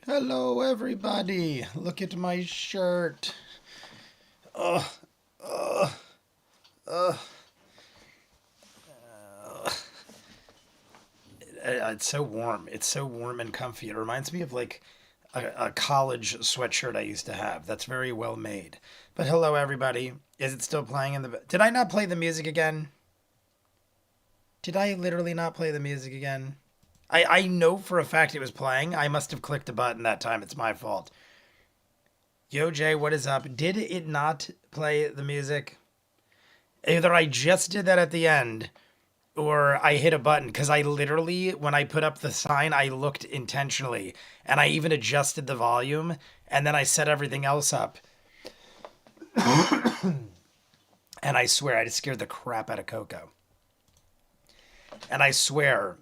Hello, everybody. Look at my shirt. Ugh, ugh, ugh. It's so warm. It's so warm and comfy. It reminds me of like a college sweatshirt I used to have. That's very well made. But hello, everybody. Is it still playing in the... Did I not play the music again? Did I literally not play the music again? I know for a fact it was playing. I must have clicked a button that time. It's my fault. Yo, Jay, what is up? Did it not play the music? Either I just did that at the end or I hit a button because I literally, when I put up the sign, I looked intentionally and I even adjusted the volume and then I set everything else up. And I swear, I just scared the crap out of Coco. And I swear,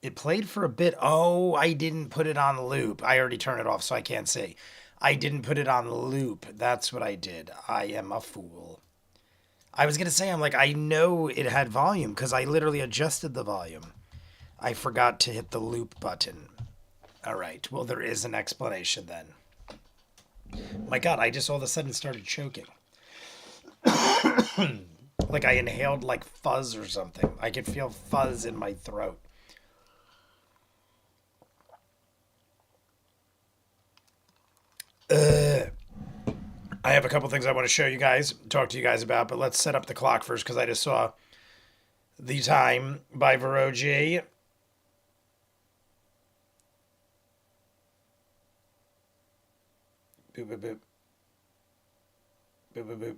it played for a bit. Oh, I didn't put it on loop. I already turned it off so I can't see. I didn't put it on loop. That's what I did. I am a fool. I was going to say, I'm like, I know it had volume because I literally adjusted the volume. I forgot to hit the loop button. All right. Well, there is an explanation then. My God, I just all of a sudden started choking. Like I inhaled like fuzz or something. I could feel fuzz in my throat. I have a couple things I want to show you guys, talk to you guys about, but let's set up the clock first because I just saw the time by Veroji. Boop, boop, boop. Boop, boop, boop.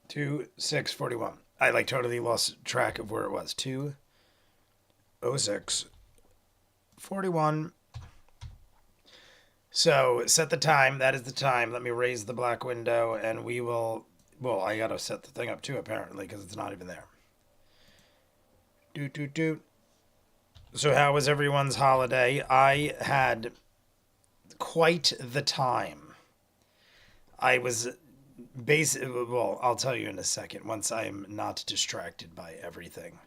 2:06:41. I like totally lost track of where it was. 2:06:41. So set the time. That is the time. Let me raise the black window and we will... Well, I got to set the thing up too, apparently, because it's not even there. Doot, doot, doot. So how was everyone's holiday? I had quite the time. I was well, I'll tell you in a second once I'm not distracted by everything,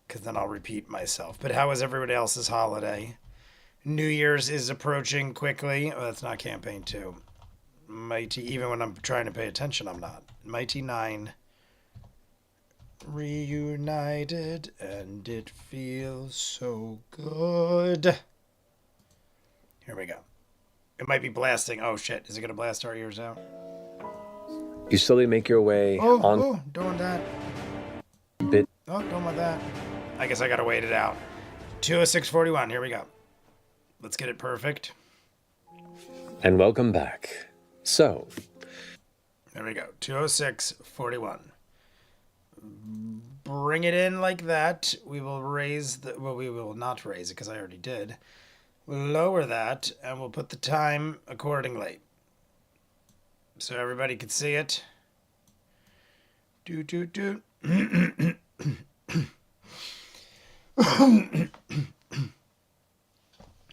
because then I'll repeat myself. But how was everybody else's holiday? New Year's is approaching quickly. Oh, that's not campaign 2. Mighty, even when I'm trying to pay attention, I'm not. Mighty Nein Reunited, and it feels so good. Here we go. It might be blasting. Oh, shit. Is it going to blast our ears out? You slowly make your way on... Oh, doing that. Bit. Oh, don't want that. I guess I got to wait it out. 2:06:41. Here we go. Let's get it perfect. And welcome back. So. There we go. 2:06:41. Bring it in like that. We will raise the... Well, we will not raise it because I already did. We'll lower that and we'll put the time accordingly. So everybody can see it. Doot, doot, doot.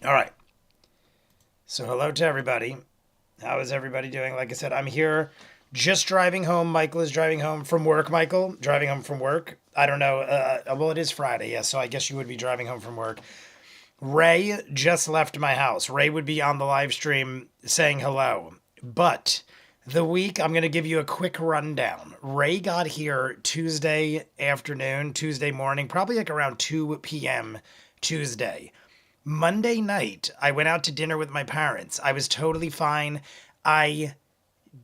All right. So hello to everybody. How is everybody doing? Like I said, I'm here just driving home. Michael is driving home from work. Michael, driving home from work. I don't know. Well, it is Friday. Yes, so I guess you would be driving home from work. Ray just left my house. Ray would be on the live stream saying hello. But the week, I'm going to give you a quick rundown. Ray got here Tuesday afternoon, Tuesday morning, probably like around 2 p.m. Tuesday. Monday night, I went out to dinner with my parents. I was totally fine. I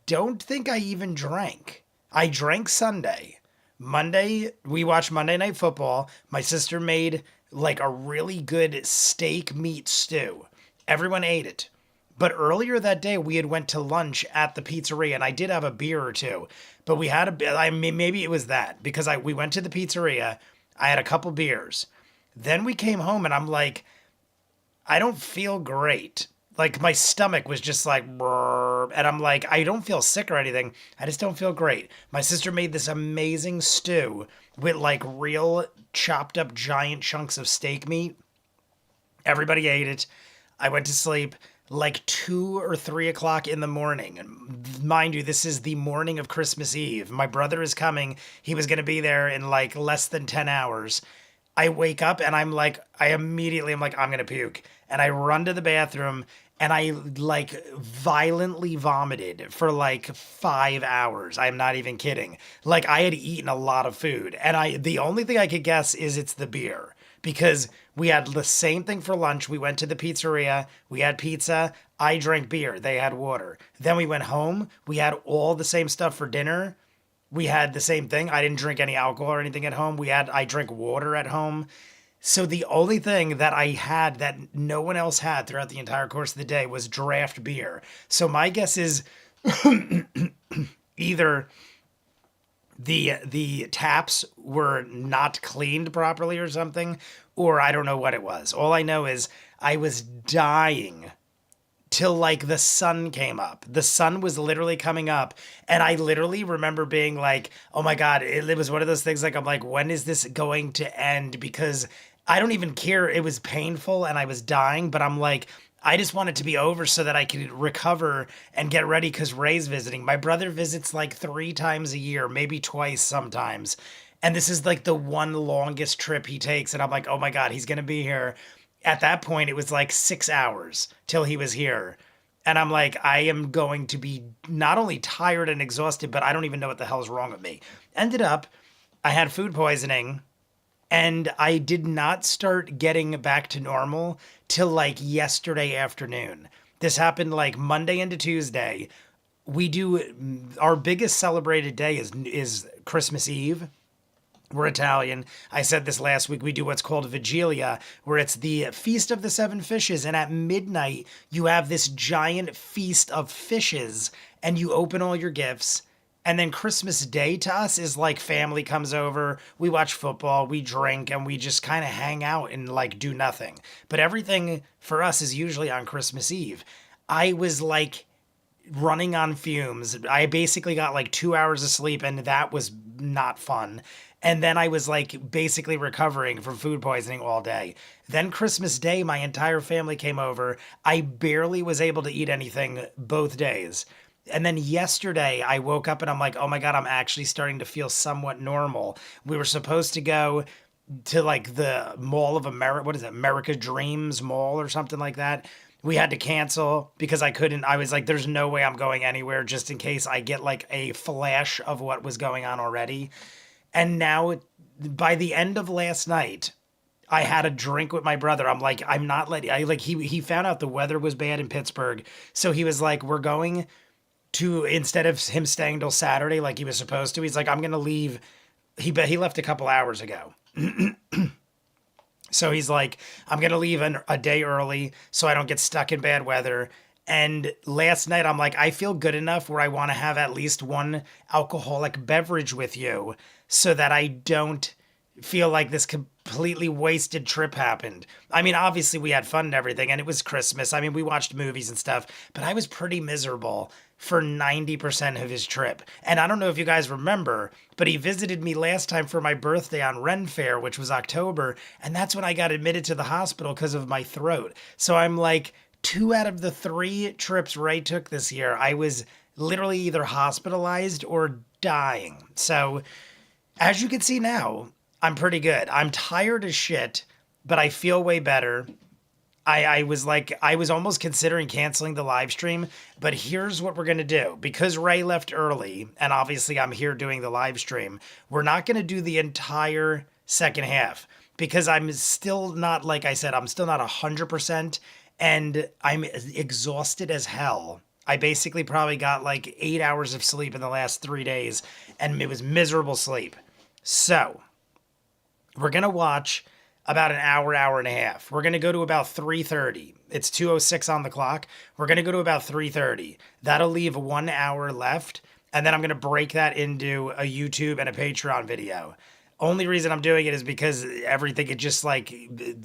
don't think I even drank. I drank Sunday. Monday, we watched Monday Night Football. My sister made like a really good steak meat stew. Everyone ate it. But earlier that day, we had went to lunch at the pizzeria, and I did have a beer or two. But we had maybe it was that, because we went to the pizzeria. I had a couple beers. Then we came home, and I'm like, I don't feel great. Like, my stomach was just like, brrr, and I'm like, I don't feel sick or anything. I just don't feel great. My sister made this amazing stew with like real chopped up giant chunks of steak meat. Everybody ate it. I went to sleep like 2 or 3 o'clock in the morning. And mind you, this is the morning of Christmas Eve. My brother is coming. He was going to be there in like less than 10 hours. I wake up and I'm like, I'm going to puke. And I run to the bathroom and I like violently vomited for like 5 hours. I'm not even kidding. Like I had eaten a lot of food. And the only thing I could guess is it's the beer because we had the same thing for lunch. We went to the pizzeria, we had pizza. I drank beer, they had water. Then we went home, we had all the same stuff for dinner. We had the same thing. I didn't drink any alcohol or anything at home. I drank water at home. So the only thing that I had that no one else had throughout the entire course of the day was draft beer. So my guess is either the taps were not cleaned properly or something, or I don't know what it was. All I know is I was dying till like the sun came up. The sun was literally coming up. And I literally remember being like, oh my God, it was one of those things like, I'm like, when is this going to end? Because I don't even care. It was painful and I was dying, but I'm like, I just want it to be over so that I can recover and get ready because Ray's visiting. My brother visits like 3 times a year, maybe twice sometimes. And this is like the one longest trip he takes. And I'm like, oh my God, he's going to be here. At that point, it was like 6 hours till he was here. And I'm like, I am going to be not only tired and exhausted, but I don't even know what the hell's wrong with me. Ended up, I had food poisoning and I did not start getting back to normal till like yesterday afternoon. This happened like Monday into Tuesday. We do our biggest celebrated day is Christmas Eve. We're Italian. I said this last week. We do what's called Vigilia, where it's the Feast of the Seven Fishes. And at midnight, you have this giant feast of fishes and you open all your gifts. And then Christmas Day to us is like family comes over, we watch football, we drink, and we just kind of hang out and like do nothing. But everything for us is usually on Christmas Eve. I was like running on fumes. I basically got like 2 hours of sleep, and that was not fun. And then I was like basically recovering from food poisoning all day. Then Christmas Day, my entire family came over. I barely was able to eat anything both days. And then yesterday, I woke up and I'm like, oh my God, I'm actually starting to feel somewhat normal. We were supposed to go to like the Mall of America, what is it, America Dreams Mall or something like that. We had to cancel because I couldn't. I was like, there's no way I'm going anywhere just in case I get like a flash of what was going on already. And now, by the end of last night, I had a drink with my brother. I'm like, I'm not letting. I like he found out the weather was bad in Pittsburgh, so he was like, we're going to instead of him staying till Saturday like he was supposed to. He's like, I'm gonna leave. He left a couple hours ago. So he's like, I'm going to leave a day early so I don't get stuck in bad weather. And last night, I'm like, I feel good enough where I want to have at least one alcoholic beverage with you so that I don't feel like this completely wasted trip happened. I mean, obviously, we had fun and everything, and it was Christmas. I mean, we watched movies and stuff, but I was pretty miserable for 90% of his trip. And I don't know if you guys remember, but he visited me last time for my birthday on Ren Fair, which was October, and that's when I got admitted to the hospital because of my throat. So I'm like, 2 out of the 3 trips Ray took this year, I was literally either hospitalized or dying. So as you can see now, I'm pretty good. I'm tired as shit, but I feel way better. I was like, I was almost considering canceling the live stream, but here's what we're going to do. Because Ray left early, and obviously I'm here doing the live stream, we're not going to do the entire second half because I'm still not, like I said, I'm still not 100%, and I'm exhausted as hell. I basically probably got like 8 hours of sleep in the last 3 days, and it was miserable sleep. So we're going to watch about an hour, hour and a half. We're going to go to about 3:30. It's 2:06 on the clock. We're going to go to about 3:30. That'll leave 1 hour left. And then I'm going to break that into a YouTube and a Patreon video. Only reason I'm doing it is because everything, it just like,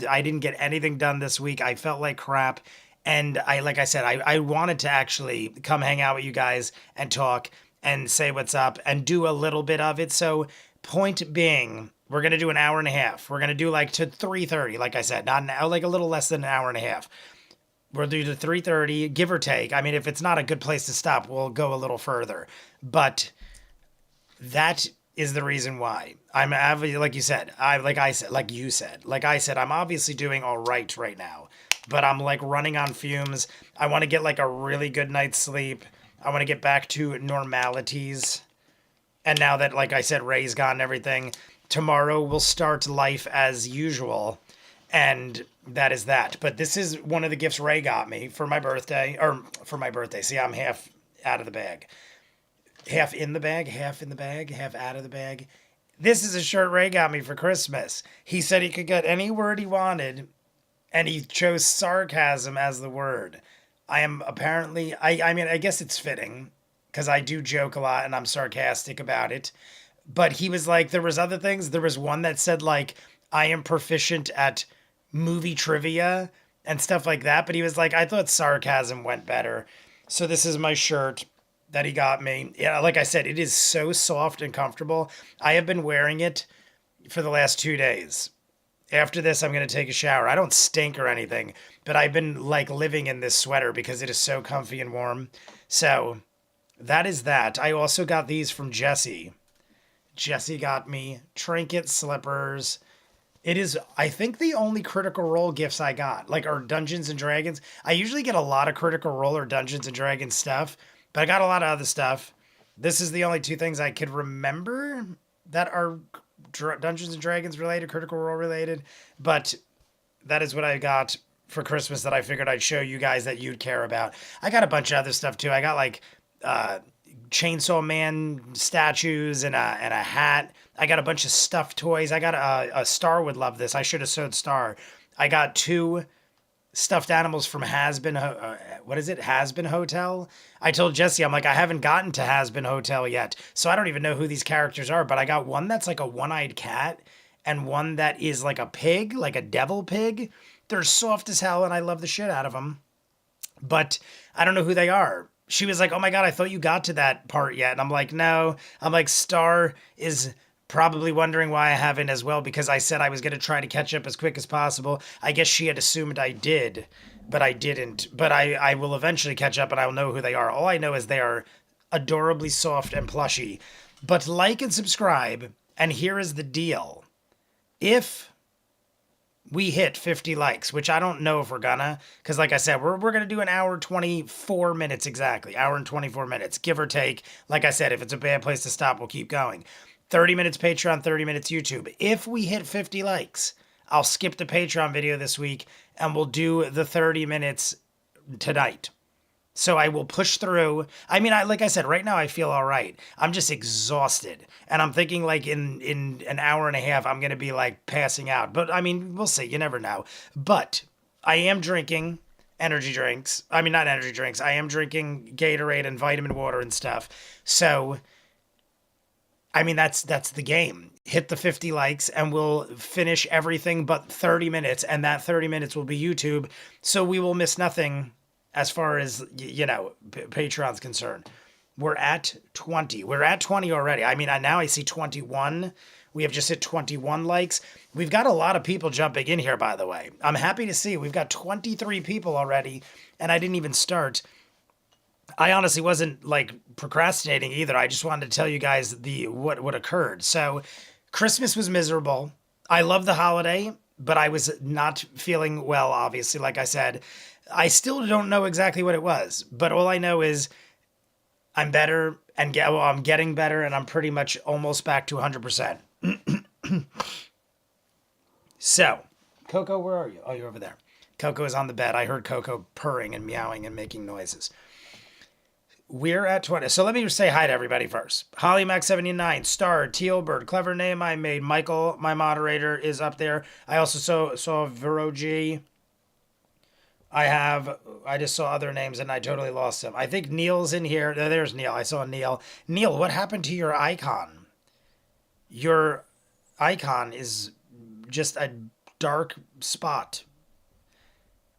I didn't get anything done this week. I felt like crap. And like I said, I wanted to actually come hang out with you guys and talk and say what's up and do a little bit of it. So point being, we're going to do an hour and a half. We're going to do like to 3:30, like I said, not an hour, like a little less than an hour and a half. We'll do the 3:30, give or take. I mean, if it's not a good place to stop, we'll go a little further. But that is the reason why. Like you said, I'm obviously doing all right now, but I'm like running on fumes. I want to get like a really good night's sleep. I want to get back to normalities. And now that, like I said, Ray's gone and everything, tomorrow we'll start life as usual. And that is that. But this is one of the gifts Ray got me for my birthday, or for my birthday. See, I'm half out of the bag. Half in the bag, half in the bag, half out of the bag. This is a shirt Ray got me for Christmas. He said he could get any word he wanted, and he chose sarcasm as the word. I am apparently, I mean, I guess it's fitting because I do joke a lot and I'm sarcastic about it. But he was like, there was other things. There was one that said like, I am proficient at movie trivia and stuff like that. But he was like, I thought sarcasm went better. So this is my shirt that he got me. Yeah, like I said, it is so soft and comfortable. I have been wearing it for the last 2 days. After this, I'm going to take a shower. I don't stink or anything, but I've been like living in this sweater because it is so comfy and warm. So that is that. I also got these from Jesse. Jesse got me trinket slippers. It is, I think, the only Critical Role gifts I got, like, are Dungeons and Dragons. I usually get a lot of Critical Role or Dungeons and Dragons stuff, but I got a lot of other stuff. This is the only two things I could remember that are Dungeons and Dragons related, Critical Role related. But that is what I got for Christmas that I figured I'd show you guys that you'd care about. I got a bunch of other stuff too. I got like Chainsaw Man statues and a hat. I got a bunch of stuffed toys. I got a Star would love this. I should have sewed Star. I got 2 stuffed animals from Has-Been, what is it? Has-Been Hotel. I told Jesse, I'm like, I haven't gotten to Has-Been Hotel yet, so I don't even know who these characters are, but I got one that's like a one-eyed cat and one that is like a pig, like a devil pig. They're soft as hell and I love the shit out of them, but I don't know who they are. She was like, oh my God, I thought you got to that part yet. And I'm like, no. I'm like, Star is probably wondering why I haven't as well, because I said I was going to try to catch up as quick as possible. I guess she had assumed I did, but I didn't. But I will eventually catch up and I'll know who they are. All I know is they are adorably soft and plushy. But like and subscribe, and here is the deal. If we hit 50 likes, which I don't know if we're gonna, because like I said, we're gonna do an hour 24 minutes exactly, hour and 24 minutes, give or take. Like I said, if it's a bad place to stop, we'll keep going. 30 minutes Patreon, 30 minutes YouTube. If we hit 50 likes, I'll skip the Patreon video this week and we'll do the 30 minutes tonight. So I will push through. I mean, like I said, right now I feel all right. I'm just exhausted. And I'm thinking like in an hour and a half, I'm going to be like passing out. But I mean, we'll see. You never know. But I am drinking energy drinks. I mean, not energy drinks. I am drinking Gatorade and vitamin water and stuff. So, I mean, that's the game. Hit the 50 likes and we'll finish everything but 30 minutes. And that 30 minutes will be YouTube. So we will miss nothing as far as, Patreon's concerned. We're at 20. We're at 20 already. I mean, now I see 21. We have just hit 21 likes. We've got a lot of people jumping in here, by the way. I'm happy to see we've got 23 people already, and I didn't even start. I honestly wasn't like procrastinating either. I just wanted to tell you guys what occurred. So Christmas was miserable. I love the holiday, but I was not feeling well, obviously, like I said. I still don't know exactly what it was, but all I know is I'm better and I'm getting better and I'm pretty much almost back to 100%. So, Coco, where are you? Oh, you're over there. Coco is on the bed. I heard Coco purring and meowing and making noises. We're at 20. So let me say hi to everybody first. HollyMac79, Star, Teal Bird, clever name I made. Michael, my moderator, is up there. I also saw Vero G. I just saw other names and I totally lost them. I think Neil's in here. There's Neil. I saw Neil. Neil, what happened to your icon? Your icon is just a dark spot.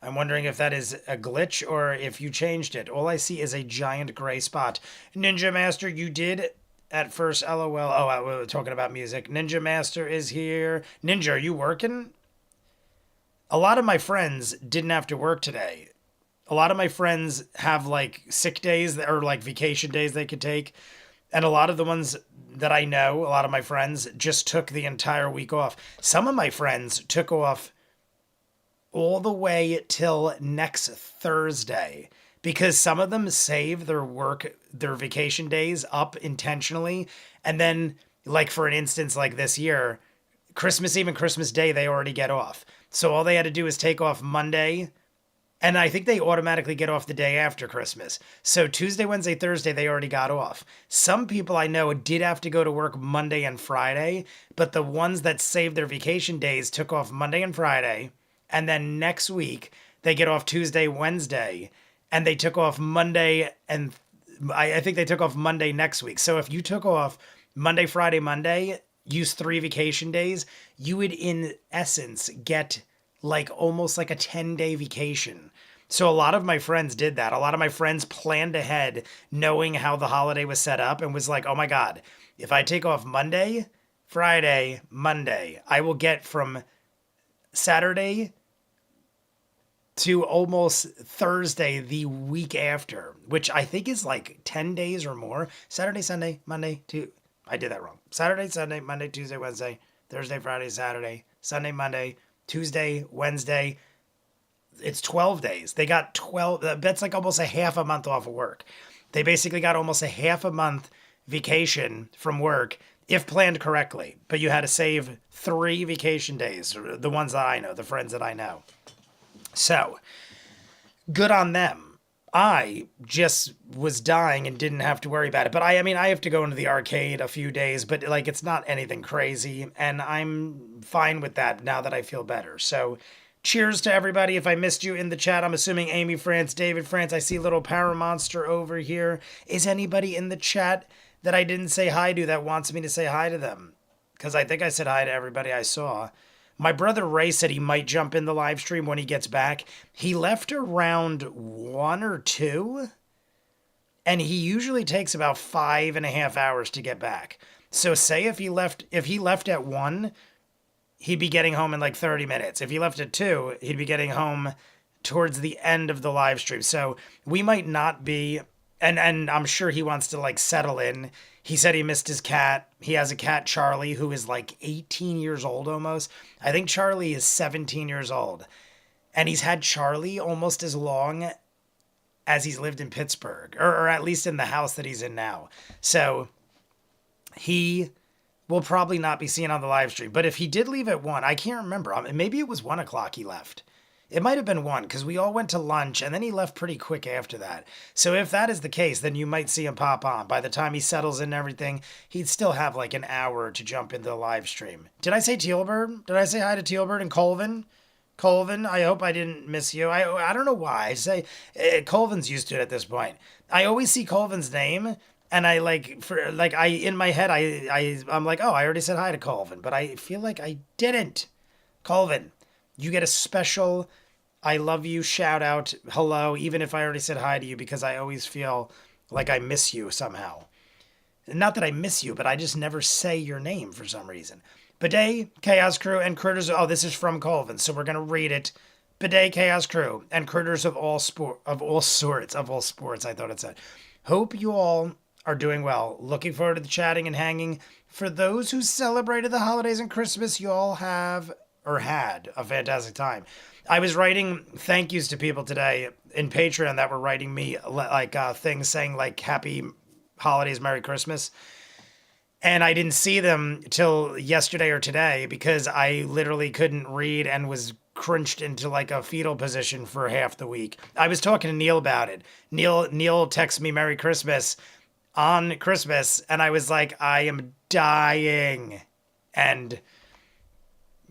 I'm wondering if that is a glitch or if you changed it. All I see is a giant gray spot. Ninja Master, you did at first, LOL. Oh, we were talking about music. Ninja Master is here. Ninja, are you working? A lot of my friends didn't have to work today. A lot of my friends have like sick days or like vacation days they could take. And a lot of the ones that I know, a lot of my friends just took the entire week off. Some of my friends took off all the way till next Thursday because some of them save their vacation days up intentionally. And then, like, for an instance, like this year, Christmas Eve and Christmas Day, they already get off. So all they had to do is take off Monday. And I think they automatically get off the day after Christmas. So Tuesday, Wednesday, Thursday, they already got off. Some people I know did have to go to work Monday and Friday, but the ones that saved their vacation days took off Monday and Friday. And then next week, they get off Tuesday, Wednesday, and they took off Monday. And I think they took off Monday next week. So if you took off Monday, Friday, Monday, use 3 vacation days, you would in essence get like almost like a 10-day vacation. So a lot of my friends did that. A lot of my friends planned ahead knowing how the holiday was set up and was like, oh my God, if I take off Monday, Friday, Monday, I will get from Saturday to almost Thursday the week after, which I think is like 10 days or more. Saturday, Sunday, Monday, I did that wrong. Saturday, Sunday, Monday, Tuesday, Wednesday, Thursday, Friday, Saturday, Sunday, Monday, Tuesday, Wednesday. It's 12 days. They got 12. That's like almost a half a month off of work. They basically got almost a half a month vacation from work if planned correctly. But you had to save 3 vacation days, the ones that I know, the friends that I know. So good on them. I just was dying and didn't have to worry about it. But I mean, I have to go into the arcade a few days, but like it's not anything crazy. And I'm fine with that now that I feel better. So cheers to everybody. If I missed you in the chat, I'm assuming Amy France, David France. I see little Paramonster over here. Is anybody in the chat that I didn't say hi to that wants me to say hi to them? Because I think I said hi to everybody I saw. My brother Ray said he might jump in the live stream when he gets back. He left around 1 or 2, and he usually takes about 5.5 hours to get back. So say if he left at 1, he'd be getting home in like 30 minutes. If he left at 2, he'd be getting home towards the end of the live stream. So we might not be, and I'm sure he wants to like settle in. He said he missed his cat. He has a cat, Charlie, who is like 18 years old almost. I think Charlie is 17 years old. And he's had Charlie almost as long as he's lived in Pittsburgh, or at least in the house that he's in now. So he will probably not be seen on the live stream. But if he did leave at 1, I can't remember. Maybe it was 1 o'clock he left. It might have been 1 because we all went to lunch and then he left pretty quick after that. So if that is the case, then you might see him pop on. By the time he settles in and everything, he'd still have like an hour to jump into the live stream. Did I say Tealbird? Did I say hi to Tealbird and Colvin? Colvin, I hope I didn't miss you. I don't know why. I say Colvin's used to it at this point. I always see Colvin's name and I in my head I'm like, oh, I already said hi to Colvin, but I feel like I didn't. Colvin, you get a special I love you shout out, hello, even if I already said hi to you, because I always feel like I miss you somehow. Not that I miss you, but I just never say your name for some reason. Bidet, Chaos Crew, and Critters. Oh, this is from Colvin, so we're gonna read it. Bidet, Chaos Crew, and Critters of all sports. I thought it said. Hope you all are doing well. Looking forward to the chatting and hanging. For those who celebrated the holidays and Christmas, you all have or had a fantastic time. I was writing thank yous to people today in Patreon that were writing me like things saying like happy holidays, Merry Christmas. And I didn't see them till yesterday or today because I literally couldn't read and was crunched into like a fetal position for half the week. I was talking to Neil about it. Neil texted me Merry Christmas on Christmas and I was like, I am dying. And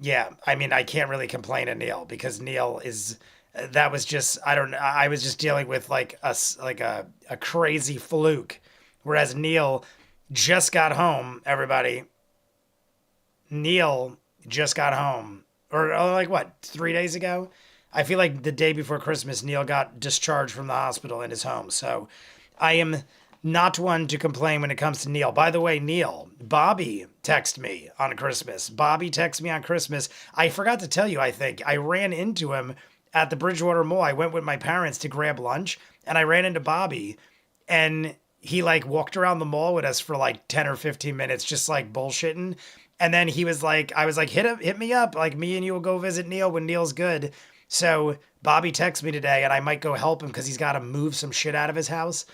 yeah, I mean, I can't really complain to Neil because Neil is, that was just, I was just dealing with like a crazy fluke. Whereas Neil just got home, everybody. Neil just got home. Or like what, 3 days ago? I feel like the day before Christmas, Neil got discharged from the hospital in his home. So I am not one to complain when it comes to Neil. By the way, Neil, Bobby texted me on Christmas. Bobby texted me on Christmas. I forgot to tell you, I think. I ran into him at the Bridgewater Mall. I went with my parents to grab lunch, and I ran into Bobby, and he like walked around the mall with us for like 10 or 15 minutes, just like bullshitting. And then he was like, I was like, hit me up. Like, me and you will go visit Neil when Neil's good. So Bobby texted me today and I might go help him because he's got to move some shit out of his house.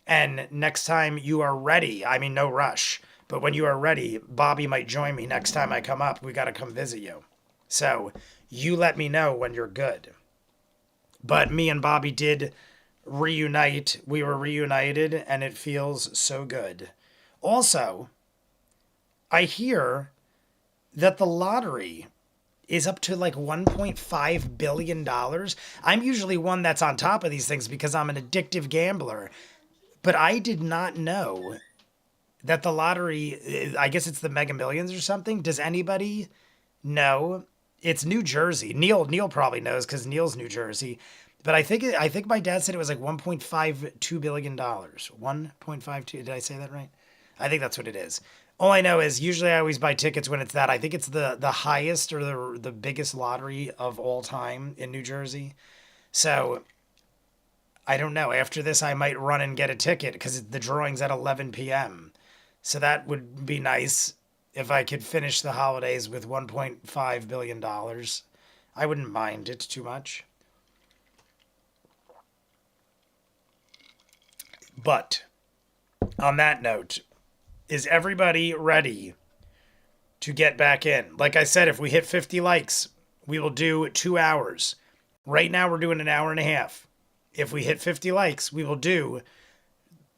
And next time you are ready, I mean, no rush, but when you are ready, Bobby might join me next time I come up. We got to come visit you. So you let me know when you're good. But me and Bobby did reunite. We were reunited and it feels so good. Also, I hear that the lottery is up to like $1.5 billion. I'm usually one that's on top of these things because I'm an addictive gambler. But I did not know that the lottery, I guess it's the Mega Millions or something. Does anybody know? It's New Jersey. Neil probably knows because Neil's New Jersey. But I think my dad said it was like $1.52 billion. 1.52. Did I say that right? I think that's what it is. All I know is usually I always buy tickets when it's that. I think it's the highest or the biggest lottery of all time in New Jersey. So I don't know. After this, I might run and get a ticket because the drawing's at 11 p.m. So that would be nice if I could finish the holidays with $1.5 billion. I wouldn't mind it too much. But on that note, is everybody ready to get back in? Like I said, if we hit 50 likes, we will do 2 hours. Right now, we're doing an hour and a half. If we hit 50 likes, we will do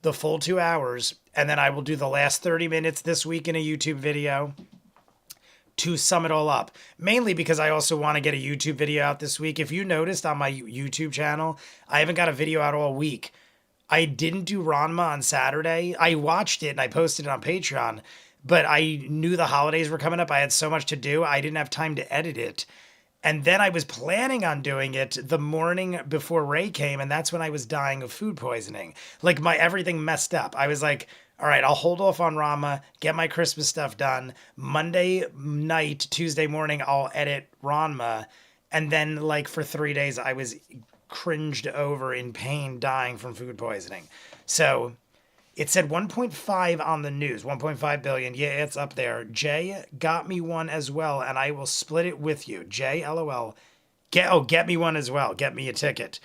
the full 2 hours. And then I will do the last 30 minutes this week in a YouTube video to sum it all up. Mainly because I also want to get a YouTube video out this week. If you noticed on my YouTube channel, I haven't got a video out all week. I didn't do Ranma on Saturday. I watched it and I posted it on Patreon, but I knew the holidays were coming up. I had so much to do. I didn't have time to edit it. And then I was planning on doing it the morning before Ray came, and that's when I was dying of food poisoning. Like my everything messed up. I was like, all right, I'll hold off on Rama, get my Christmas stuff done. Monday night, Tuesday morning, I'll edit Ranma. And then like for 3 days, I was cringed over in pain, dying from food poisoning. So it said 1.5 on the news, 1.5 billion. Yeah, it's up there. Jay got me one as well, and I will split it with you. Jay, LOL. Get me one as well. Get me a ticket.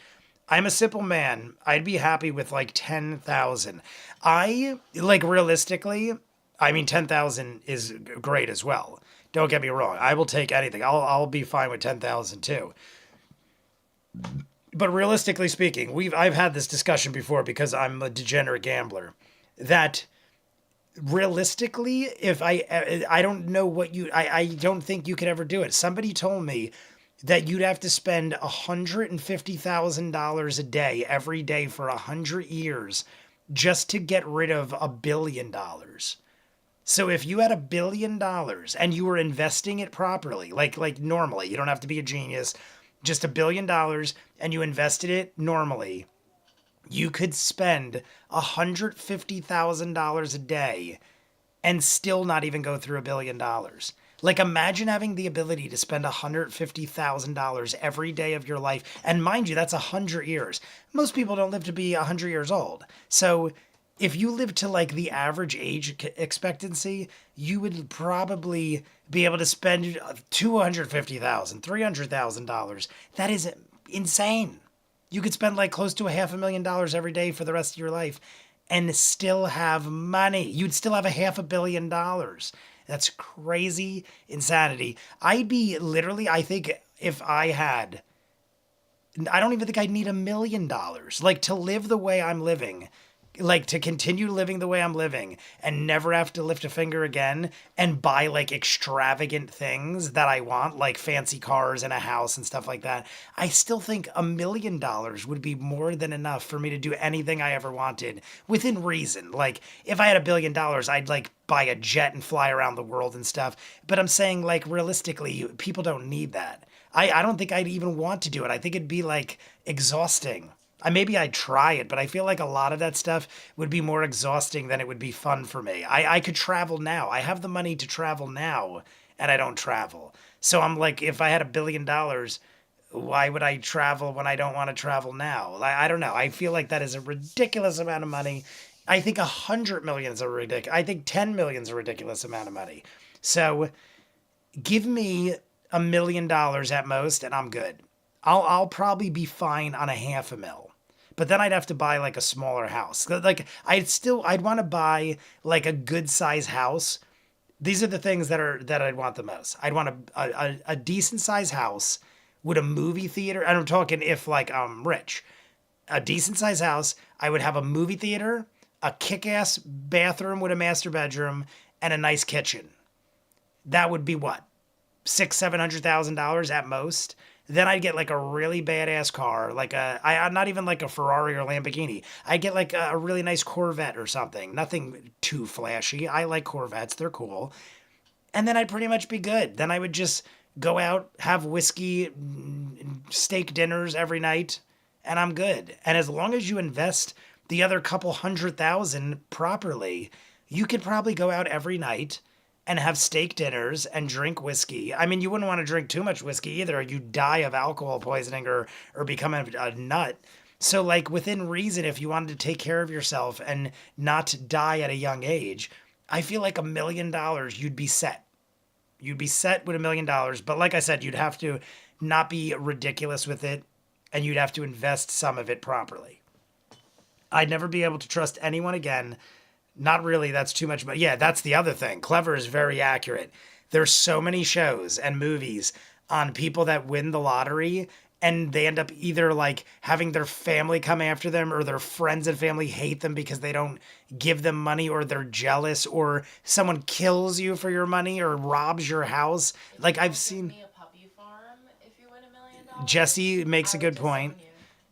I'm a simple man. I'd be happy with like 10,000. Realistically, I mean, 10,000 is great as well. Don't get me wrong. I will take anything. I'll be fine with 10,000 too. But realistically speaking, I've had this discussion before because I'm a degenerate gambler. That realistically, if I don't know what I don't think you could ever do it. Somebody told me that you'd have to spend $150,000 a day every day for 100 years just to get rid of $1 billion. So if you had $1 billion and you were investing it properly, like normally, you don't have to be a genius, just $1 billion, and you invested it normally, you could spend $150,000 a day and still not even go through $1 billion. Like, imagine having the ability to spend $150,000 every day of your life. And mind you, that's 100 years. Most people don't live to be 100 years old. So if you live to like the average age expectancy, you would probably be able to spend $250,000, $300,000. That is insane. You could spend like close to $500,000 every day for the rest of your life and still have money. You'd still have $500 million. That's crazy insanity. I'd be literally, I think if I had, I don't even think I'd need $1 million. Like to live the way I'm living, like to continue living the way I'm living and never have to lift a finger again and buy like extravagant things that I want, like fancy cars and a house and stuff like that. I still think $1 million would be more than enough for me to do anything I ever wanted within reason. Like if I had $1 billion, I'd like buy a jet and fly around the world and stuff. But I'm saying like realistically, people don't need that. I don't think I'd even want to do it. I think it'd be like exhausting. Maybe I'd try it, but I feel like a lot of that stuff would be more exhausting than it would be fun for me. I could travel now. I have the money to travel now, and I don't travel. So I'm like, if I had $1 billion, why would I travel when I don't want to travel now? I don't know. I feel like that is a ridiculous amount of money, I think 100 million is a ridiculous. I think 10 million is a ridiculous amount of money. So give me $1 million at most, and I'm good. I'll probably be fine on a half a mil. But then I'd have to buy like a smaller house. Like I'd want to buy like a good size house. These are the things that I'd want the most. I'd want a decent size house with a movie theater. And I'm talking if like I'm rich. A decent size house. I would have a movie theater, a kick-ass bathroom with a master bedroom, and a nice kitchen. That would be what? $600,000-$700,000 at most. Then I'd get like a really badass car, like I'm not even like a Ferrari or Lamborghini. I'd get like a really nice Corvette or something. Nothing too flashy. I like Corvettes, they're cool. And then I'd pretty much be good. Then I would just go out, have whiskey, steak dinners every night, and I'm good. And as long as you invest the other couple 100,000 properly, you could probably go out every night and have steak dinners and drink whiskey. I mean, you wouldn't want to drink too much whiskey either. You die of alcohol poisoning or become a nut. So, like, within reason, if you wanted to take care of yourself and not die at a young age, I feel like $1 million, you'd be set. You'd be set with $1 million. But like I said, you'd have to not be ridiculous with it, and you'd have to invest some of it properly. I'd never be able to trust anyone again. Not really, that's too much, but yeah, that's the other thing. Clever is very accurate. There's so many shows and movies on people that win the lottery and they end up either like having their family come after them or their friends and family hate them because they don't give them money or they're jealous or someone kills you for your money or robs your house. Like I've seen Me a puppy farm if you win $1 million. Jesse makes I a would good just point. own you.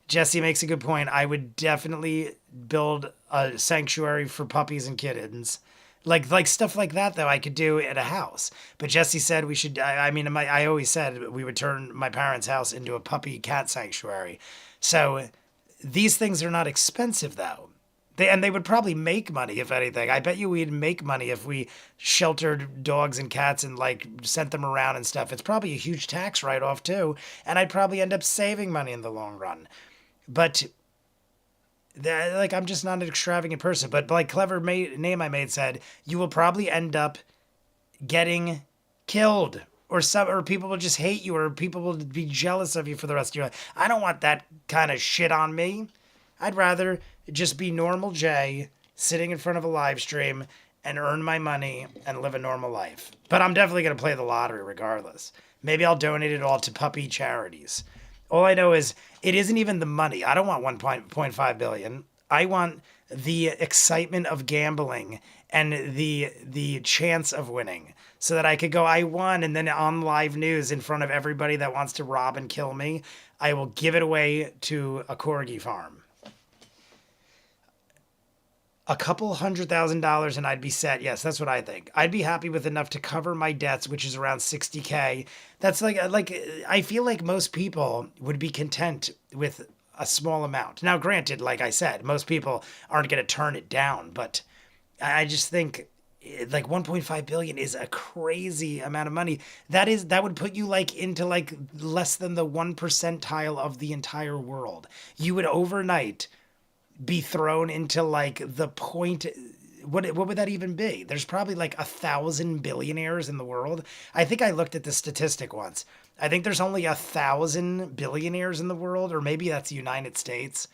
Jesse makes a good point. I would definitely build a sanctuary for puppies and kittens. Like stuff like that though I could do at a house. But Jesse said we should I mean I always said we would turn my parents' house into a puppy cat sanctuary. So these things are not expensive though. They would probably make money if anything. I bet you we'd make money if we sheltered dogs and cats and like sent them around and stuff. It's probably a huge tax write off too, and I'd probably end up saving money in the long run. But like I'm just not an extravagant person. But like name I made said, you will probably end up getting killed, or people will just hate you, or people will be jealous of you for the rest of your life. I don't want that kind of shit on me. I'd rather just be normal Jay sitting in front of a live stream and earn my money and live a normal life. But I'm definitely going to play the lottery regardless. Maybe I'll donate it all to puppy charities. All I know is it isn't even the money. I don't want 1.5 billion. I want the excitement of gambling and the chance of winning so that I could go I won and then on live news in front of everybody that wants to rob and kill me, I will give it away to a corgi farm. A couple $100,000 and I'd be set. Yes, that's what I think. I'd be happy with enough to cover my debts, which is around 60K. That's like I feel like most people would be content with a small amount. Now, granted, like I said, most people aren't going to turn it down, but I just think like 1.5 billion is a crazy amount of money. That would put you like into like less than the 1 percentile of the entire world. You would overnight be thrown into like the point. What would that even be? There's probably like 1,000 billionaires in the world. I think I looked at the statistic once. I think there's only 1,000 billionaires in the world, or maybe that's the United States.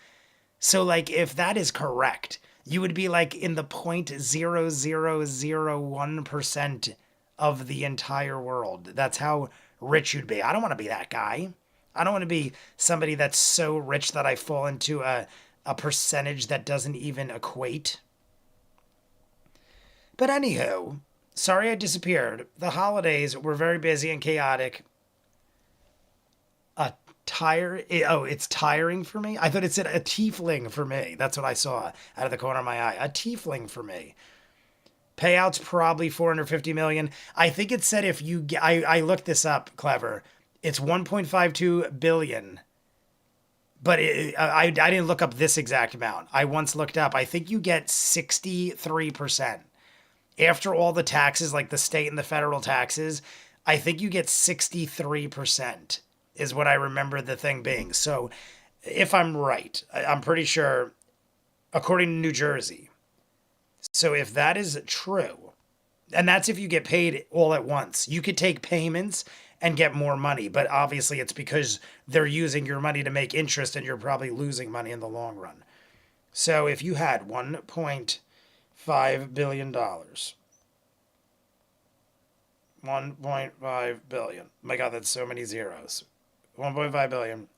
So like if that is correct, you would be like in the 0.0001% of the entire world. That's how rich you'd be. I don't want to be that guy. I don't want to be somebody that's so rich that I fall into a percentage that doesn't even equate. But anywho, sorry I disappeared. The holidays were very busy and chaotic. It's tiring for me? I thought it said a tiefling for me. That's what I saw out of the corner of my eye. A tiefling for me. Payouts probably 450 million. I think it said if you get, I looked this up, clever. It's 1.52 billion. But I didn't look up this exact amount. I once looked up. I think you get 63%. After all the taxes, like the state and the federal taxes, I think you get 63% is what I remember the thing being. So if I'm right, I'm pretty sure, according to New Jersey, So if that is true, and that's if you get paid all at once, you could take payments and get more money. But obviously, it's because they're using your money to make interest and you're probably losing money in the long run. So if you had $1.5 billion, 1.5 billion. My God, that's so many zeros. 1.5 billion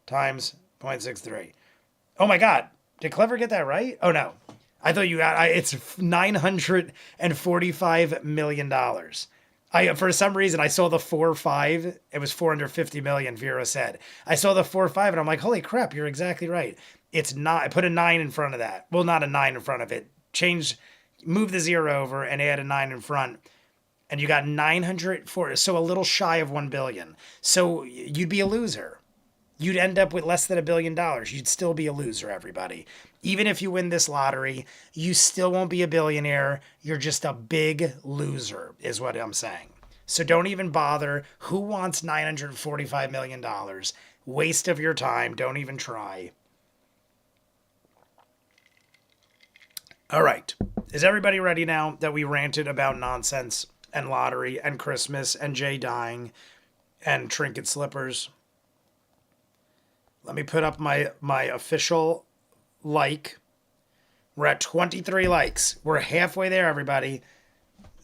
times 0.63. Oh my God. Did Clever get that right? Oh no. I thought you got it's $945 million. For some reason I saw the 4-5. It was 450 million, Vera said. I saw the 4-5 and I'm like, holy crap, you're exactly right. It's not, I put a 9 in front of that. Well, not a 9 in front of it. Move the 0 over and add a 9 in front. And you got 904, so a little shy of 1 billion. So you'd be a loser. You'd end up with less than $1 billion. You'd still be a loser, everybody. Even if you win this lottery, you still won't be a billionaire. You're just a big loser, is what I'm saying. So don't even bother. Who wants $945 million? Waste of your time. Don't even try. All right. Is everybody ready now that we ranted about nonsense and lottery and Christmas and Jay dying and trinket slippers? Let me put up my official like. We're at 23 likes. We're halfway there, everybody.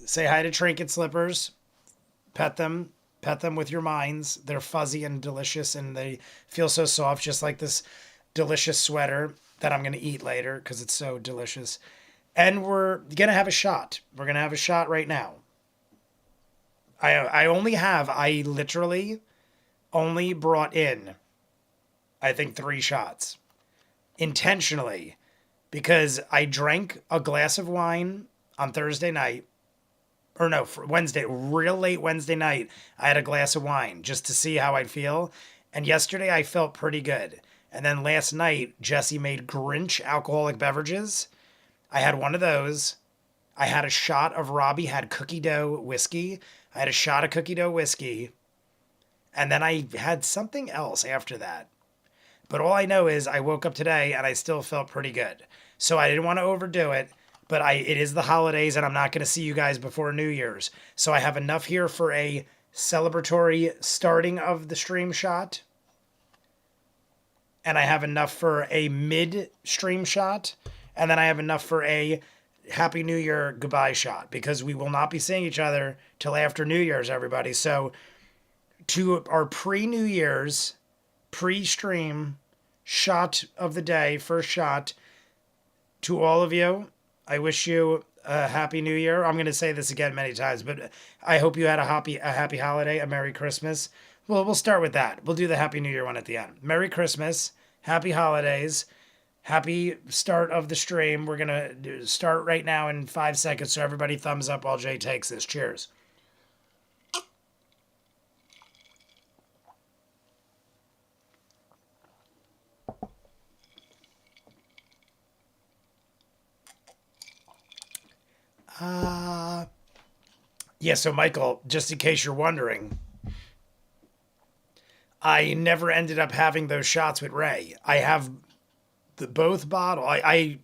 Say hi to trinket slippers. Pet them. Pet them with your minds. They're fuzzy and delicious and they feel so soft, just like this delicious sweater that I'm going to eat later because it's so delicious. And we're going to have a shot. We're going to have a shot right now. I literally only brought in, I think, 3 shots. Intentionally. Because I drank a glass of wine on Thursday night. Or no, for Wednesday, real late Wednesday night, I had a glass of wine just to see how I'd feel. And yesterday I felt pretty good. And then last night, Jesse made Grinch alcoholic beverages. I had one of those. I had a shot of Robbie had cookie dough whiskey. I had a shot of cookie dough whiskey. And then I had something else after that. But all I know is I woke up today and I still felt pretty good. So I didn't want to overdo it. But it is the holidays and I'm not going to see you guys before New Year's. So I have enough here for a celebratory starting of the stream shot. And I have enough for a mid-stream shot. And then I have enough for a Happy New Year goodbye shot. Because we will not be seeing each other till after New Year's, everybody. So to our pre-New Year's, pre-stream shot of the day, first shot, to all of you, I wish you a Happy New Year. I'm going to say this again many times, but I hope you had a happy holiday, a Merry Christmas. Well, we'll start with that. We'll do the Happy New Year one at the end. Merry Christmas, Happy Holidays, happy start of the stream. We're going to start right now in 5 seconds, so everybody thumbs up while Jay takes this. Cheers. Yeah, so Michael, just in case you're wondering, I never ended up having those shots with Ray. I have both bottle. I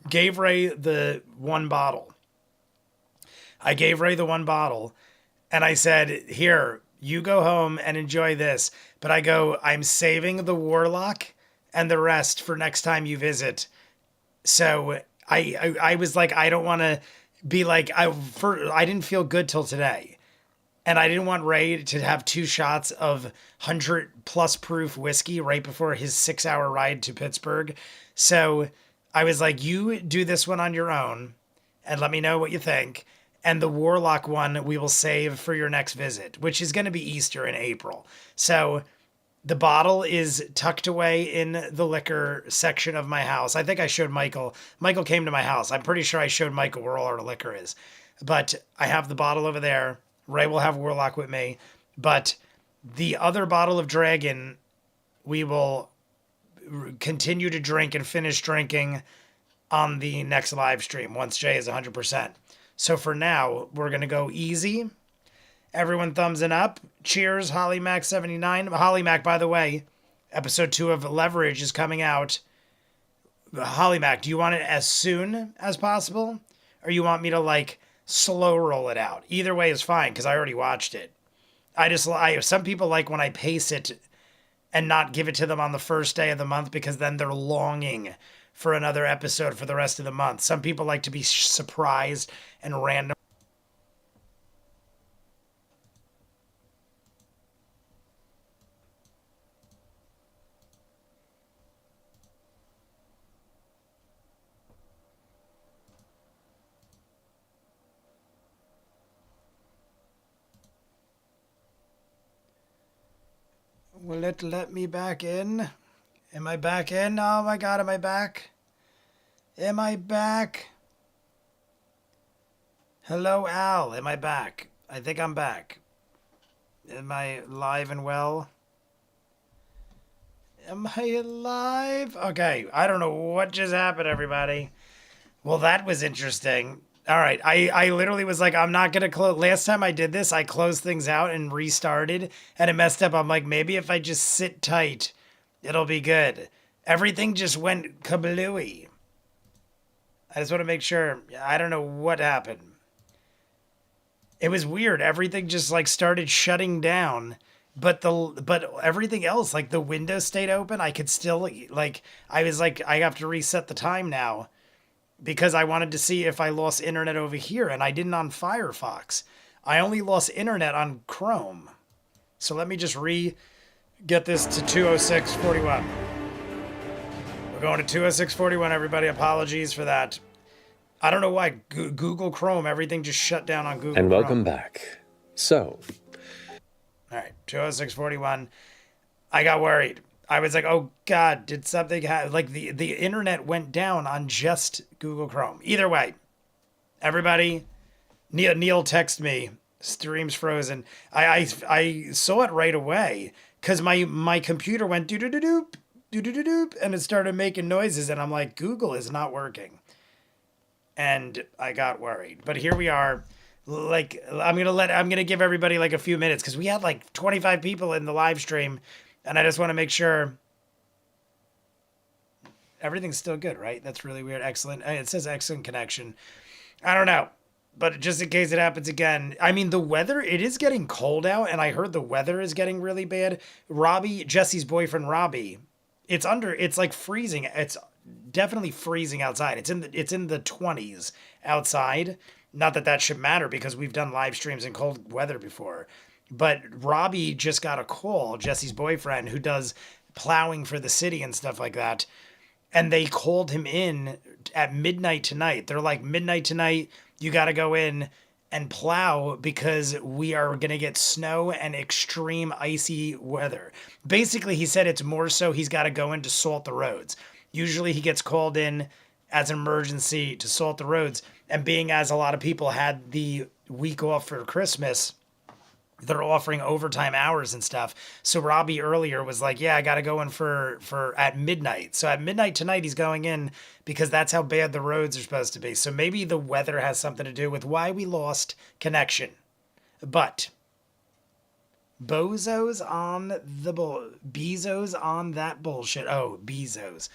gave Ray the one bottle. I gave Ray the one bottle, and I said, here, you go home and enjoy this. But I'm saving the Warlock and the rest for next time you visit. So I was like, I don't want to be like, I didn't feel good till today. And I didn't want Ray to have 2 shots of 100+ proof whiskey right before his 6-hour ride to Pittsburgh. So I was like, you do this one on your own and let me know what you think. And the Warlock one we will save for your next visit, which is going to be Easter in April. So the bottle is tucked away in the liquor section of my house. I think I showed Michael. Michael came to my house. I'm pretty sure I showed Michael where all our liquor is. But I have the bottle over there. Ray will have Warlock with me. But the other bottle of Dragon, we will continue to drink and finish drinking on the next live stream once Jay is 100%. So for now, we're going to go easy. Everyone thumbs it up. Cheers, HollyMac79. HollyMac, by the way, episode 2 of Leverage is coming out Holly Mac, do you want it as soon as possible? Or you want me to like slow roll it out? Either way is fine because I already watched it. Some people like when I pace it and not give it to them on the first day of the month because then they're longing for another episode for the rest of the month. Some people like to be surprised and random. Will it let me back in? Am I back in? Oh my god, am I back? Am I back? Hello, Al. Am I back? I think I'm back. Am I live and well? Am I alive? Okay, I don't know what just happened, everybody. Well, that was interesting. All right, I literally was like, I'm not going to close. Last time I did this, I closed things out and restarted, and it messed up. I'm like, maybe if I just sit tight, it'll be good. Everything just went kablooey. I just want to make sure. I don't know what happened. It was weird. Everything just like started shutting down, but everything else, like the window stayed open. I could still like, I was like, I have to reset the time now because I wanted to see if I lost internet over here, and I didn't on Firefox. I only lost internet on Chrome. So let me just get this to 206.41. We're going to 206.41, everybody. Apologies for that. I don't know why Google Chrome, everything just shut down on Google And Chrome. welcome back. So, all right, 206.41. I got worried. I was like, oh God, did something happen? Like the internet went down on just Google Chrome. Either way, everybody, Neil texted me, stream's frozen. I saw it right away because my computer went doo-doo-doo-doop, doo-doo-doo-doop, and it started making noises, and I'm like, Google is not working. And I got worried. But here we are. Like, I'm gonna give everybody like a few minutes because we had like 25 people in the live stream, and I just want to make sure everything's still good, right? That's really weird. Excellent. It says excellent connection. I don't know, but just in case it happens again, I mean, the weather, it is getting cold out, and I heard the weather is getting really bad. Robbie, Jesse's boyfriend, Robbie, it's like freezing. It's definitely freezing outside. It's in the 20s outside. Not that should matter because we've done live streams in cold weather before. But Robbie just got a call, Jesse's boyfriend, who does plowing for the city and stuff like that. And they called him in at midnight tonight. They're like, midnight tonight, you got to go in and plow because we are going to get snow and extreme icy weather. Basically, he said it's more so he's got to go in to salt the roads. Usually he gets called in as an emergency to salt the roads. And being as a lot of people had the week off for Christmas, they're offering overtime hours and stuff. So Robbie earlier was like, yeah, I got to go in for at midnight. So at midnight tonight, he's going in because that's how bad the roads are supposed to be. So maybe the weather has something to do with why we lost connection. But Bezos on that bullshit. Oh, Bezos.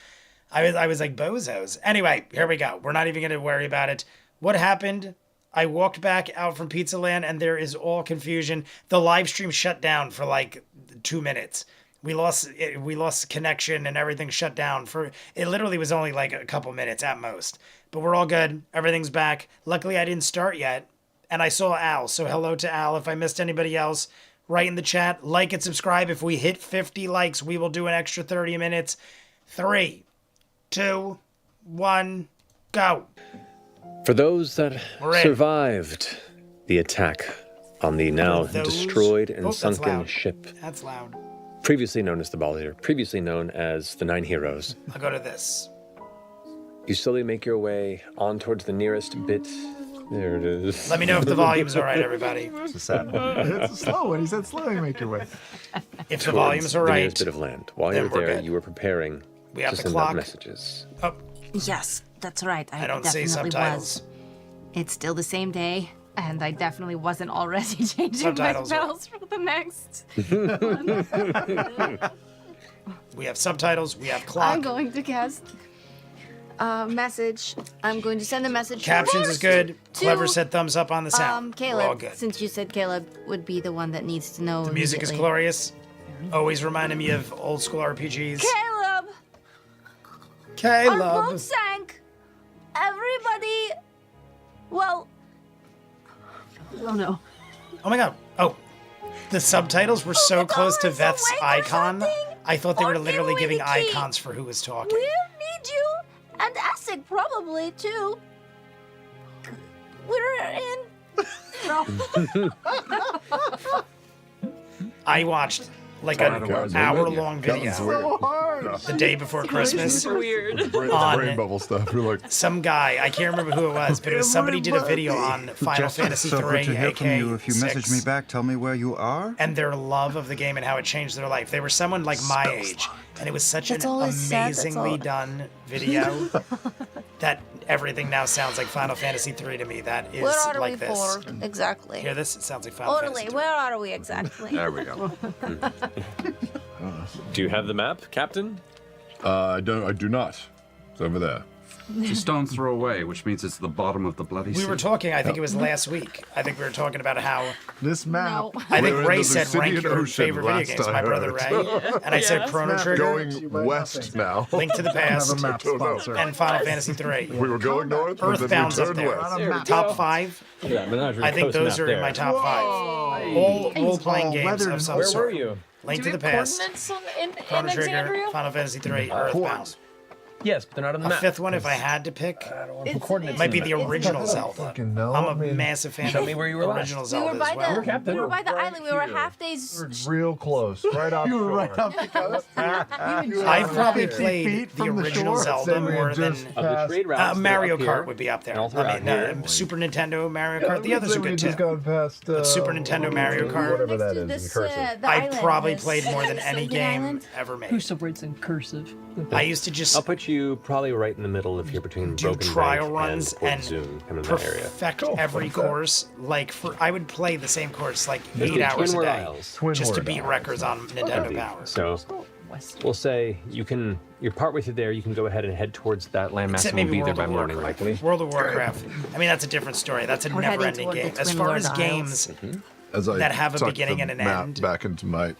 I was like, bozos. Anyway, here we go. We're not even going to worry about it. What happened? I walked back out from Pizza Land and there is all confusion. The live stream shut down for like 2 minutes. We lost connection and everything shut down it literally was only like a couple minutes at most. But we're all good. Everything's back. Luckily I didn't start yet. And I saw Al. So hello to Al. If I missed anybody else, write in the chat, like and subscribe. If we hit 50 likes, we will do an extra 30 minutes. 3, 2, 1, go. For those that survived the attack on the now destroyed and sunken ship. That's loud. Previously known as the Ball Leader, previously known as the 9 Heroes. I'll go to this. You slowly make your way on towards the nearest bit. There it is. Let me know if the volume's all right, everybody. It's a slow one. He said slowly make your way. If the volume's all the right. nearest bit of land. While you're there, good. you were preparing We have to the send clock. out messages. Oh, Yes, that's right. I don't see definitely subtitles. was. It's still the same day, and I definitely wasn't already changing Subtitles my are- spells for the next. We have subtitles. We have clock. I'm going to cast message. I'm going to send a message. Captions is first good. to, Clever said thumbs up on the sound. Caleb. We're all good. Since you said Caleb would be the one that needs to know. The music is glorious. Always reminding me of old school RPGs. Caleb. Our Caleb. boat sank. Everybody. Well. Oh no. Oh my god. Oh. The subtitles were so close to Veth's icon. I thought they were literally giving icons for who was talking. We'll need you. And Essek probably too. We're in. I watched like an hour-long video the day before Christmas Weird. on Brain bubble stuff. You're like, some guy. I can't remember who it was, but it was somebody did a video on Final Fantasy so good III, to hear from aka you. If you message me 6, back, tell me where you are. and their love of the game and how it changed their life. They were someone like my age, and it was such an amazingly done video that everything now sounds like Final Fantasy III to me. That is Where are like we this. for exactly? Hear this? It sounds like Final Orderly, Fantasy III. where are we exactly? there we go. Do you have the map, Captain? I do not. It's over there. Just don't throw away, which means it's the bottom of the bloody sea. We were talking, I think it was last week. I think we were talking about how This map. No. I think We're in Ray the said rank Lucidian your Ocean favorite video last games, I my brother heard. Ray. And I said Chrono Trigger, Going west now. Link to the Past, Have a map sponsor. and Final Fantasy III. We were going north, but then we Earthbound's up turned there. west. There we Top go. 5. Yeah, Menagerie I think Coast those map are in my there. top 5. All playing games weathered of some Where sort. were you? Link Do to we the have Past, coordinates in Chrono Trigger, Alexandria? Final Fantasy III, Earthbound. Yes, but they're not on the A map. fifth one, if I had to pick, Coordinates might be the in map. original Zelda. Fucking no, I'm a I mean, massive fan Show of me where you were last. original We Zelda were by as well. the Captain. we were by the Right island. We were here. half days. real close, right off. You were right off the coast. I've probably played the original Zelda more than Of the trade routes, they're Mario up Kart here. would be up there. And also I mean, out here. Super Nintendo Mario Kart. The others are good too. Just going past, Super Nintendo Mario Kart. Whatever Next that to is, this, in cursive. the I've island, probably this played more than any Sylvan game Island. ever made. Who's writes in cursive? I used to just I'll put you probably right in the middle if you're between do Broken trial Bank runs and Port and Zoom, kind of in that area. perfect every course. Like I would play the same course like There's 8 the hours a Twin day Isles. just to beat records on Nintendo Power. So we'll say you're partway through there. You can go ahead and head towards that landmass, Except and we'll maybe be there World by of morning, Warcraft. likely. World of Warcraft. I mean, that's a different story. That's a We're heading never-ending toward the game. As Twin far Lord as Isles. games, As I that have a tucked beginning the and an map end. back into my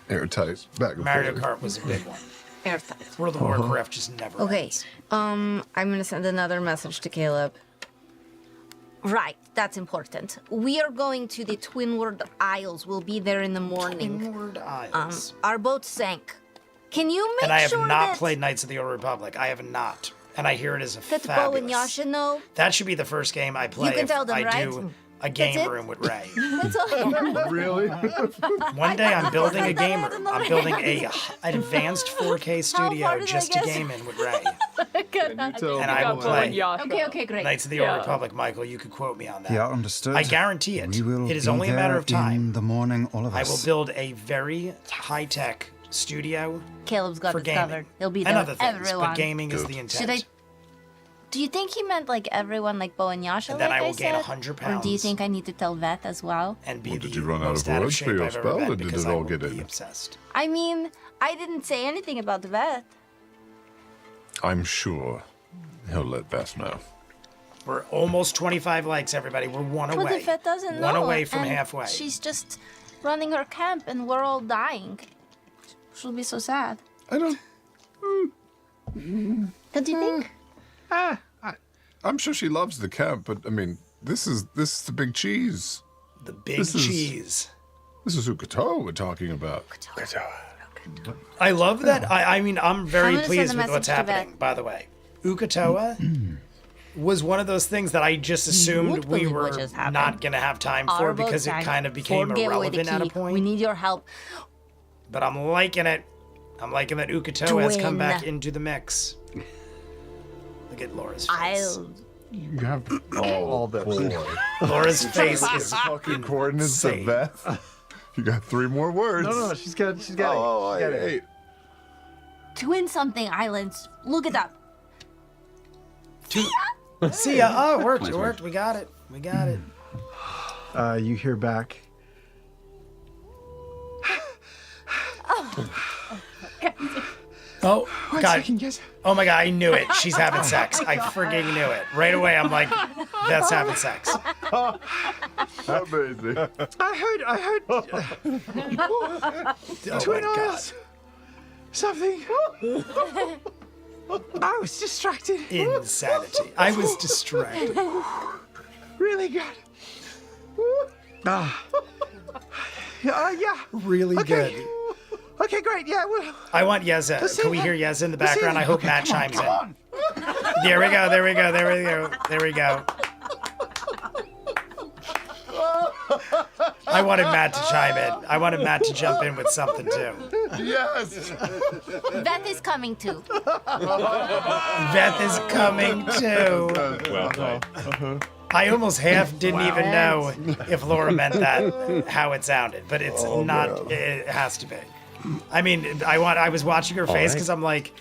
airtight bag of Mario holding. Kart was a big one. Airtight. World of Warcraft just never Okay. ends. I'm gonna send another message to Caleb. Right, that's important. We are going to the Twinward Isles. We'll be there in the morning. Inward Isles. Our boat sank. Can you make And I have sure not that played Knights of the Old Republic. I have not. And I hear it is a that Bo and fabulous. Yasha know? That should be the first game I play can if tell them, I right? do a game it? room with Ray. That's all. Really? One day I'm building a game I room. don't I'm know. building an advanced 4K studio far did I just to get? game in with Ray. Tell And I will Bo play and Yasha. Okay, great. Knights of the Old Republic, Michael. You could quote me on that. Yeah, understood. I guarantee it. We will It is be only a matter of there time. In the morning, all of I us. will build a very high-tech studio Caleb's got for it gaming. covered. He'll be and there other with things, everyone. but gaming is the intent. Should I? Do you think he meant like everyone, like Bo and Yasha? And then like I will gain said? 100 Or pounds. do you think I need to tell Veth as well? And be Well, the did you run out most of out of words shape for your I've ever spell, been or did because it I all will get be in? obsessed. I mean, I didn't say anything about Veth. I'm sure he'll let Beth know. We're almost 25 likes, everybody. We're one But away. if Veth doesn't One know, away from and halfway. she's just running her camp, and we're all dying. She'll be so sad. I don't. What do you think? I'm sure she loves the camp, but I mean, this is the big cheese. The big This is- cheese. This is Ukatoa we're talking about. I love that. I mean, I'm very gonna send pleased a with what's message to happening, Beth. by the way. Ukatoa was one of those things that I just assumed would we believe were what just happened. not going to have time for Our boat because it sank. kind of became Ford gave away the irrelevant at a key. point. We need your help. But I'm liking it. I'm liking that Ukatoa has come Twin. back into the mix. Look at Laura's face. You have all this. Laura's face is Fucking coordinates of insane. Beth. You got 3 more words. No, she's got it. Oh, hey. Twin something islands. Look it up. See ya. Oh, it worked. It worked. We got it. We got it. You hear back. Oh, One God. second, yes. Oh my God, I knew it. She's having sex. I frigging knew it. Right away, I'm like, that's having sex. Amazing. I heard. Oh Twin my God. oils. Something. I was distracted. Insanity. I was distracted. Really good. Yeah. Really Okay. good. Okay, great. Yeah, well. I want Yeza. Let's Can see we that. hear Yeza in the Let's see background? that. I hope Okay, Matt come on, chimes come in. on. There we go. There we go. There we go. There we go. I wanted Matt to chime in. I wanted Matt to jump in with something too. Yes. Beth is coming too. Beth is coming too. I almost half didn't even know if Laura meant that, how it sounded, but it's not. It has to be. I mean, I was watching her face because I'm like,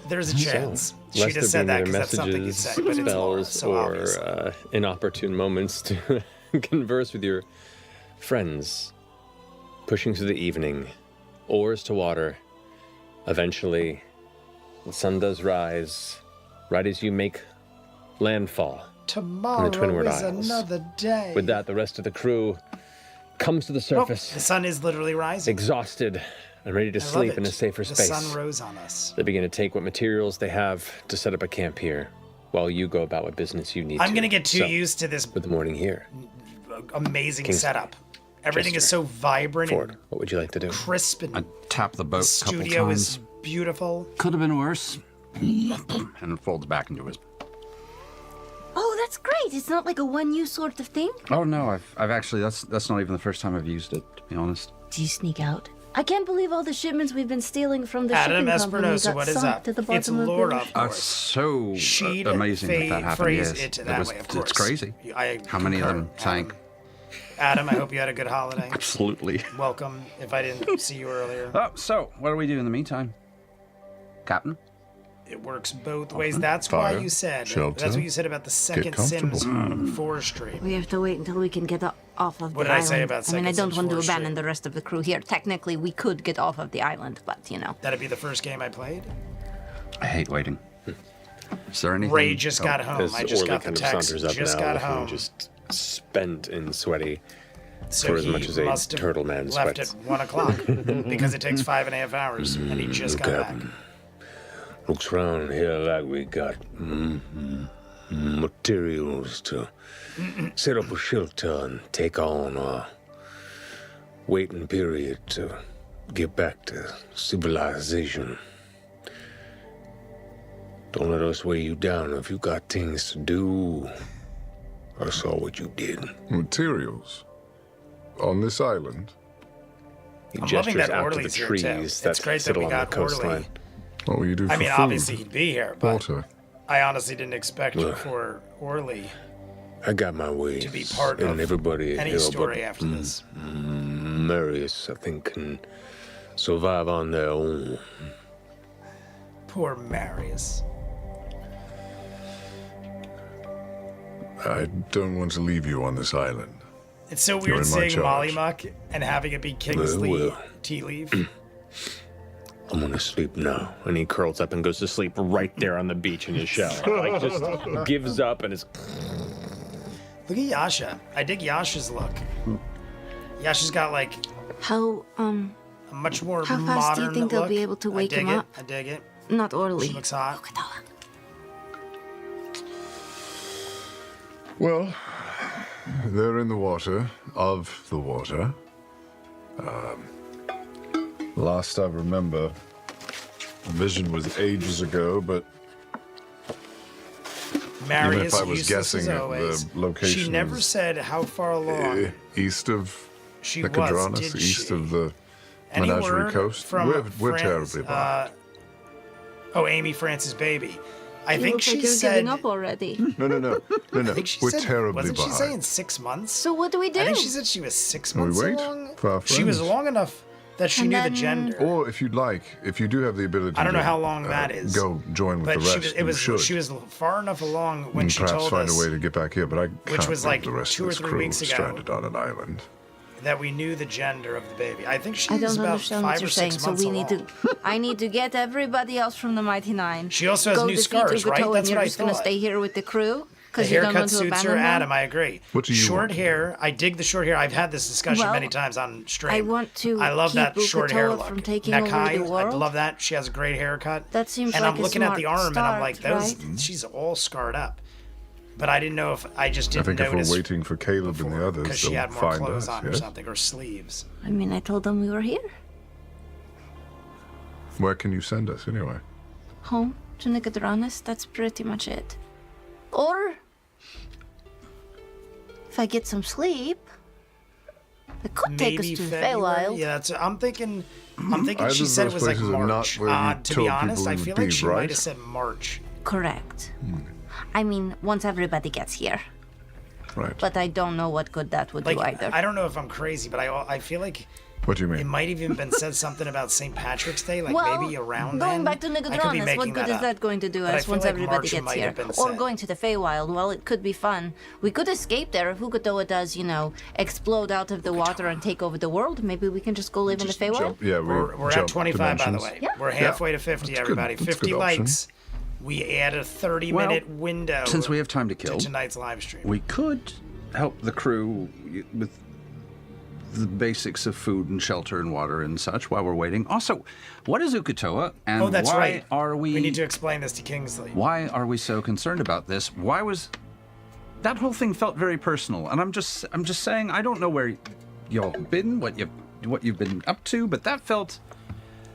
there's a chance. She Lest just there said be that either because that's something you'd messages, say, but it's Laura, spells, so obviously. or inopportune moments to converse with your friends, pushing through the evening, oars to water. Eventually, the sun does rise, right as you make landfall. Tomorrow Twinward is Isles. another day. With that, the rest of the crew comes to the Oh, surface, the sun is literally rising. exhausted and ready to I love sleep it. in a safer the space. sun rose on us. They begin to take what materials they have to set up a camp here, while you go about what business you need to. I'm gonna get too So, used to this with the morning here. amazing King's setup. Everything is Chester. so vibrant Ford, and what would you like to do? crisp, and I tapped the boat the a couple studio times. is beautiful. Could have been worse. And it folds back into his. Oh, that's great. It's not like a one-use sort of thing. Oh no, I've actually that's not even the first time I've used it, to be honest. Do you sneak out? I can't believe all the shipments we've been stealing from the Adam shipping company Espinosa, got what is sunk up? to the It's bottom of the Laura, ocean. of That's course. so She'd amazing that happened. phrase Yes, it that way, of course. It's crazy. I How many of concur, them sank? Adam, I hope you had a good holiday. Absolutely. Welcome, if I didn't see you earlier. Oh, so what do we do in the meantime, Captain? It works both ways. That's why Fire, you said. shelter, That's what you said about the second comfortable. Sims 4 stream. We have to wait until we can get off of What the did I island. say about I mean, I Second don't Sims want to 4 abandon stream? the rest of the crew here. Technically, we could get off of the island, but you know. That'd be the first game I played. I hate waiting. Is there anything? Ray just got home. As I just Orly got the kind of text. saunters up Just now, got looking home. just spent and sweaty. So for as he much as a must have turtle man left sweats. at 1 o'clock because it takes 5.5 hours, and he just got back. Captain, looks around here like we got materials to set up a shelter and take on a waiting period to get back to civilization. Don't let us weigh you down if you got things to do. I saw what you did. Materials on this island. He I'm loving gestures that out to the Orly's here, too. trees It's that great sit that we along the got Orly. coastline. What will you do for I mean, food? obviously he'd be here, but Water. I honestly didn't expect Look. for Orly I got my ways. to be part and of everybody any here, story but, after this. Marius, I think, can survive on their own. Poor Marius. I don't want to leave you on this island. It's so You're weird in my seeing Molly charge. Muck and having it be Kingsley well. Tea Leaf. I'm gonna sleep now. And he curls up and goes to sleep right there on the beach in his shell. Like, just gives up and is. Look at Yasha. I dig Yasha's look. Yasha's got like How, a much more How modern fast do you think they'll look. be able to wake I dig him it. up? I dig it. not Orly. She looks hot. Look at that. Well, they're in the water, of the water. Last I remember, the vision was ages ago, but Marius, if I was useless as guessing at the always. location She never was, said how far along east of she the was. Cadranus, Did east she? of the Any Menagerie word Coast. from We're France, terribly behind. Oh, Amy Francis Baby. I You think look she like you're said. giving up already. No. I think she We're said. terribly Wasn't she behind. saying 6 months? So what do we do? I think she said she was 6 We months wait along. for our She was friends. long enough that she And knew the then- gender. Or if you'd like, if you do have the ability I don't know to, how long that is. Go join with but the she rest. was, it you was should. she was far enough along when and she perhaps told find us. a way to get back here, but I can't was leave like the rest 2 of or this 3 crew weeks ago. stranded on an island. that we knew the gender of the baby. I think I she's don't about understand 5 what or you're 6 saying, so months we need along. to. I need to get everybody else from the Mighty Nine. She also has Go new defeat scars, right? Ugotoa, That's and you're what I just gonna thought. stay here with the crew The because you don't haircut want to suits abandon her, them. Adam. I agree. What do you short want to hair. I dig the short hair. I've had this discussion Well, many times on stream. I want to I love keep that short hair Ugotoa look. from taking Neck over high, the world. I love that. She has a great haircut. That seems and like I'm a looking at the smart arm, and I'm like, start, those. right? She's all scarred up. But I didn't know if I just I didn't think if notice we're waiting for Caleb and the others, because she they'll had more find clothes us. on or Yes? something, or sleeves. I mean, I told them we were here. Where can you send us anyway? Home to Nicodranas. That's pretty much it. Or if I get some sleep, it could take us Maybe to February. Feywild. Yeah, that's. I'm thinking Either she of said it those was like places are not March. where you To be told honest, people I it feel would like be, she right? might have said March. Correct. I mean, once everybody gets here. Right. But I don't know what good that would Like, do either. I don't know if I'm crazy, but I feel like What do you it mean? might have even been said something about St. Patrick's Day, like well, maybe around going then. back to I could be Nicodranas, making what good is up. that going to do But I us feel once like everybody March gets might here? have been Or said. going to the Feywild, well, it could be fun. We could escape there if Ugotoa does, explode out of the water and take over the world. Maybe we can just go live in the Feywild. Jump, yeah, We're at jump 25, by the dimensions. way. Yeah. We're halfway to 50, That's good. everybody. That's a 50 good option. likes. We add a 30-minute window Since we have time to kill, tonight's live stream. we could help the crew with the basics of food and shelter and water and such while we're waiting. Also, what is Ugotoa, and Oh, that's why right. are we? We need to explain this to Kingsley. Why are we so concerned about this? Why was that whole thing felt very personal? And I'm just saying, I don't know where y'all been, what you've been up to, but that felt,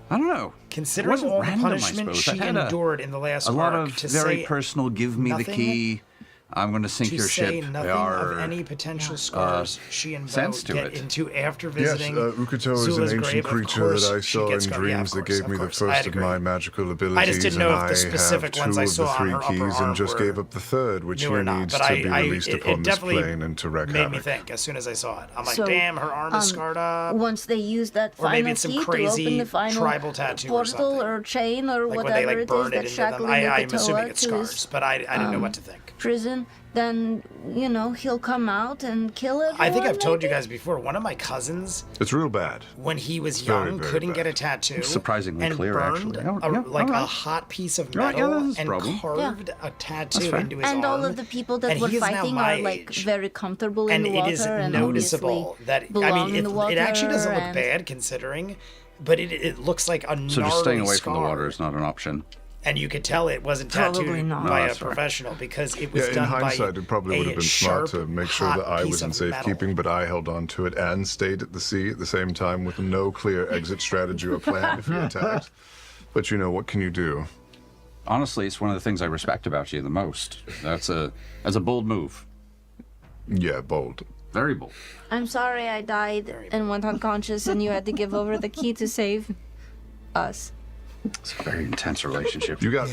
I don't know. It Considering wasn't all the random, I punishment suppose. she I had endured in the last a lot arc, of to very say personal. Give me the nothing- key. I'm going to sink to your say ship. nothing of any potential scars she and Bo sense to get it. into after Yes, visiting Ugotoa is Zula's an grave. ancient Of creature course, that I she saw in gets scarred. Yeah, dreams of that course, gave me the course. I'd first of agree. my magical abilities. didn't know and if the specific I have ones two I of saw the on three her upper keys arm and just were gave up the third, which new he or not, needs but to be I released it upon this definitely plane and to wreak made me havoc. think as soon as I saw it. I'm like, So, damn, her arm is scarred up. Once they use that Or maybe final it's some key to crazy open the final tribal tattoo or portal something. or chain or Like when whatever they like it is burn it that's into them. shackling I'm assuming Ugotoa it's to scars, his but I didn't know what to think. prison, then, he'll come out and kill everyone. I think I've told you maybe? guys before, one of my cousins, It's real bad. when he was Very, young, very couldn't bad. get a tattoo. Surprisingly and clear, burned actually. Oh, yeah, like all right. a hot piece of All right, yeah, metal this is a and problem. carved a tattoo fair. into his And arm. all of the people that and were he is now fighting my are like age. very comfortable in And the water it is and noticeable obviously that belong in the water. it actually doesn't look and- bad considering, but it looks like a So just staying away scar. from the water is not an option. And you could tell it wasn't Probably tattooed not. by No, a that's right. professional because it was Yeah, in done by hindsight, it probably would have a been smart sharp, to make sure hot that I piece was in of metal. safekeeping, but I held on to it and stayed at the sea at the same time with no clear exit strategy or plan if he attacked. But what can you do? Honestly, it's one of the things I respect about you the most. That's a bold move. Yeah, bold. Very bold. I'm sorry I died and went unconscious and you had to give over the key to save us. It's a very intense relationship. You got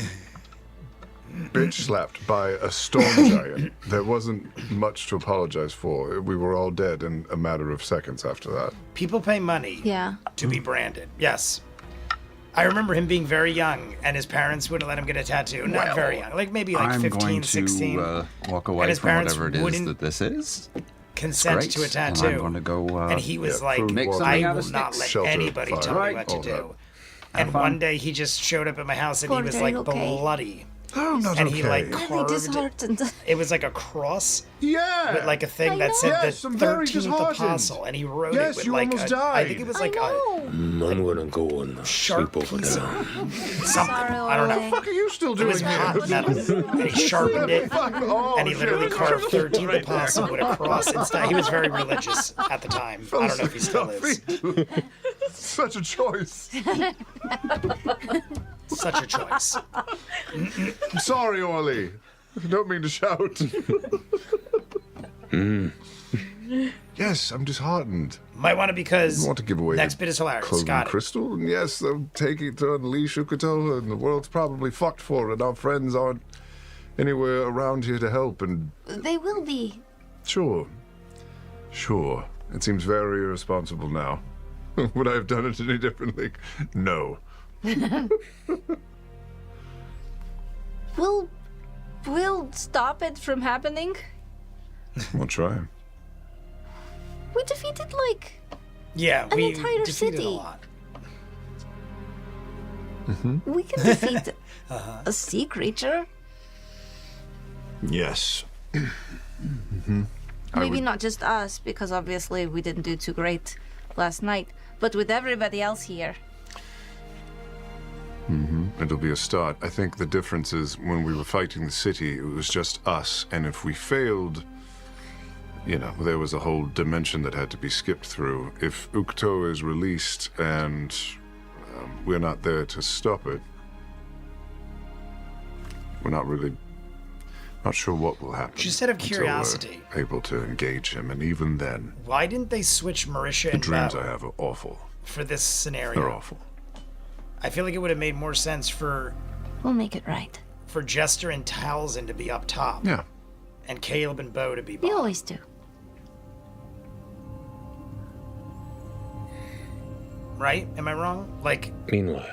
bitch slapped by a storm giant. There wasn't much to apologize for. We were all dead in a matter of seconds after that. People pay money Yeah. to be branded. Yes. I remember him being very young, and his parents wouldn't let him get a tattoo. Not Well, very young, like maybe like I'm 15, going to 16. walk And away his from parents whatever it is wouldn't that this is. consent Great. to a And tattoo. I'm going to go. And he was yeah, like, food, Make water, something I out will of not sticks. let Shelter, anybody fire, tell me right, what to all do. that. And fun. one day he just showed up at my house and he was Porter, like you okay? bloody. Oh, not And okay. he like Really carved. disheartened. It was like a cross yeah. with like a thing I that know. said Yes, the I'm very 13th disheartened. apostle, and he wrote Yes, it with you like almost I think it died. was I like a know. I'm gonna go and sharp sleep over piece there. of something. Sorry, I don't know. Ole. What are you still It doing was here? hot metal, and he sharpened it, Oh, and he literally shit. carved 13th apostle with a cross instead. He was very religious at the time. I don't know if he still is. Such a choice. Such a choice. I'm sorry, Orly. I don't mean to shout. Yes, I'm disheartened. Might want to because I want to give away next the bit is hilarious. Cloven Got it. crystal, and yes, they'll take it to unleash Ugotoa, and the world's probably fucked for it. Our friends aren't anywhere around here to help, and They will be. sure. It seems very irresponsible now. Would I have done it any differently? No. We'll stop it from happening. We'll try. We defeated, like, Yeah, an we entire defeated city. a lot. We can defeat a sea creature. Yes. Maybe not just us, because obviously we didn't do too great last night, but with everybody else here. It'll be a start. I think the difference is when we were fighting the city, it was just us, and if we failed, you know, there was a whole dimension that had to be skipped through. If Ukto is released and we're not there to stop it, we're not sure what will happen. Just out of until curiosity. we're able to engage him, and even then, Why didn't they switch Marisha the and dreams Bo I have are awful. for this scenario? They're awful. I feel like it would have made more sense for We'll make it right. Jester and Talzin to be up top. Yeah. And Caleb and Bo to be We bottom. always do. Right? Am I wrong? Like, Meanwhile,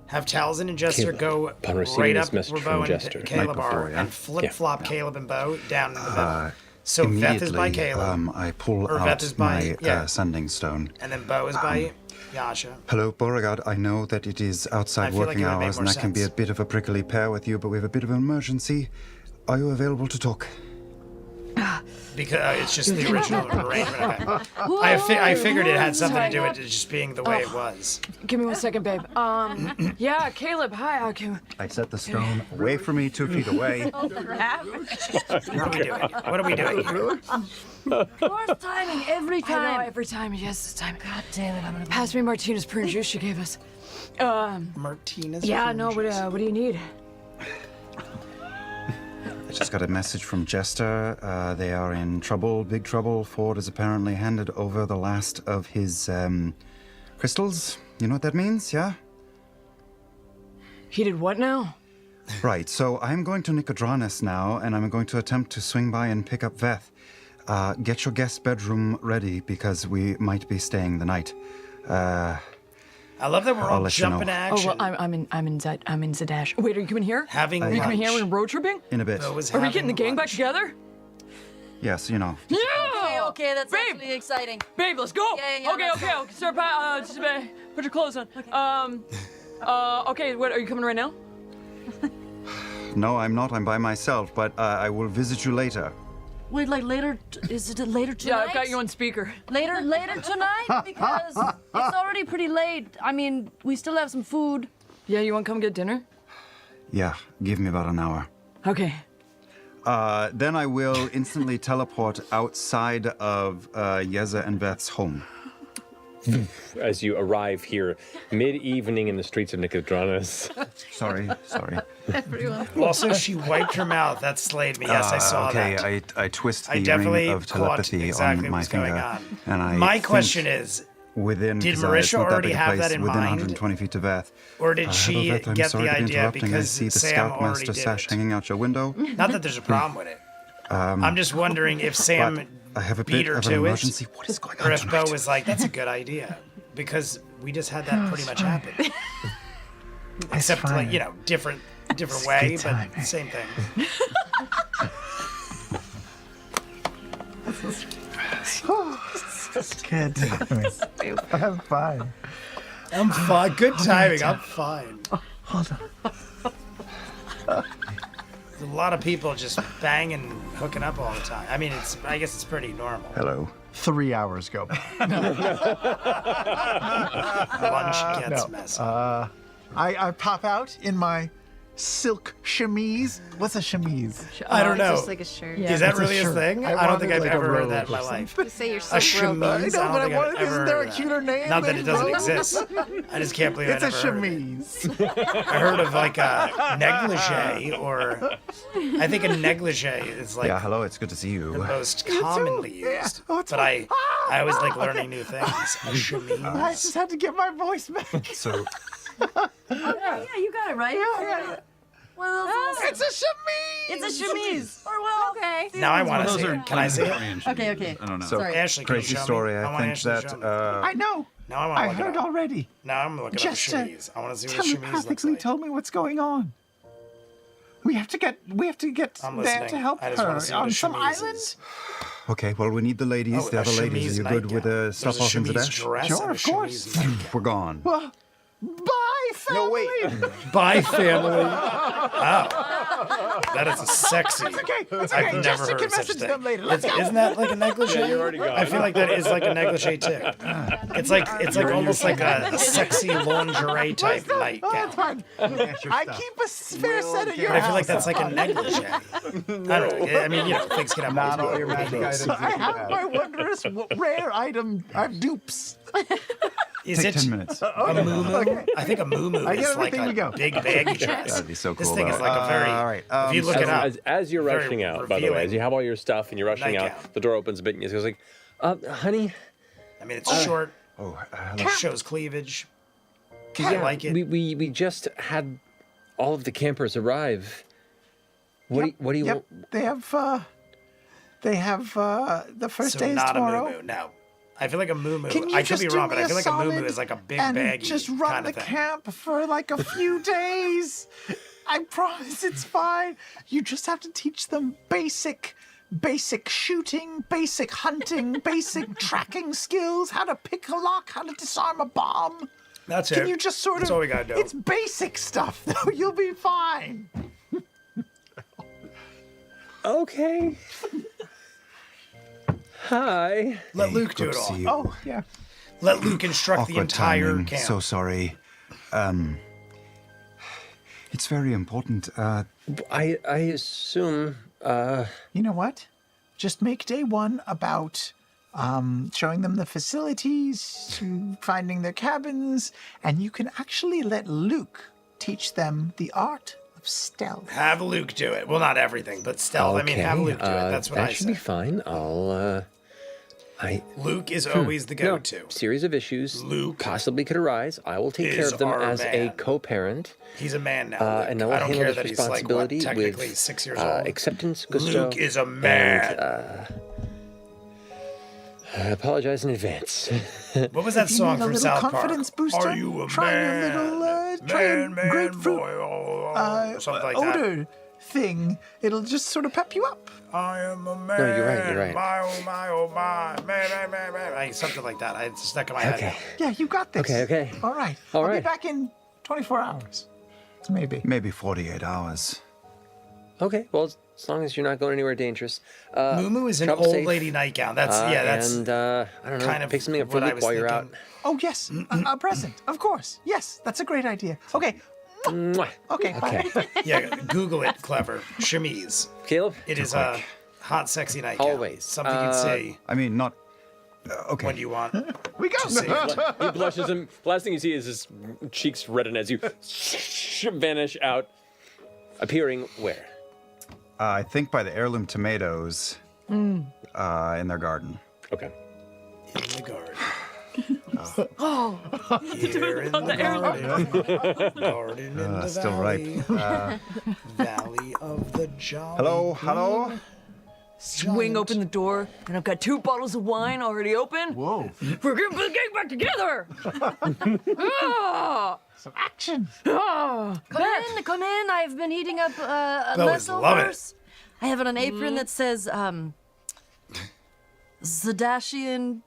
have Talzin and Jester Caleb, go upon receiving right this up message where from Bo and Jester, Caleb night before, are, yeah? and flip-flop Caleb and Bo down in the middle. So Veth Immediately, is by Caleb, I pull Or Veth out is by- my sending stone. and then Bo is by Yasha. Hello, Beauregard. I know that it is I outside feel like working it would make hours, more and that can be a sense. bit of a prickly pear with you, but we have a bit of an emergency. Are you available to talk? Because it's just the original arrangement. Okay. I figured it had something to do with it just being the way it was. Give me 1 second, babe. Yeah, Caleb, hi. Okay. I set the stone away from me, 2 feet away. What are we doing? What are we doing here? Fourth timing every time. I know, every time. Yes, this time. God damn it, I'm gonna pass me Martina's prune juice she gave us. Martinez? Yeah, no, what do you need? I just got a message from Jester. They are in trouble, big trouble. Ford has apparently handed over the last of his crystals. You know what that means, yeah? He did what now? Right, so I'm going to Nicodranus now, and I'm going to attempt to swing by and pick up Veth. Get your guest bedroom ready, because we might be staying the night. I love that we're I'll all let you jumping know. action. Oh well, I'm in Zadash. Wait, are you coming here? Having Are you coming lunch. here? We're road tripping? In a bit. Bo was Are we having getting the gang back lunch. together? Yes, you know. Yeah. Okay, that's Babe. actually exciting. Babe, let's go. Yeah, okay, let's okay. Start by just put your clothes on. Okay. What are you coming right now? No, I'm not. I'm by myself, but I will visit you later. Wait, like later? Is it later tonight? Yeah, I've got you on speaker. Later tonight? Because it's already pretty late. I mean, we still have some food. Yeah, you want to come get dinner? Yeah, give me about an hour. Okay. Then I will instantly teleport outside of Yeza and Veth's home. as you arrive here, mid-evening in the streets of Nicodranus. Sorry. Everyone. Also, she wiped her mouth. That slayed me. Yes, I saw okay, that. I twist the I definitely ring of caught telepathy exactly on my what's finger. going on. And I My think question is, within, did 'cause, Marisha it's not that already big a have place, that in within mind? 120 feet of Veth. Or did she Hello, Veth, I'm get sorry the to be idea interrupting. because I see the Sam already Scoutmaster did sash it? hanging out your window. Not that there's a problem with it. I'm just wondering if Sam But I have a beat bit her of an to emergency. it, What is going or on if Bo tonight? was like, "That's a good idea," because we just had that pretty much happen. Except, like, you know, different way, but same thing. Good. I'm fine. I'm fine. Good timing. I'm fine. Hold on. There's a lot of people just banging, hooking up all the time. I mean, I guess it's pretty normal. Hello. 3 hours go by. Lunch gets messy. I pop out in my silk chemise. What's a chemise? I don't know. Just like a shirt. Is that It's a really a shirt. thing? I I don't think wanted I've like a ever heard robe that in my or life. You say you're A so chemise? I know, but I don't wanted, think I've ever isn't there a heard that. cuter name? Not that it doesn't than exist. I just can't believe It's I a never heard of it. chemise. I heard of like a negligee, or I think a negligee is like Yeah, hello. It's good to see the you. most commonly Yeah. used. Oh, it's But fine. I always like learning new things. A chemise. I just had to get my voice back. So Yeah, you got it right. Yeah. One of those little- It's a chemise. It's a chemise. Or well, okay. Now I want to see Those are it. Can I see it? strange. Okay. I don't know. So Sorry. Ashley, can you crazy show me? story. I I want think Ashley to that show me. I know. Now I want to I look heard it up. already. Now I'm looking up Just chemise. I want to see what a chemise looks telepathically like. told me what's going on. We have to get I'm there listening. to help I just her want to see what on a some chemise island. is. Okay, well, we need the ladies. The other ladies, are you good with a stop off into dash? Sure, of course. We're gone. Well, bye, family. No, wait. Bye, family. Wow. That is a sexy. It's okay. It's I've okay. never Jester heard can of such a message thing. them later. Let's go. Isn't that like a negligee? Yeah, you're already gone. I feel like that is like a negligee too. It's like almost like a sexy lingerie type nightgown. Oh, it's fine. I keep a spare set at your But I house. feel like that's like a negligee. I don't know. I mean, things can have Not all multiple your magic meanings. items. I have my wondrous rare item. I have dupes. Is Take it 10 minutes. a moo-moo? I think a moo-moo I get is like everything we a go. big baggy dress. That'd be so This cool, thing though. is like a very. All right, If you look it up, As you're very rushing out, by the way, revealing as you have all your stuff and you're rushing nightgown. out, the door opens a bit and he goes like, honey, I mean, it's short. Oh, It shows cleavage. I like it. we just had all of the campers arrive. What do you Yep. want? They have the first So day is not tomorrow. a moo-moo. No. I feel like a moo-moo. Can you I could just be do wrong, but me I a feel like a moo-moo solid is like a big and baggy just run kind the of thing. camp for like a few days. I promise it's fine. You just have to teach them basic shooting, basic hunting, basic tracking skills, how to pick a lock, how to disarm a bomb. That's it. Can you just sort That's of? all we gotta do. It's basic stuff, though. You'll be fine. Okay. Hi. Let Luke do good it to all. see you. Oh yeah. Let Luke instruct the Awkward entire timing. camp. So sorry. It's very important. I assume. You know what? Just make day one about showing them the facilities, finding their cabins, and you can actually let Luke teach them the art of stealth. Have Luke do it. Well, not everything, but stealth. I mean, have Luke do it. That's what that I should say. be fine. Luke is always the go-to. No, series of issues Luke possibly could arise. I will take care is of them our as a man. co-parent. He's a man now. Luke. And I will I don't handle care this that he's like, what, responsibility technically with 6 years old. acceptance, gusto. Luke is a man. And, I apologize in advance. What was that If you song need a from little South confidence Park? booster, Are you a try man? a little try a grapefruit boy, something like that. odor thing. It'll just sort of pep you up. I am a man. No, you're right, you're right. My, oh, my, oh, my. Man. Like, something like that. It's stuck in my Okay. head. Yeah, you got this. Okay. All right. All I'll be right. back in 24 hours. Maybe. Maybe 48 hours. Okay, well, as long as you're not going anywhere dangerous. Moo is an travel old safe. lady nightgown. That's that's And I don't know, kind of pick something up for what I Luke was while you're out. thinking. Oh, yes. A present. Of course. Yes, that's a great idea. Okay. Mwah. Okay. Okay. Bye. Yeah, Google it. Clever. Chemise. Caleb? It is a hot, sexy nightgown. Always. Something you'd see. I mean, not. Okay. When do you want? We go. See it. He blushes and the last thing you see is his cheeks redden as you vanish out. Appearing where? I think by the heirloom tomatoes in their garden. Okay. In the garden. Oh, Here in the garden. Garden in the Still valley. ripe. Valley of the Jolly. Hello? swing open the door, and I've got 2 bottles of wine already open. Whoa. We're gonna put the gang back together. Some action. Come in. I've been heating up Always love it. leftovers. I have it on an apron that says Zadashian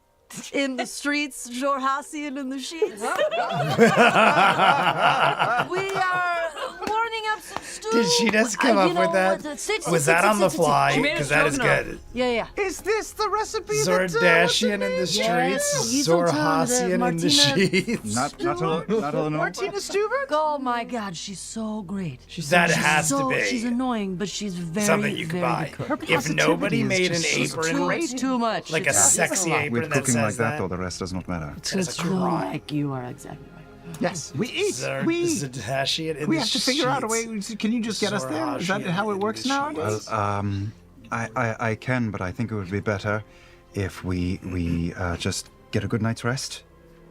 in the streets, Jorhassian in the sheets. We are warming up some stew. Did she just come up with that? Was that on the fly? Because that is good. Yeah. Is this the recipe Zordashian in the streets, Zorhassian in the sheets. Not Eleanor. Martina Stubert? Oh my God, she's so great. That has to be She's annoying, but she's very, something you could very buy. good cook. If nobody made an just apron, It's too much. like a It's sexy a lot. apron With that cooking says like that, that. though, the rest does not matter. It's a It's crime. like you are exactly right. Yes, we eat. Zordashian in We the have to figure out a way. Can you just get us there? Is that how it works nowadays? I can, but I think it would be better if we just get a good night's rest,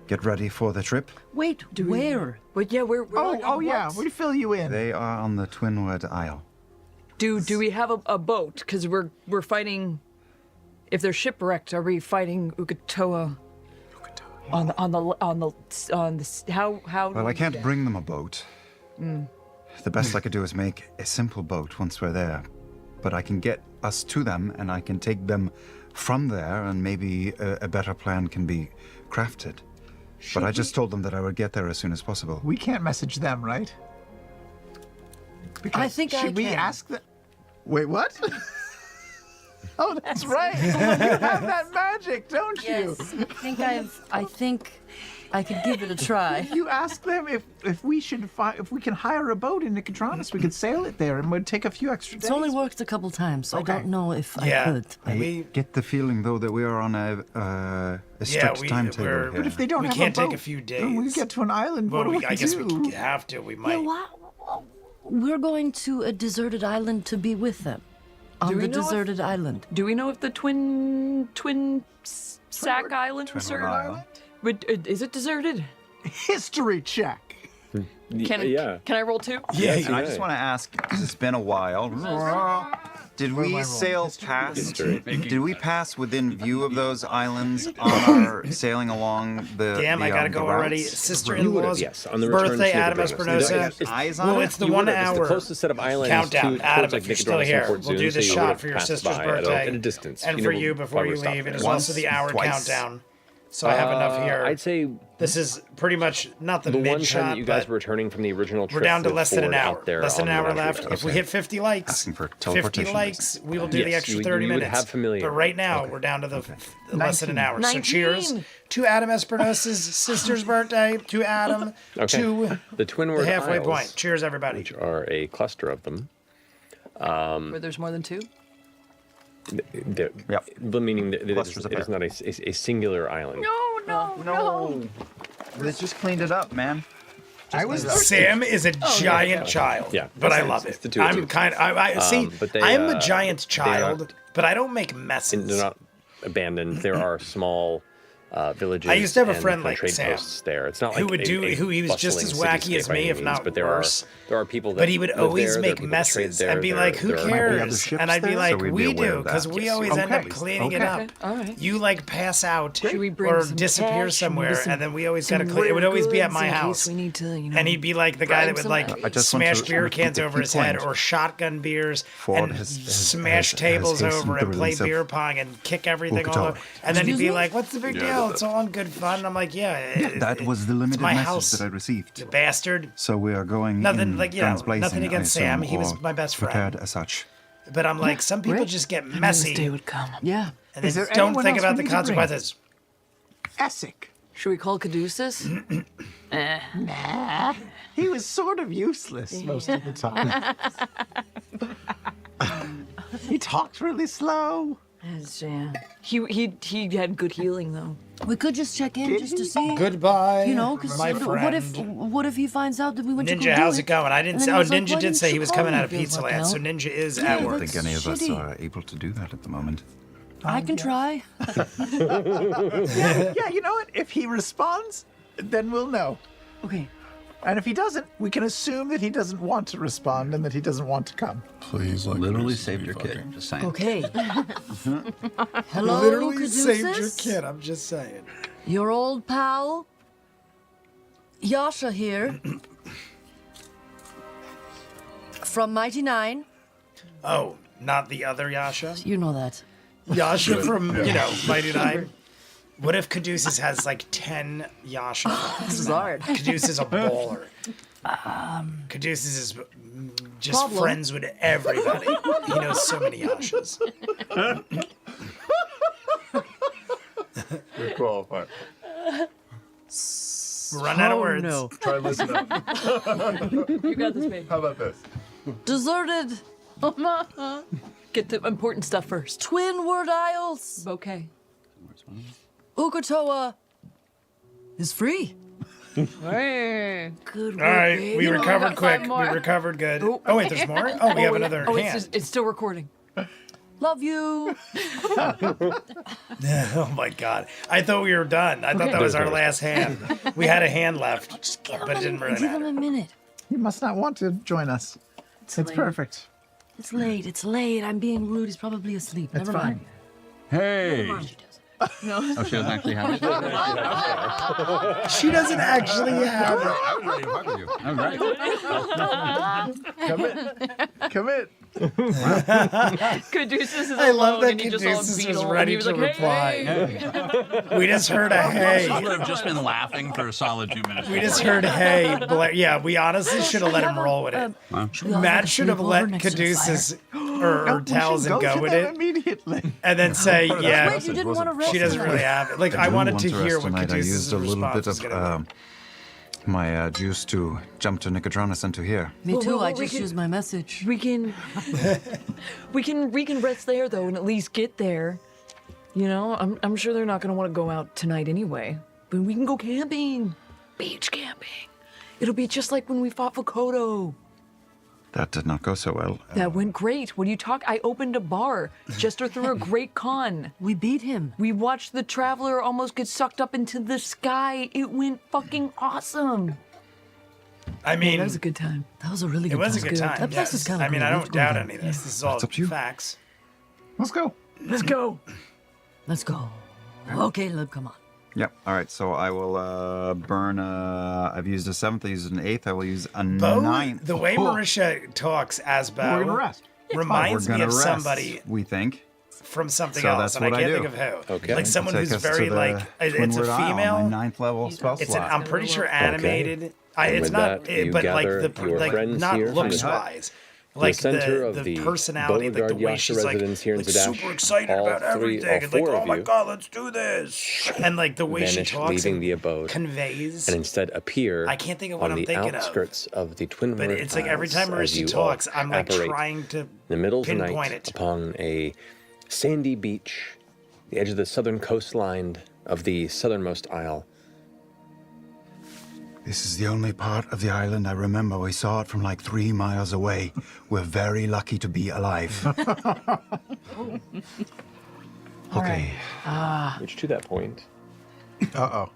get ready for the trip. Wait, where? But yeah, we're Oh yeah, we fill you in. They are on the Twinwood Isle. Do we have a boat? Because we're fighting. If they're shipwrecked, are we fighting Ukatoa? On the how? Well, I can't bring them a boat. The best I could do is make a simple boat once we're there. But I can get us to them, and I can take them from there, and maybe a better plan can be crafted. But I just told them that I would get there as soon as possible. We can't message them, right? Because I think should we can. ask them? Wait, what? Oh, that's right. You have that magic, don't you? Yes, I think I could give it a try. You ask them if we should if we can hire a boat in Nicodranas, we could sail it there and would take a few extra days. It's only worked a couple times, so Okay. I don't know if I Yeah. could. I get the feeling, though, that we are on a strict timetable we're- here. But if they don't We have can't a boat, take a few then we days. get to an island. Well, what do we I guess do? we have to. We might. We're going to a deserted island to be with them. On Do we the know if- deserted island. Do we know if the twin sack island was Twinward deserted? Isle. Is it deserted? History check. Can I roll 2? Yeah, And I just want to ask, because it's been a while. Did we sail past? Did we pass within view of those islands on our sailing along the? Damn, I gotta the go already. routes? Sister-in-law's yes, on the return birthday, to Adam Nicodranas. Espinosa. Eyes on Well, it? it's the You 1 would've- it's hour the closest set of islands countdown. to, Adam, towards, like, if you're still Nicodranas and here, Port we'll do Zoom, the so you shot would've for your passed sister's by birthday. at a distance. And You for know, you before while you we're stopped leave. It there. is Once, also the hour twice. countdown. So I have enough here. I'd say This is pretty much not the the one mid time shot, that you guys but were returning from the original trip we're down to with less than an Ford hour. out there Less than an on the hour menagerie. left. If we hit 50 likes, Asking for 50 teleportation. likes, we will do the Yes, extra you 30 would minutes. have familiarity. But right now, we're down to the less than an hour. So cheers to Adam Espinosa's sister's birthday, to Adam, to the Twinward the halfway Isles, point. Cheers, everybody. which are a cluster of them. Where there's more than 2? Meaning that Clusters of it is not a singular island. No. They just cleaned it up, man. Sam is a giant child, Yeah, but I it's- love it's it. the two of I'm you. kind of, I see, but they, I'm a giant they are child, not- but I don't make messes. They're not abandoned. There are small villages. I used to have a and friend like trade Sam, posts there. It's not who like would who he was just as bustling wacky as cityscape by me, any if means, not but worse. there are people that But he would live always there, there are make people that trade messes there, and be there- like, "Who there are- Might be other cares?" ships And I'd be there, like, so we'd be "We aware do, of that. because we Yes. always end Okay. up cleaning it up. All right. You like pass out Should we bring or some disappear cash? somewhere, Some- and then we always some gotta clean. It would always be at goods my in case house." We need to, you know, And he'd be like the guy that bribe would some like money. I just want smash to beer repeat cans the over key his head point. or shotgun beers Ford and has smash tables hastened over the and play release of beer pong and kick everything all Ukatawa. over. And then he'd be Excuse me? like, "What's the big deal? It's all in good fun." And I'm like, "Yeah, That was the limited my message house, that I received. you bastard." So we are going Nothing in like, guns nothing blazing, I against assume, Sam. He was or my best prepared friend. as such. But I'm like, some people just get This day messy would come. Yeah. and Is they there don't anyone think else about we the need to bring? consequences. Essek. Should we call Caduceus? Nah. He was sort of useless most of the time. He talked really slow. Yeah. He had good healing though. We could just check in just to see. Goodbye, You know, because my what if he finds out that we went to go Ninja, do how's it going? I And didn't then say. he Oh, was like, Ninja "Why did didn't say you he was call coming me out of if it was Pizza like Land, that?" so Ninja is Yeah, at I don't work. think any of us shitty. are able to do that at the moment. I can try. Yeah, you know what? If he responds, then we'll know. Okay. And if he doesn't, we can assume that he doesn't want to respond and that he doesn't want to come. Please, like, Literally this to saved be your kid. fucking- Just saying. Okay. Hello, Literally saved your Caduceus? kid. I'm just saying. Your old pal, Yasha here, from Mighty Nine. Oh, not the other Yasha. You know that. Yasha from Mighty Nine. What if Caduceus has like 10 Yasha? This is hard. Caduceus is a baller. Caduceus is just Problem. friends with everybody. He knows so many Yashas. You're qualified. We're running out of words. no. Try and listen up. You got this, babe. How about this? Deserted Get the important stuff first. Twinward Isles. Okay. Ukatoa is free. Hey. Good All work, right, babe. we recovered quick. We more. recovered good. Oh wait, there's more. Oh, we have another Oh, hand. it's still recording. Love you. Oh my god! I thought we were done. I thought that was our last hand. We had a hand left, but it didn't really Give him matter. a minute. He must not want to join us. It's late. perfect. It's late. It's late. I'm being rude. He's probably asleep. It's Never mind. fine. Hey. Never mind. No. Oh, she doesn't actually have it? She doesn't actually have it. I was ready to fuck with you. All right. Commit. Caduceus is I love alone that and he just saw a Caduceus was beetle ready and he was to like, reply. hey. We just heard a hey. I would have just been laughing for a solid 2 minutes. We just heard hey. Yeah, we honestly should have let him roll with it. Matt should have let Caduceus or Talzin go with it immediately. and then say, yeah, Wait, you didn't want to rest she doesn't really have it. Like, I do wanted want to to hear rest what tonight. I Caduceus' used a little response bit was of going to be. my juice to jump to Nicodranus and to here. Me too. Well, I we just can- used my message. We can rest there though and at least get there. You know, I'm sure they're not gonna want to go out tonight anyway. But we can go camping. Beach camping. It'll be just like when we fought Vokodo. That did not go so well. That went great. What do you talk? I opened a bar. Jester threw a great con. We beat him. We watched the Traveler almost get sucked up into the sky. It went fucking awesome. I mean, That was a good time. That was a really it good was a time. good time. That place Yes. is kind of I mean, cool. I We don't have to go doubt there. any of this. This is all up to you. facts. Let's go. Let's go. Let's go. Okay, Caleb, come on. Yep. All right. So I will burn. I've used a 7th. I used an 8th. I will use a Bo, 9th. the way Marisha talks as Bo We're gonna rest. reminds We're me gonna of rest, somebody we think. from something So else, that's and I what I can't do. think of who. Okay. Like someone Take who's us to very the like it's a Twinward Isle, female. my 9th level spell It's slot. I'm pretty sure animated. And It's with not, that, you but like gather the your like friends not here from looks the wise. Like center of the personality, like the Beauregard way Yasha she's like, residence here in like Zadash, super excited all about three- everything, all and like, four oh of my you god, let's do this, and like the way she vanish, talks leaving and the abode, conveys. and instead appear I can't think of what on I'm the thinking of. outskirts of the Twinward But it's like every time Isles as you Marisha all talks, I'm like apparate trying to in the middle of the pinpoint night it. upon a sandy beach, the edge of the southern coastline of the southernmost isle. This is the only part of the island I remember. We saw it from like 3 miles away. We're very lucky to be alive. Okay. Which, to that point, Uh-oh.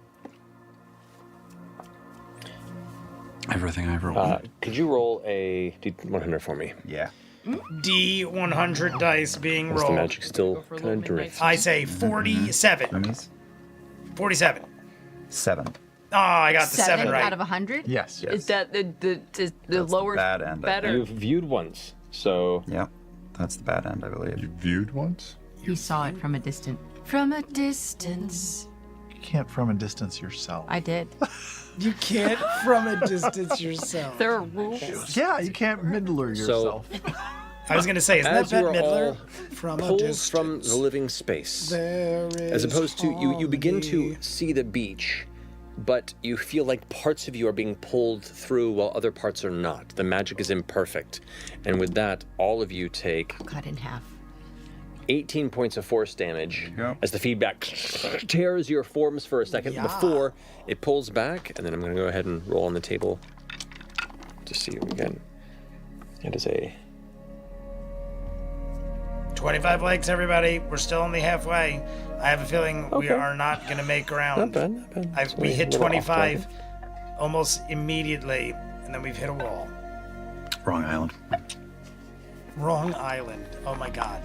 Everything I ever wanted. could you roll a D100 for me? Yeah. D100 dice being Is the rolled. magic still for a kind of little midnight drift? I say 47. Minis? 47. 7. Oh, I got the 7 right. out of 100? Yes. Is that the lower bad end, I better? You've viewed once, so Yep. That's the bad end, I believe. You viewed once? He saw it from a distance. From a distance. You can't from a distance yourself. I did. You can't from a distance yourself. There are rules. Yeah, you can't middler yourself. I was gonna say, isn't as that you Bette are Midler? all From a pulled distance. from the living space, There as is opposed to you begin to harmony. see the beach, but you feel like parts of you are being pulled through while other parts are not. The magic is imperfect, and with that, all of you take Cut in half. 18 points of force damage Yep. as the feedback tears your forms for a second before it pulls back, and then I'm going to go ahead and roll on the table to see again. It is a 25 likes, everybody. We're still only halfway. I have a feeling we Okay. are not gonna make ground. not bad, not bad. It's We only hit a little off 25 target. almost immediately, and then we've hit a wall. Wrong island. Wrong island. Oh my god.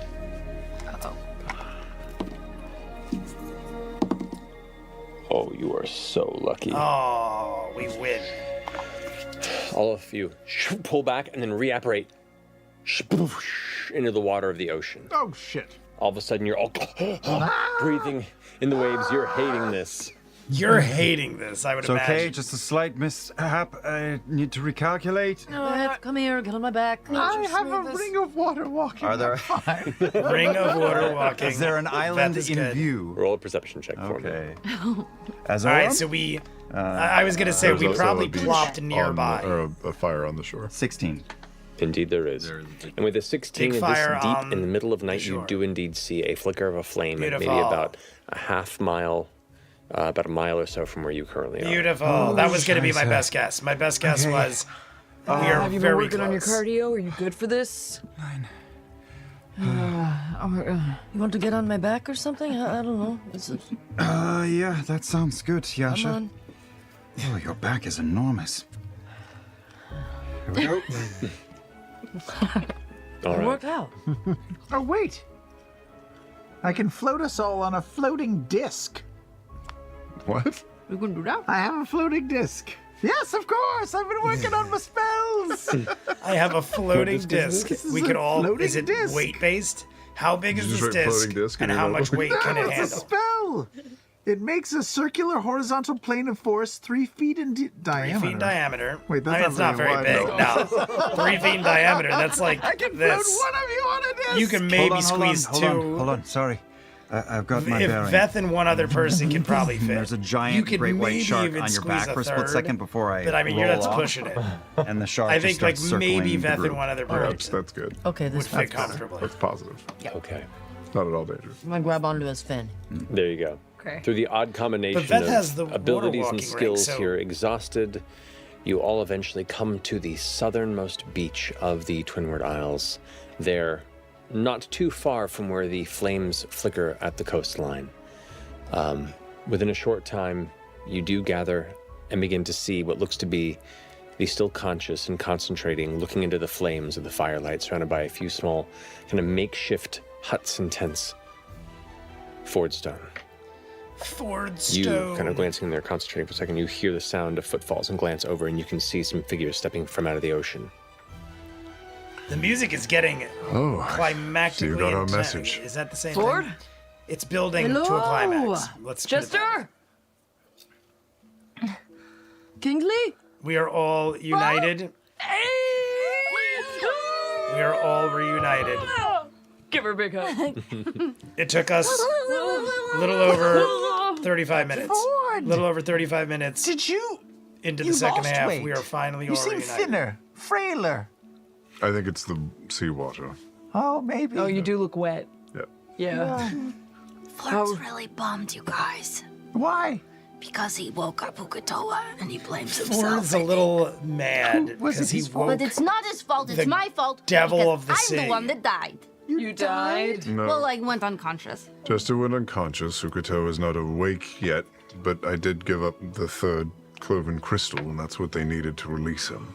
Oh, you are so lucky. Oh, we win. All of you pull back and then reapparate into the water of the ocean. Oh, shit. All of a sudden, you're all breathing in the waves. You're hating this. You're hating this, I would It's okay, imagine. just a slight mishap. I need to recalculate. Come here, get on my back. I have a ring of water walking. Are there? Ring of water walking. Is there an island is in good. view? Roll a perception check for me. Okay. As All right, so we. I was gonna say There's we also probably a beach plopped on- nearby. or a fire on the shore. 16. Indeed, there is. And with a 16 Big this fire deep on in the middle of night, shore. you do indeed see a flicker of a flame at maybe Beautiful. about a half mile, about a mile or so from where you currently are. Beautiful. That was gonna be my best guess. My best guess was we are Have you been very working close. on your cardio? Are you good for this? 9. You want to get on my back or something? I don't know. Yeah, that sounds good, Yasha. Come on. Oh, your back is enormous. Here we go. All It right. worked out. Oh, wait. I can float us all on a floating disc. What? We can do that. I have a floating disc. Yes, of course. I've been working on my spells. I have a floating What disc disc. is this? We This is could a all. floating Is it disc. weight based? How big is You this just write disc? floating disc And in how your much notebook? weight can it It's a handle? spell. It makes a circular horizontal plane of force 3 feet in diameter. 3 feet in diameter. Wait, that's I mean, it's not very wide, big. though. No, 3 feet in diameter. That's like I can this. float one of you on a disc. You can maybe squeeze two. Hold on. Sorry. I've got my If bearing. Veth and one other person could probably fit. There's a You giant could great white maybe shark even on your squeeze back a for a split third, second before I But I mean, roll that's off, pushing it. and the shark I just think like starts maybe circling the Veth group. and one other Oh, person that's good. Okay, would this fit is comfortably. That's positive. Okay. Not at all dangerous. I'm gonna grab onto his fin. There you go. Okay. Through the odd combination Veth has the of water abilities and walking skills ring, so- here exhausted, you all eventually come to the southernmost beach of the Twinward Isles. There, not too far from where the flames flicker at the coastline. Within a short time, you do gather and begin to see what looks to be the still conscious and concentrating, looking into the flames of the firelight, surrounded by a few small kind of makeshift huts and tents. Fordstone. Fordstone. You kind of glancing in there, concentrating for a second, you hear the sound of footfalls and glance over, and you can see some figures stepping from out of the ocean. The music is getting Oh, climactically so you got our intense. message. Is that the same Ford? thing? It's building Hello? to a climax. Let's put it that way. Chester? Kingsley? We are all united. We are all reunited. Give her a big hug. It took us a little over 35 minutes. Ford! Little over 35 minutes Did you? into the You second lost half. weight. We are finally You all seem reunited. thinner, frailer. I think it's the seawater. Oh, maybe. Oh, you do look wet. Yeah. Yeah. Ford's really bummed, you guys, Why? because he woke up Ukatoa and he blames himself. Ford's a little mad Was because it he his fault? woke. But it's not his fault. It's the my fault. devil because of the I'm sea. the one that died. You died? No. Well, I went unconscious. Jester went unconscious. Sukato is not awake yet, but I did give up the third cloven crystal, and that's what they needed to release him.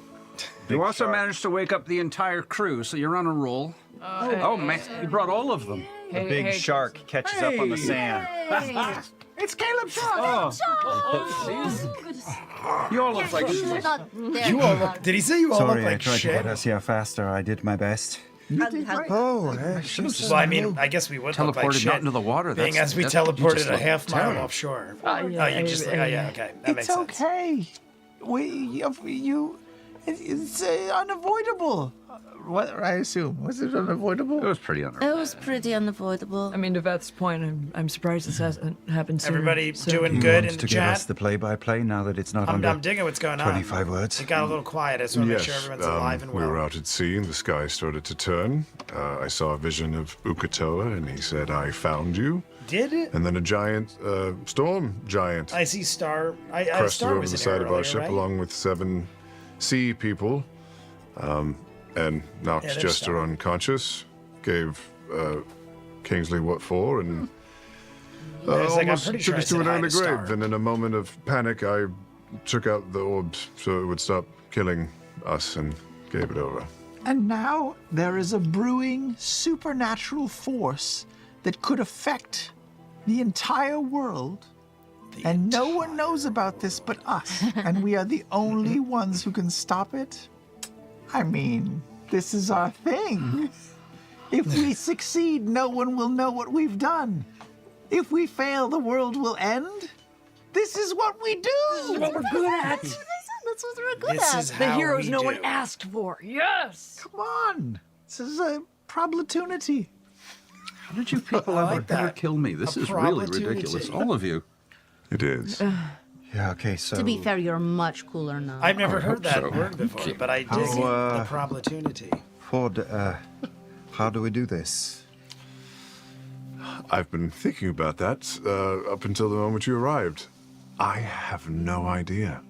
You also managed to wake up the entire crew, so you're on a roll. Oh, man, you brought all of them. The big shark catches up on the sand. It's Caleb Shaw. You all look like Not there. You all look, did he say you all Sorry, look I like tried to shit? get us here faster. I did my best. Oh, Well, I mean, I guess we would look like teleported shit. not into the water. Being as we you teleported just a look half mile terrible. offshore. yeah, you just, yeah, okay. That makes It's sense. okay. It's unavoidable. What I assume was it unavoidable? It was pretty It unreal. was pretty unavoidable. I mean, to Veth's point, I'm surprised this hasn't happened sooner. Everybody So- doing You good want in to the give us chat? the play-by-play now that it's not I'm under digging what's going on. 25 words? It got a little quiet. I just want to make Yes, sure everyone's alive and we were well. out at sea, and the sky started to turn. I saw a vision of Ukatoa, and he said, "I found you." Did it? And then a giant storm giant I see Star. crested Star over was the in side here of our earlier, ship right? along with 7 sea people, and knocked Yeah, there's Jester Star. unconscious, gave Kingsley what for, and Yeah, it's like, I'm almost pretty took sure I us to said an hi early to Star. grave. And in a moment of panic, I took out the orbs so it would stop killing us and gave it over. And now there is a brewing supernatural force that could affect the entire world. And no one knows about this but us. And we are the only ones who can stop it. I mean, this is our thing. If we succeed, no one will know what we've done. If we fail, the world will end. This is what we do. This is what we're good at. That's what we're good This at. is The how heroes we no do. one asked for. Yes. Come on. This is a probability. How did you people I ever, like that. ever kill me? This A is really probability. ridiculous. All of you. It is. Yeah, okay, so... To be fair, you're much cooler now. I've never I heard hope that so. word before, but I dig How, the probability. Ford, how do we do this? I've been thinking about that up until the moment you arrived. I have no idea.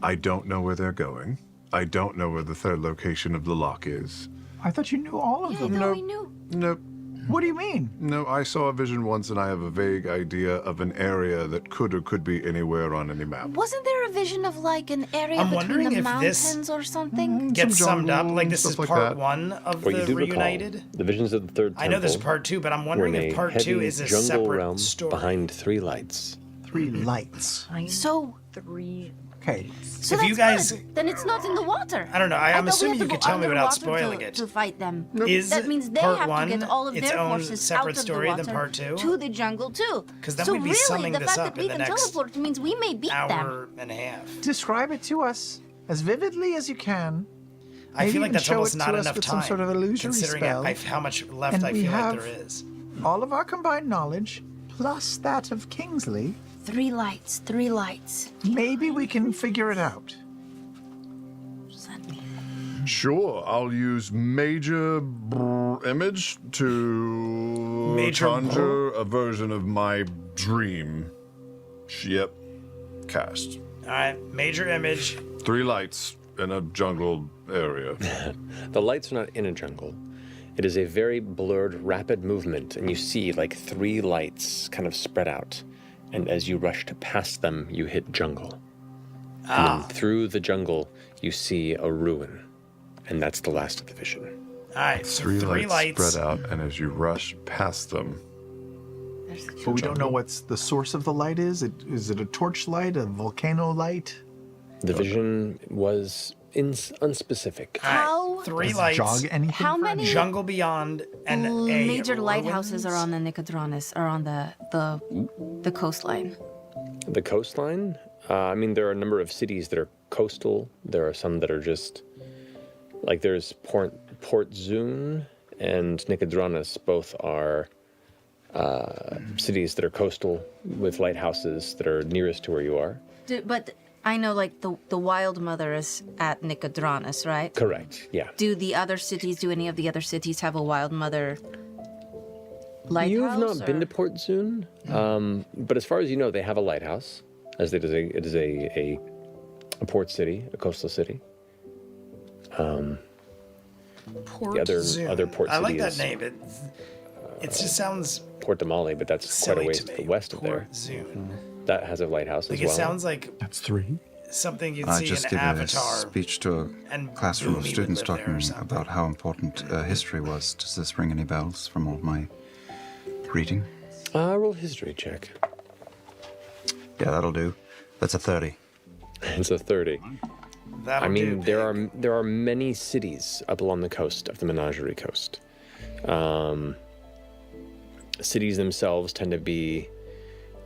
I don't know where they're going. I don't know where the third location of the lock is. I thought you knew all of Yeah, them. no, we knew. Nope. What do you mean? No, I saw a vision once, and I have a vague idea of an area that could or could be anywhere on any map. Wasn't there a vision of like an area I'm between wondering the if mountains this or something? Gets Some summed up. jungle, Like this is stuff like part that. 1 of What you the do recall, Reunited. the visions of the third temple. I know there's part 2, but I'm were wondering in if a part 2 heavy is a jungle separate realm story. behind 3 lights. 3 lights. So, 3. Okay. so If that's you guys- good. Then it's not in the water. I don't know. I'm thought we assuming had you to could go tell me without underwater spoiling it. to fight them. Is That means they part have 1 to get all of its their own forces separate out of the story water than part 2? to the jungle too. 'Cause then so we'd be really, summing the this fact up that we in the can next teleport means we may beat them. hour and a half. Describe it to us as vividly as you can. I Maybe feel like even that's show almost it not to us enough with time, some sort of illusory considering spell. how much left And I we feel like have there is. all of our combined knowledge, plus that of Kingsley. 3 lights, 3 lights. Maybe we can figure it out. Sure, I'll use major image to Major conjure a version of my dream. Yep, cast. All right, major image. 3 lights in a jungle area. The lights are not in a jungle. It is a very blurred, rapid movement, and you see like 3 lights kind of spread out. And as you rush to pass them, you hit jungle. And then through the jungle, you see a ruin. And that's the last of the vision. All right, so 3 3 lights. spread out, and as you rush past them, But we don't know what's the source of the light is. Is it a torch light, a volcano light? The vision was unspecific. All right, 3 Does lights. jog anything How for many Jungle Beyond and a major lighthouses ruins? are on the Nicodranus, or on the coastline? The coastline? I mean, there are a number of cities that are coastal. There are some that are just, like there's Port Zune and Nicodranus. Both are cities that are coastal with lighthouses that are nearest to where you are. But I know, like, the Wild Mother is at Nicodranus, right? Correct, yeah. Do any of the other cities have a Wild Mother lighthouse? You've not been or- to Port Zune, but as far as you know, they have a lighthouse, as it is a port city, a coastal city. Port The other Zune. port I like city that is name. It just sounds Port de Mali, but that's quite silly a ways to to me. the west of there. Port Zune. That has a lighthouse Like as well. it sounds like That's 3. something you'd I see just in gave a Avatar. speech to a and classroom of Boomy would students live there or talking something. about how important history was. Does this ring any bells from all my reading? Roll history check. Yeah, that'll do. That's a 30. It's a 30. That'll I mean, do, there are many cities up along the coast of the Menagerie Coast. Cities themselves tend to be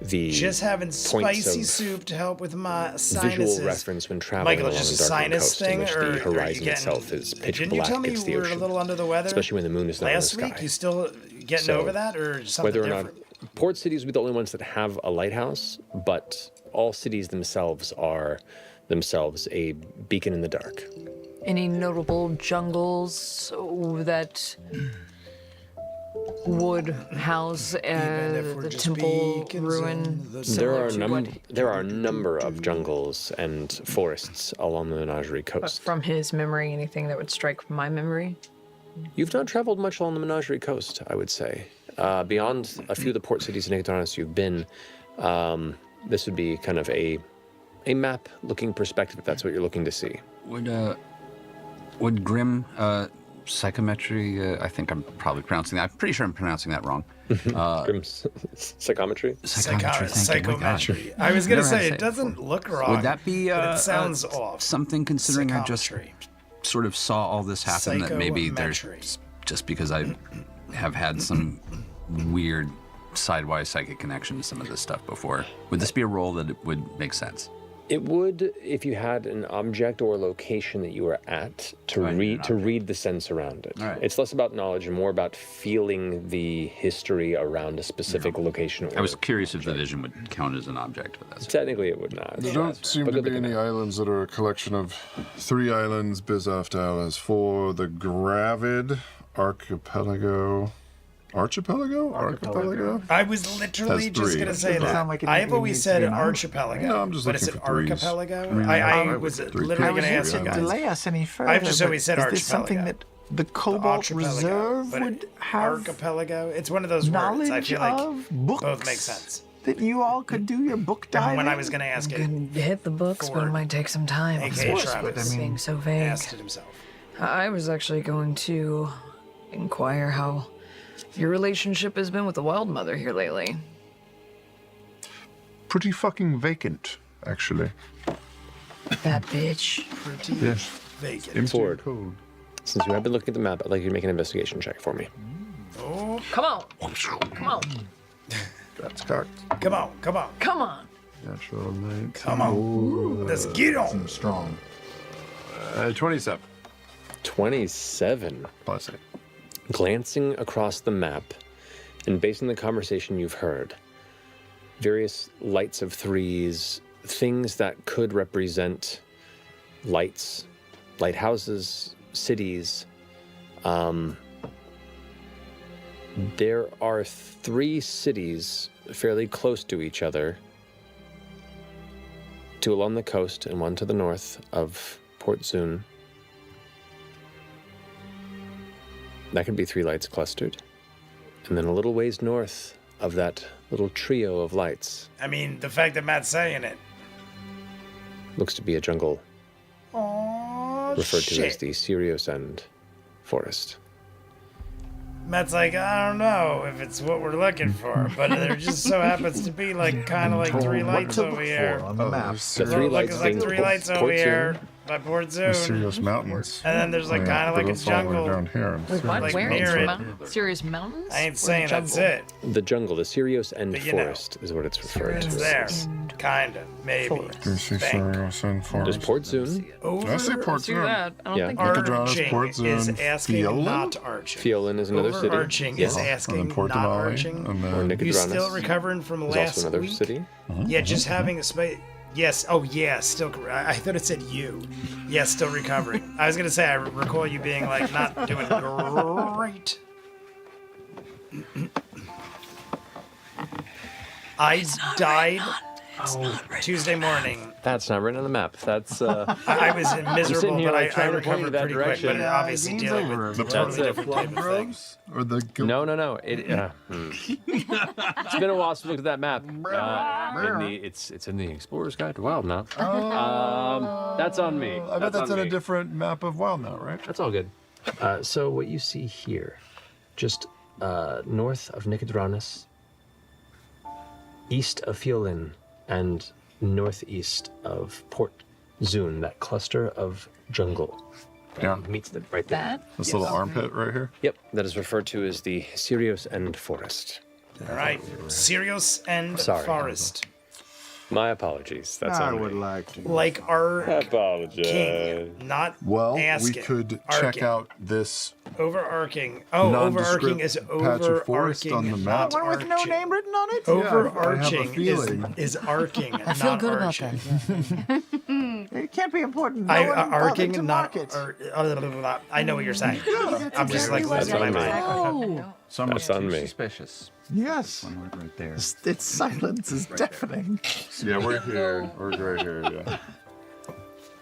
the Just having points spicy of soup to help with my sinuses. visual reference when traveling Michael, along just the a darkened sinus coast, in thing, which or are the you horizon getting- itself is pitch Didn't you black tell me against the you were ocean. a little under the weather? Especially when the moon is not in the Last sky. week, you still getting So, over that, or something whether or different? not port cities will be the only ones that have a lighthouse, but all cities themselves are themselves a beacon in the dark. Any notable jungles that would house if we're the just temple beacons ruin? in the There are a number of jungles and forests along the Menagerie Coast. From his memory, anything that would strike my memory? You've not traveled much along the Menagerie Coast, I would say. Beyond a few of the port cities in Nicodranus you've been, this would be kind of a map-looking perspective if that's what you're looking to see. Would Grim psychometry? I think I'm probably pronouncing that. I'm pretty sure I'm pronouncing that wrong. Grim's psychometry? Psychometry. Thank you. My God. Psychometry. I was gonna Never had say to it doesn't before. look wrong. Would that be but it sounds off. something, considering I just Psychometry. sort of saw all this happen, that maybe there's Psychometry. just because I have had some weird sidewise psychic connection to some of this stuff before. Would this be a role that it would make sense? It would if you had an object or location that you were at to read the sense around it. All right. It's less about knowledge and more about feeling the history around a specific location. I was curious if the vision would count as an object, but that's Technically, it would not. There don't seem But to good be looking any islands that are a collection of 3 islands. Bizaftal has 4. The Gravid Archipelago. Archipelago? I was literally Has just 3. gonna say Doesn't that. sound like it I've always needs said to be known. archipelago. No, I'm just but is it looking for threes. archipelago? Yeah. I I was would- 3 literally I gonna was ask you going to guys. delay us any further. I've just but always said is this something archipelago. that the Cobalt Archipelago, Reserve but would have Archipelago. It's one of those words. knowledge I feel like of books both make sense. that you all could do your book diving? And when I was going to ask it, Hit the books, but it Ford, might take some time. aka but Travis, I mean, Being so vague. asked it himself. I was actually going to inquire how your relationship has been with the Wild Mother here lately. Pretty fucking vacant, actually. That bitch. Pretty Yes. vacant. Ford, since you have been looking at the map, I'd like you to make an investigation check for me. Oh, Come on. Come on. That's cocked. come on, come on, Come on. Natural 19. come on. Let's get on. Strong. 27. 27. Plus 8. Glancing across the map, and based on the conversation you've heard, various lights of threes, things that could represent lights, lighthouses, cities. There are 3 cities fairly close to each other, 2 along the coast and 1 to the north of Port Zun. That could be 3 lights clustered. And then a little ways north of that little trio of lights I mean, the fact that Matt's saying it. looks to be a jungle Oh, referred to as shit. the Sirius End Forest. Matt's like, I don't know if it's what we're looking for, but there just so happens to be like kind of like 3 lights over here. on the map. The So 3 it lights looks like being 3 lights over Port here Zun. by Port The Zun. Sirius Mountains. And then there's like kind of like a That's all the way jungle. down here. Wait, what? Like Where? near It's it. Serious Mountains? I ain't Or saying that's jungle? it. The jungle, the Sirius End But you know, Forest is what it's referred It's to. there. Kinda. Maybe. There's the Bank. Sirius and There's Forest. Port Zun, Over I see Port Do Zun. that. I don't Yeah. think Nicodranas, Port arching is Zun, asking Fiolin? not arching. Fiolin is another city. Overarching Yeah. is And asking then Port not Denali, arching. and Or then You still Nicodranas recovering from is last also another week? city. Yeah, just having a space. Yes. Oh, yeah. Still. I thought it said you. Yeah, still recovering. I was gonna say I recall you being like not doing great. I died Tuesday morning. That's not written on the map. That's I was miserable, sitting here, but like, trying I to point you recovered that pretty quick. direction. But it obviously game's dealing over. with the a totally it. different type of thing. or the no. It's been a while since we looked at that map. It's in the Explorer's Guide to Wild now. That's on me. I bet that's on in a me. different map of WoW now, right? That's all good. So what you see here, just north of Nicodranas, east of Fiolin, and northeast of Port Zun, that cluster of jungle Yeah. meets them right there. that. This little armpit right here. Yep, that is referred to as the Sirius End Forest. All right, Sirius and Sorry. Forest, My apologies. That's I on would me. like to. like our Apologize. king, not Well, asking. we could check Arcing. out this Overarching. Oh, overarching is nondescript patch of forest overarching, on the not map. One with no arching. name written on it? Overarching feeling. is arcing, I feel not good about arching. that. It can't be important. No I one bothered arcing, to not mark it. I know what you're saying. I'm just like That's losing my on me. mind. Oh. So much That's on too me. suspicious. Yes. One word right there. Its silence is deafening. Yeah, we're here. We're right here, yeah.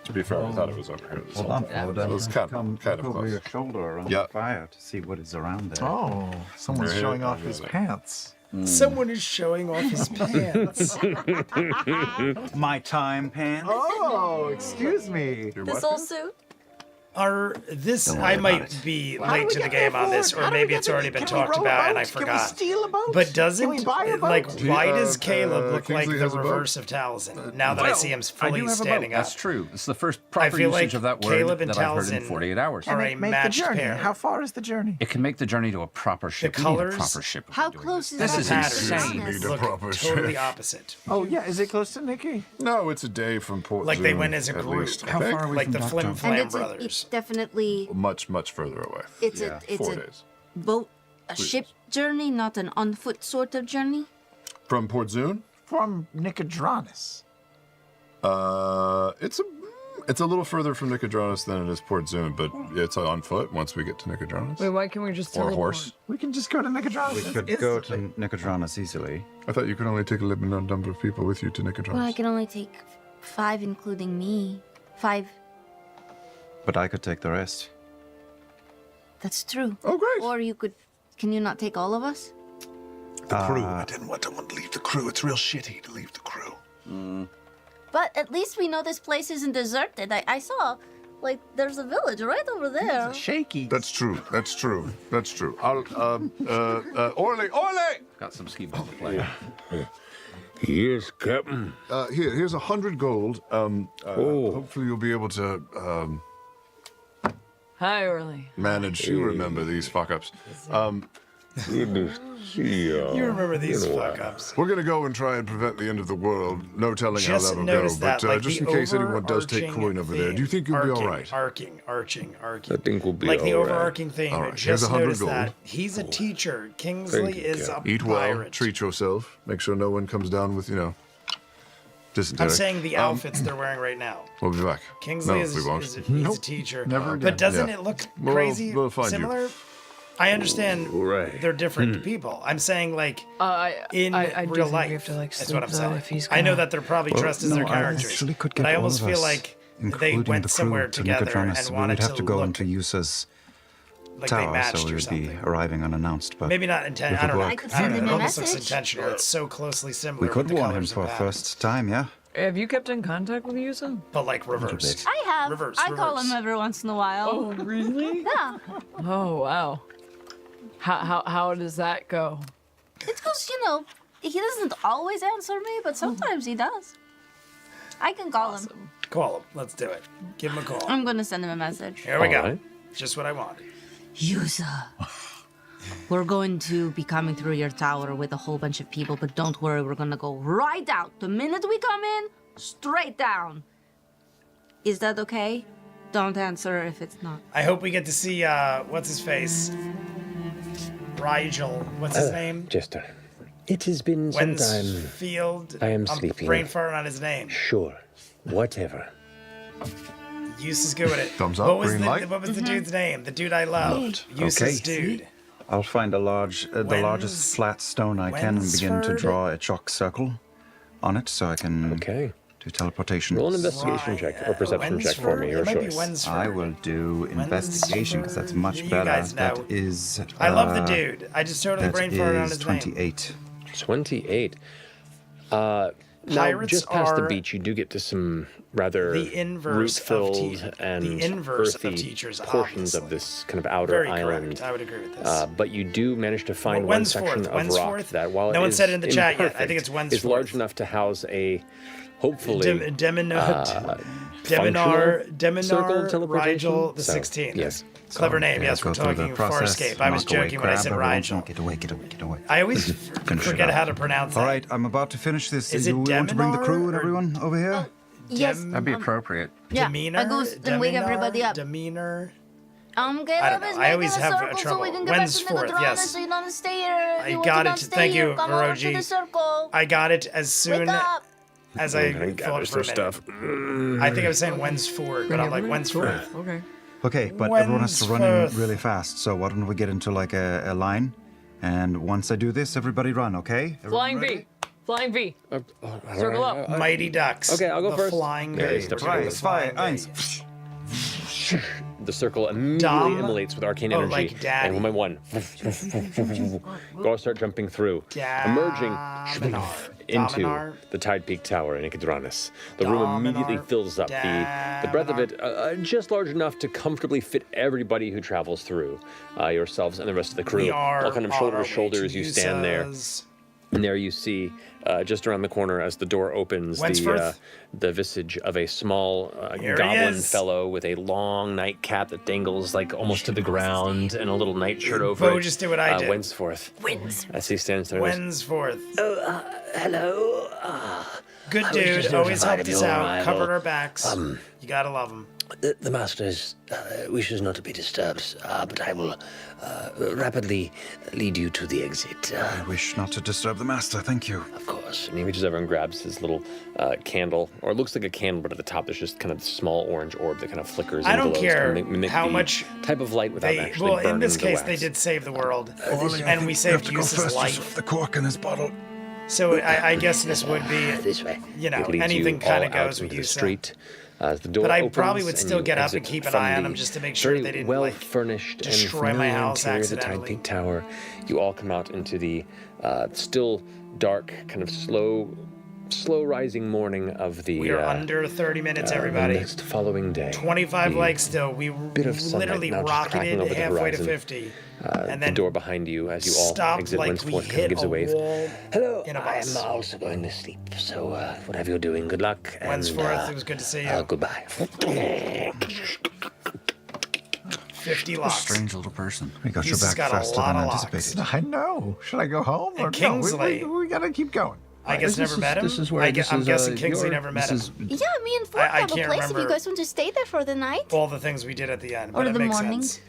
To be fair, I thought it was over here. This Hold whole on, time. Ford. It was kind Come of over close. your shoulder around Yeah. the fire to see what is around there. Oh, someone's Right showing here. off his pants. Someone is showing off his pants. My time pants. Oh, excuse me. This old suit? I might be How do late we to the get there, game on this, Ford? or How do we maybe get it's there? already been Can we talked row a about and I boat? Can we forgot. steal a boat? But Can doesn't we buy a boat? why does Caleb look like Kingsley the has a boat? reverse of Talzin? Now that I see him I fully do have standing a boat. up, That's true. It's the first I proper feel usage like of that word Caleb and that I've heard in Talzin 48 hours. are Can a it make the matched journey? pair. How far is the journey? It can make the journey to a proper ship. We need a colours- proper ship. How close is This that is to insane. Nicodranas? Need a Look proper totally ship. opposite. Oh, yeah. Is it close to Nikki? No, it's a day from Port Like they Zun, went as a at group. least, I How think. far away Like from the Flim Doctor? Flam And it's brothers. definitely Much, much further away. it's Yeah, a 4 a days. boat, a ship journey, not an on foot sort of journey. From Port Zun? From Nicodranas. It's a little further from Nicodranas than it is Port Zun, but it's on foot once we get to Nicodranas. Wait, why can't we just Or a teleport? horse. We can just go to Nicodranas. We could go to Nicodranas easily. I thought you could only take a limited number of people with you to Well, I Nicodranas. can only take 5, including me. 5. But I could take the rest. That's true. Oh, great. Or you could. Can you not take all of us? The crew. I didn't want someone to leave the crew. It's real shitty to leave the crew. But at least we know this place isn't deserted. I saw, like, there's a village right over there. Shaky. That's true. That's true. That's true. I'll, Orly! Got some ski ball to play. Yes, Captain. Here's 100 gold. Hopefully you'll be able to, Hi, Orly. manage. You remember these fuck-ups. Good to see you. You remember these fuck-ups. We're gonna go and try and prevent the end of the world. No telling how Just that'll go. notice But that, like, just the in case anyone does take overarching coin over there, do you think you'll be all right? Arcing. I think we'll be Like the all right. overarching theme. All right, here's Just 100 notice gold. that he's a teacher. Kingsley Thank you, is a Captain. Eat well. pirate. Treat yourself. Make sure no one comes down with, dysentery. I'm saying the outfits they're wearing right now. We'll be back. Kingsley no, is, we won't. is a, he's a teacher. Never again. But doesn't Yeah. it look We'll- crazy? we'll find you. similar? I understand Right. they're different people. I'm saying like in I do real think life. we have to, like, That's sleep, what I'm though, saying. if he's I know gonna- that they're probably dressed as no, their I characters. actually could But get I all almost of feel us, like they including went the crew, somewhere to together Nicodranas. and We wanted would have to go look into Yusa's like they tower, matched so we or would be something. arriving unannounced. But Maybe not intent. we I could don't know. work. I could I don't send know. him It a almost looks message. intentional. It's so closely similar. we could with the warn him colors for and a patterns. first time, yeah. Have you kept in contact with Yusa? But like reversed. bit. I have. Reverse, I call reverse. him every once in a while. Oh, really? Yeah. Oh, wow. How does that go? It's because, he doesn't always answer me, but sometimes he does. I can call him. Call him. Let's do it. Give him a call. I'm going to send him a message. Here we go. Alright. Just what I want. Yusa, we're going to be coming through your tower with a whole bunch of people, but don't worry, we're going to go right out. The minute we come in, straight down. Is that okay? Don't answer if it's not. I hope we get to see what's his face? Rigel. What's his name? Jester. It has been some time. Wensfield. I am I'm sleeping. brain farting on his name. Sure. Whatever. Use is good with it. Thumbs up, What was green the, light. What was the dude's name? The dude I loved. Use Okay. his dude. I'll find the largest flat stone I can and begin to Wensford? draw a chalk circle on it so I can Okay. do teleportation. Roll an investigation check or perception check for me, Wensford? your It might be choice. Wensford. I will do investigation because that's much You better. guys know. That is. I love the dude. I just totally That brain farted on is his name. 28. 28. Now, Pirates just past the are beach, you do get to some rather the inverse of root-filled and the inverse of earthy teachers, portions of obviously. this kind of outer Very island. correct. I would agree with this. But you do manage to find Well, one section Wensforth, of rock Wensforth? that, while No it one is said it in the chat yet. I think imperfect, it's is large Wensforth. enough to house a, hopefully, Deminar, circle teleportation. Rigel the So, 16th. yes. Clever name. Yeah, Yes, go we're through the talking process, Farscape. I was knock away joking when I crab, said everyone. Rigel. Get away, get away, get away. I always Finish it forget up. how to pronounce All that. right, I'm about to finish this. Is you it want to bring the crew and Deminar or- everyone over here? Yes. That'd be appropriate. Yeah. Demeanor. I go and wake everybody up. Demeanor. Caleb I don't know. is I always making a have circle so trouble. we can get back to Wensforth, Nicodranas, yes. so you don't stay here. If I you want got to it. not stay Thank here, you, come over to Oroji. the circle. I got it as soon Wake up. as I And thought gathers for a their minute. stuff. I think I was saying Wensford, but I'm like Wensforth. Okay. Okay, but everyone has to run in Wensforth. really fast. So why don't we get into like a line? And once I do this, everybody run, okay? Everyone Flying ready? V. Flying V. Circle up. Mighty Ducks. Okay, I'll go the first. Flying Yeah, V. you step We're doing forward. the Flying Eins. V. The circle immediately Dom- immolates with arcane oh, energy. like daddy. And one by one, go start jumping through, emerging into Dominar. the Tide Peak Tower in Icadranis. The room immediately Dominar. fills up. The breadth of it just large enough to comfortably fit everybody who travels through, yourselves and the rest of the crew. We are All kind of on shoulder our to way shoulder as to you stand there. Yusa's. And there you see, just around the corner as the door opens, Wensforth? the visage of a small Here he goblin is. fellow with a long nightcap that dangles like almost to the ground and a little nightshirt over Bo, it. just do what I did. Wensforth. As he stands there. Wensforth. Hello. Good was dude. just Always notified helped of us your out. arrival. Covered our backs. You gotta love him. The master wishes not to be disturbed, but I will rapidly lead you to the exit. I wish not to disturb the master, thank you. Of course. And he reaches over and grabs his little candle, or it looks like a candle, but at the top there's just kind of a small orange orb that kind of flickers. I and don't glows, care kind of mimic how the much type of light without They, actually well, in burning this the case, they wax. did save the world, Orly, I and think we you have saved to go Yusa's first, life. just the cork in this bottle. So I guess this would be, This way. you know, It leads anything you kind all of out goes with into the Yusa. street. As the door But I opens probably would and still you get up exit and keep an from eye on the them just to make sure very they didn't, well like, furnished destroy and my familiar house interior of the Tide accidentally. Peak Tower, you all come out into the still dark, kind of slow rising morning of the We are under 30 minutes, the everybody. next following day. 25 The likes still. We bit of sunlight literally now just cracking rocketed over the halfway to horizon. 50. And The then door behind you, as you all stopped exit like once we forth, kind of hit gives a a wave. wall Hello, in a I am bus. also going to sleep. So, whatever you're doing, good luck. Henceforth, it was good to see you. Goodbye. 50 A locks. strange little person. We got He's you back got a faster lot than of locks. anticipated. I know. Should I go home? And Or Kingsley. No, we gotta keep going. I guess never met him. This is where I'm guessing Kingsley your- never met this him. is- Yeah, me and Ford I have a can't place if you remember. guys want to stay there for the night. All the things we did at the end, Or but it the makes morning. sense.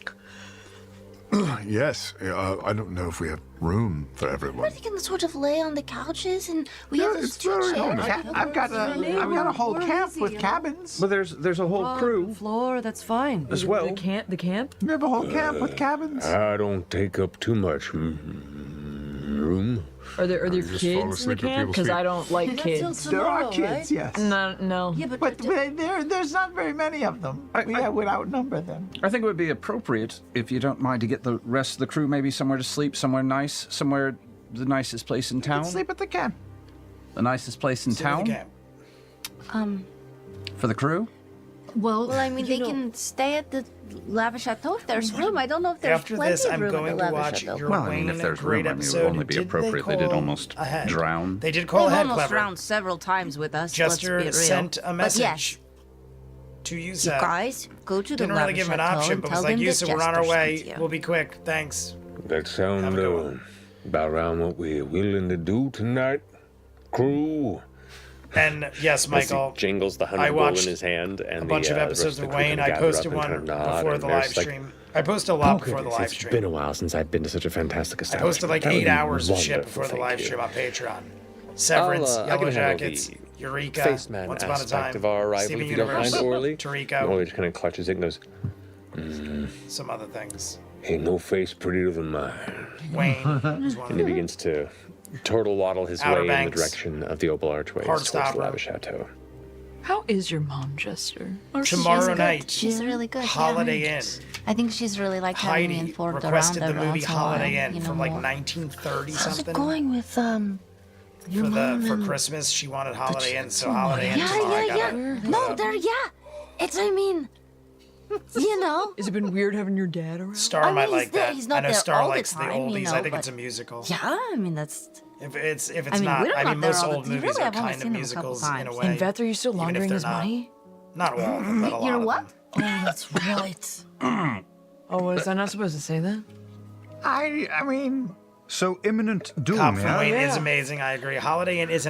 Yes, I don't know if we have room for everyone. We can sort of lay on the couches and we Yeah, have those it's two very chairs. nice. I've got a whole camp with cabins. Well, there's a whole crew Floor, that's fine. as well. The camp? We have a whole camp with cabins. I don't take up too much room. Are there just fall kids in the asleep at camp? people's Because feet. I don't like kids. There are kids, yes. No. Yeah, But there's not very many of them. We would outnumber them. I think it would be appropriate, if you don't mind, to get the rest of the crew maybe somewhere to sleep, somewhere nice, somewhere the nicest place in town. Sleep at the camp. The nicest place in Sit in the town camp. for the crew. Well, Well, I mean, they can stay at the Lavish Chateau if there's room. I don't know if there's After plenty this, of I'm room going at to the Lavish watch Chateau. your Well, I Wayne mean, if there's great room, I mean, it would episode. only be Did appropriate they did call almost ahead? drown. They did call They've ahead, almost clever. drowned several times with us. Jester let's be real. sent a message But yes, to you, you Seth. guys go to the Didn't really Lavish give him an Chateau option, and but tell was like, them that Yusuf, we're on our Jester way. sent you. We'll be quick. Thanks. That sound Have a good one. about around what we're willing to do tonight, crew. And yes, As he Michael, jingles the I 100 gold watched in his hand, and a bunch the, of the rest episodes the of crew Wayne. kinda I gather posted up and one kinda nod, before and the there's, live like, stream. I posted a lot before the live It's stream. been a while since I've been to such a fantastic I establishment. posted like That would 8 be hours of shit wonderful, before the thank live you. stream on Patreon. Severance, I can Yellow handle Jackets, the Eureka, face man Once Upon a aspect Time, of our arrival, Steven if you don't Universe, mind, Orly. Toriko, Orly just kind of clutches it and goes, some other things. Ain't no face prettier than mine. Wayne was one of and he them. begins to turtle waddle his Outer way in the Banks. direction of the Opal Archways towards the Heartstopper. Lavish Chateau. How is your mom, Jester? Tomorrow good. night, She's really good. Holiday yeah. Inn. I think she's really like having me Heidi and Ford around requested the every movie once in a while, Holiday Inn you know, from like more. 1930 How's it something. going with your For mom for and Christmas, she wanted Holiday Inn, so Holiday Inn Yeah, tomorrow. I yeah, gotta yeah. put No, up. they're It's you know. Has it been weird having your dad around? Star I mean, might he's like there- that. he's not I know there Star all the likes the time, oldies. you know, I think it's but- a musical. Yeah, I mean that's. If it's I not, mean, we're I not mean there most all the old time. movies Really, are I've only kind of seen them a couple musicals in a times. way. And Veth, are you still even if laundering they're his not. money? Not all of them, but a lot You're of what? them. Oh, that's right. Oh, was I not supposed to say that? I mean, So imminent doom, Cop from yeah? Wayne is Yeah. amazing. I agree. Holiday Inn is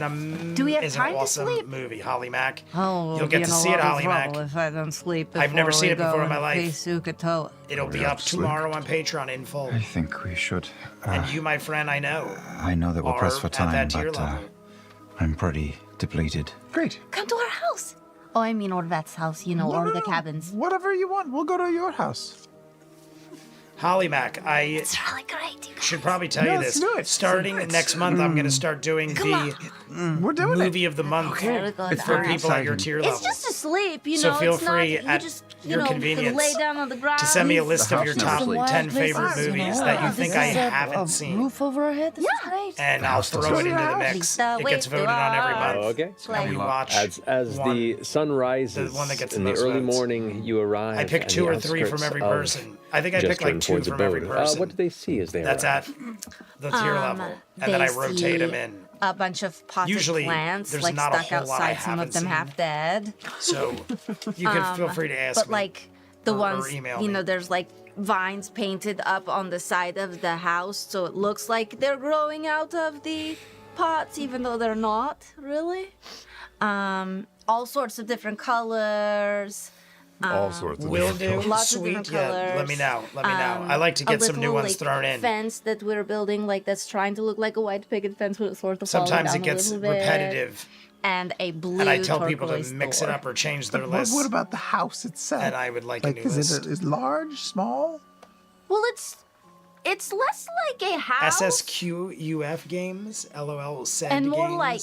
Do we have is time an to awesome sleep? movie. Holly Mac. Oh, You'll get to see it, Holly Mac. if I don't sleep. I've never seen it before in my life. Ukatoa. It'll be up tomorrow on Patreon in full. I think we should. And you, my friend, I know, I know that we're are pressed for at time, that tier but level. I'm pretty depleted. great. Come to our house. Oh, I mean Orvet's house, you know, or the cabins. Whatever you want, we'll go to your house. Holly Mac, I It's really great. You guys. should probably tell Yeah, you let's this. do it. Starting next month, I'm going to start doing the We're doing movie of the month Very good. for Alright. people at your tier level. It's just to sleep, you So know. feel it's free not, you at just, your can convenience lay down on the ground. to send me a list of house your never top sleeps. 10 favorite places, you movies know. that you This think is I a haven't seen. Roof over our head. This is great. And I'll house throw doesn't it into the sleep. mix. Lisa, It gets wait, voted on every do month. Oh, okay. And we watch As one. the sun rises The one that gets in the the most early votes. morning, you arrive. I pick on 2 the or 3 from outskirts every of person. I think I pick Jester like and 2 Ford's from every abode. person. What do they see as they That's arrive? at the tier level. And then I rotate them in. A bunch of potted Usually, plants, there's like not a stuck whole lot I outside. Some of haven't them seen. half dead. So you can feel free to ask But me. like the or ones, email you me. know, there's like vines painted up on the side of the house, so it looks like they're growing out of the pots, even though they're not really. All sorts of different colors. All sorts of Will different do. Lots of Sweet. different Yeah, let colors. me know. Let me know. I like to get a some new little, ones like, thrown in. Fence that we're building, like that's trying to look like a white picket fence, but it's sort of falling Sometimes down it gets a little bit. repetitive, And a blue and I tell people to turquoise mix it door. up or change their What, list. what about the house itself? And I would like a like, new is list. it is large, small? Well, it's less like a house SSQUF games, LOL said and more games. like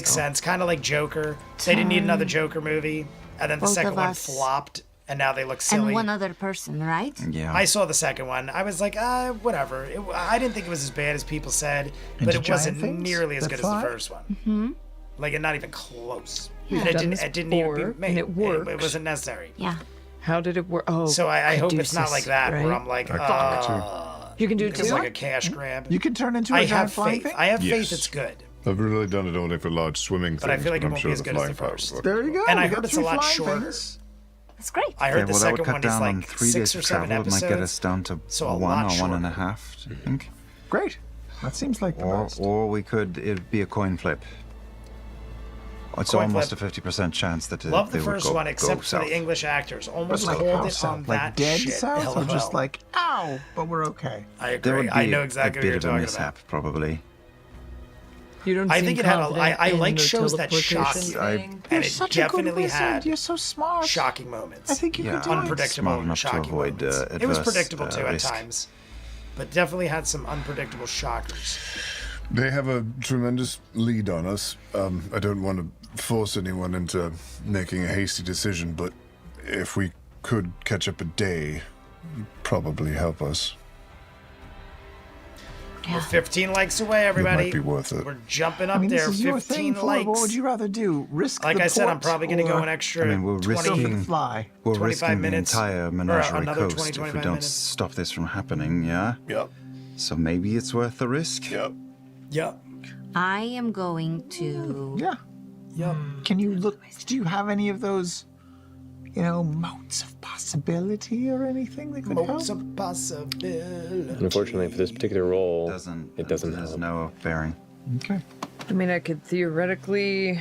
makes sense. Kind of like Joker. They didn't need another Joker movie, and then the Both second of one us. flopped, and now they look silly. And one other person, right? Yeah. I saw the second one. I was like, whatever. I didn't think it was as bad as people said, but Into it wasn't giant things nearly as that good fly? as the first one. Like, not even close. Yeah. And it Done didn't, this it didn't even before, be made. and it worked. It wasn't necessary. Yeah. How did it work? Oh, So I hope it's not Caduceus, like that, where right? I'm like, You can do it it's too. like a cash grab. You can turn into a I giant have flying faith. thing? I have faith Yes. it's good. I've really done it only for large swimming things, But I feel like it I'm won't sure be as the good as flying the power first. will There you go. And I we heard got it's a 3 lot flying shorter. things. That's great. I heard the well, that would second cut one is down on like 3 days 6 or of 7 travel. It might get episodes. us down to So a 1 lot or 1 and a shorter. half, I think. Great. That seems like the best. Or we could, it'd be a coin flip. It's Coin almost flip. a 50% chance that Love they the would first go, one, go except for south. the English actors. Almost Like called how it south? on Like that dead shit. south? Or just LOL. like, ow, but we're okay. I There agree. would be I know exactly a what you're bit of a talking mishap, about. probably. You don't I seem think it had a. confident I in like the shows that shock teleportation you, I- thing. and You're it such a good definitely wizard. had You're so smart. shocking moments. I think you Yeah, could do I'm it. Unpredictable smart and enough to shocking avoid, moments. It was adverse, predictable too at risk. times, but definitely had some unpredictable shockers. They have a tremendous lead on us. I don't want to force anyone into making a hasty decision, but if we could catch up a day, it'd probably help us. We're 15 likes away, everybody. It might be worth it. We're jumping up I mean, there. this is your 15 thing, Flora. likes. What would you rather do? Risk Like the I said, I'm port probably going to go or an extra I mean, we're 20. go for the risking- fly? We're 25 risking minutes, the entire or menagerie another coast 20, if we 25 don't minutes. stop this from happening, yeah? Yep. So maybe it's worth the risk? Yep. Yep. I am going to. Yeah. Yep. Can you look? Do you have any of those, motes of possibility or anything that could Modes help? of possibility. Unfortunately, for this particular role, it doesn't There's help. no bearing. Okay. I mean, I could theoretically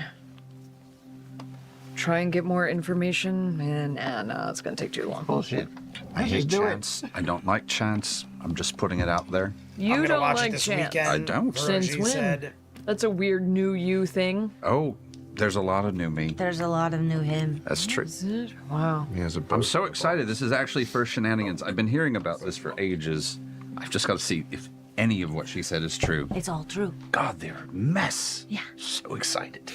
try and get more information, and no, it's gonna take too long. Bullshit. I Just hate do it. chance. I don't like chance. I'm just putting it out there. You I'm gonna don't watch like it this chance. weekend. I don't. Since Virgie when? said, That's a weird new you thing. Oh, there's a lot of new me. There's a lot of new him. That's true. Is it? Wow. He has a I'm so excited. This is actually first shenanigans. I've been hearing about this for ages. I've just got to see if any of what she said is true. It's all true. God, they're a mess. Yeah. So excited.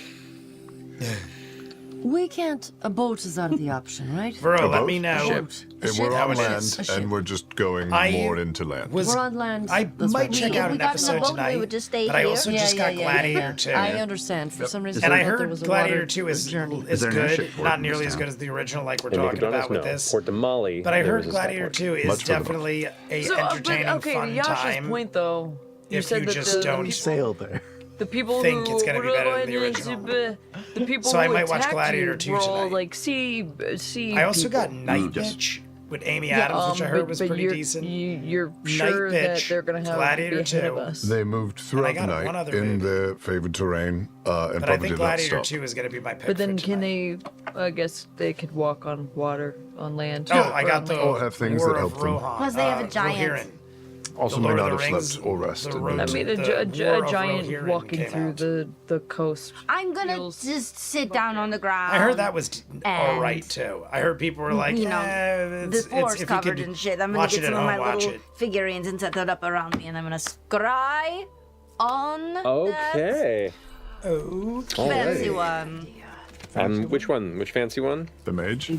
We can't. A boat is out of the option, right? Bro, A let boat? me know. Boat. A And ship. we're How on it land, is. A ship. and we're just going I more into land. Was We're on land. I That's might right. check If out we an got in a episode boat, we tonight, would just stay but I here. also just got Gladiator 2. I understand. For some reason, And I thought there heard was a Gladiator water 2 is journey. is there an good, airship port not in nearly this as town? good as the original, like we're In talking McDonald's, about with no. this. Port de Mali. But I there heard is a Gladiator port. 2 is Much further. definitely a So, entertaining, but, okay, fun to Yasha's time. point, though, you if said you that just the don't Sail there. the people think who it's gonna be better than the were original. The people So I who might watch attacked Gladiator you 2 were all tonight. like sea. I also got people. Night Bitch with Amy Adams, which I heard was pretty you're, decent. You're Night sure that Bitch, they're gonna have Gladiator be ahead of 2. us. They moved throughout the got one night other in movie. their favored terrain, and But I probably think did not Gladiator stop. 2 is going to be my pick. But then for can tonight. they? I guess they could walk on water, on land. Oh, I or got on the land. Or have things War that of help them. Rohan. Plus they have a giant- Rohirrim. Also The may Lord of not the have Rings, slept or rested. the I Road mean, to the War a of giant Rohirrim walking came through out. the coast. I'm gonna feels- just sit down on the ground. I heard that was all right and, too. I heard people were like, you know, it's, the floor's if you covered could in shit. I'm gonna watch get it at some of my home, watch little it. figurines and set that up around me, and I'm gonna scry on Okay. Oh, that fancy one. Which one? Which fancy one? The mage?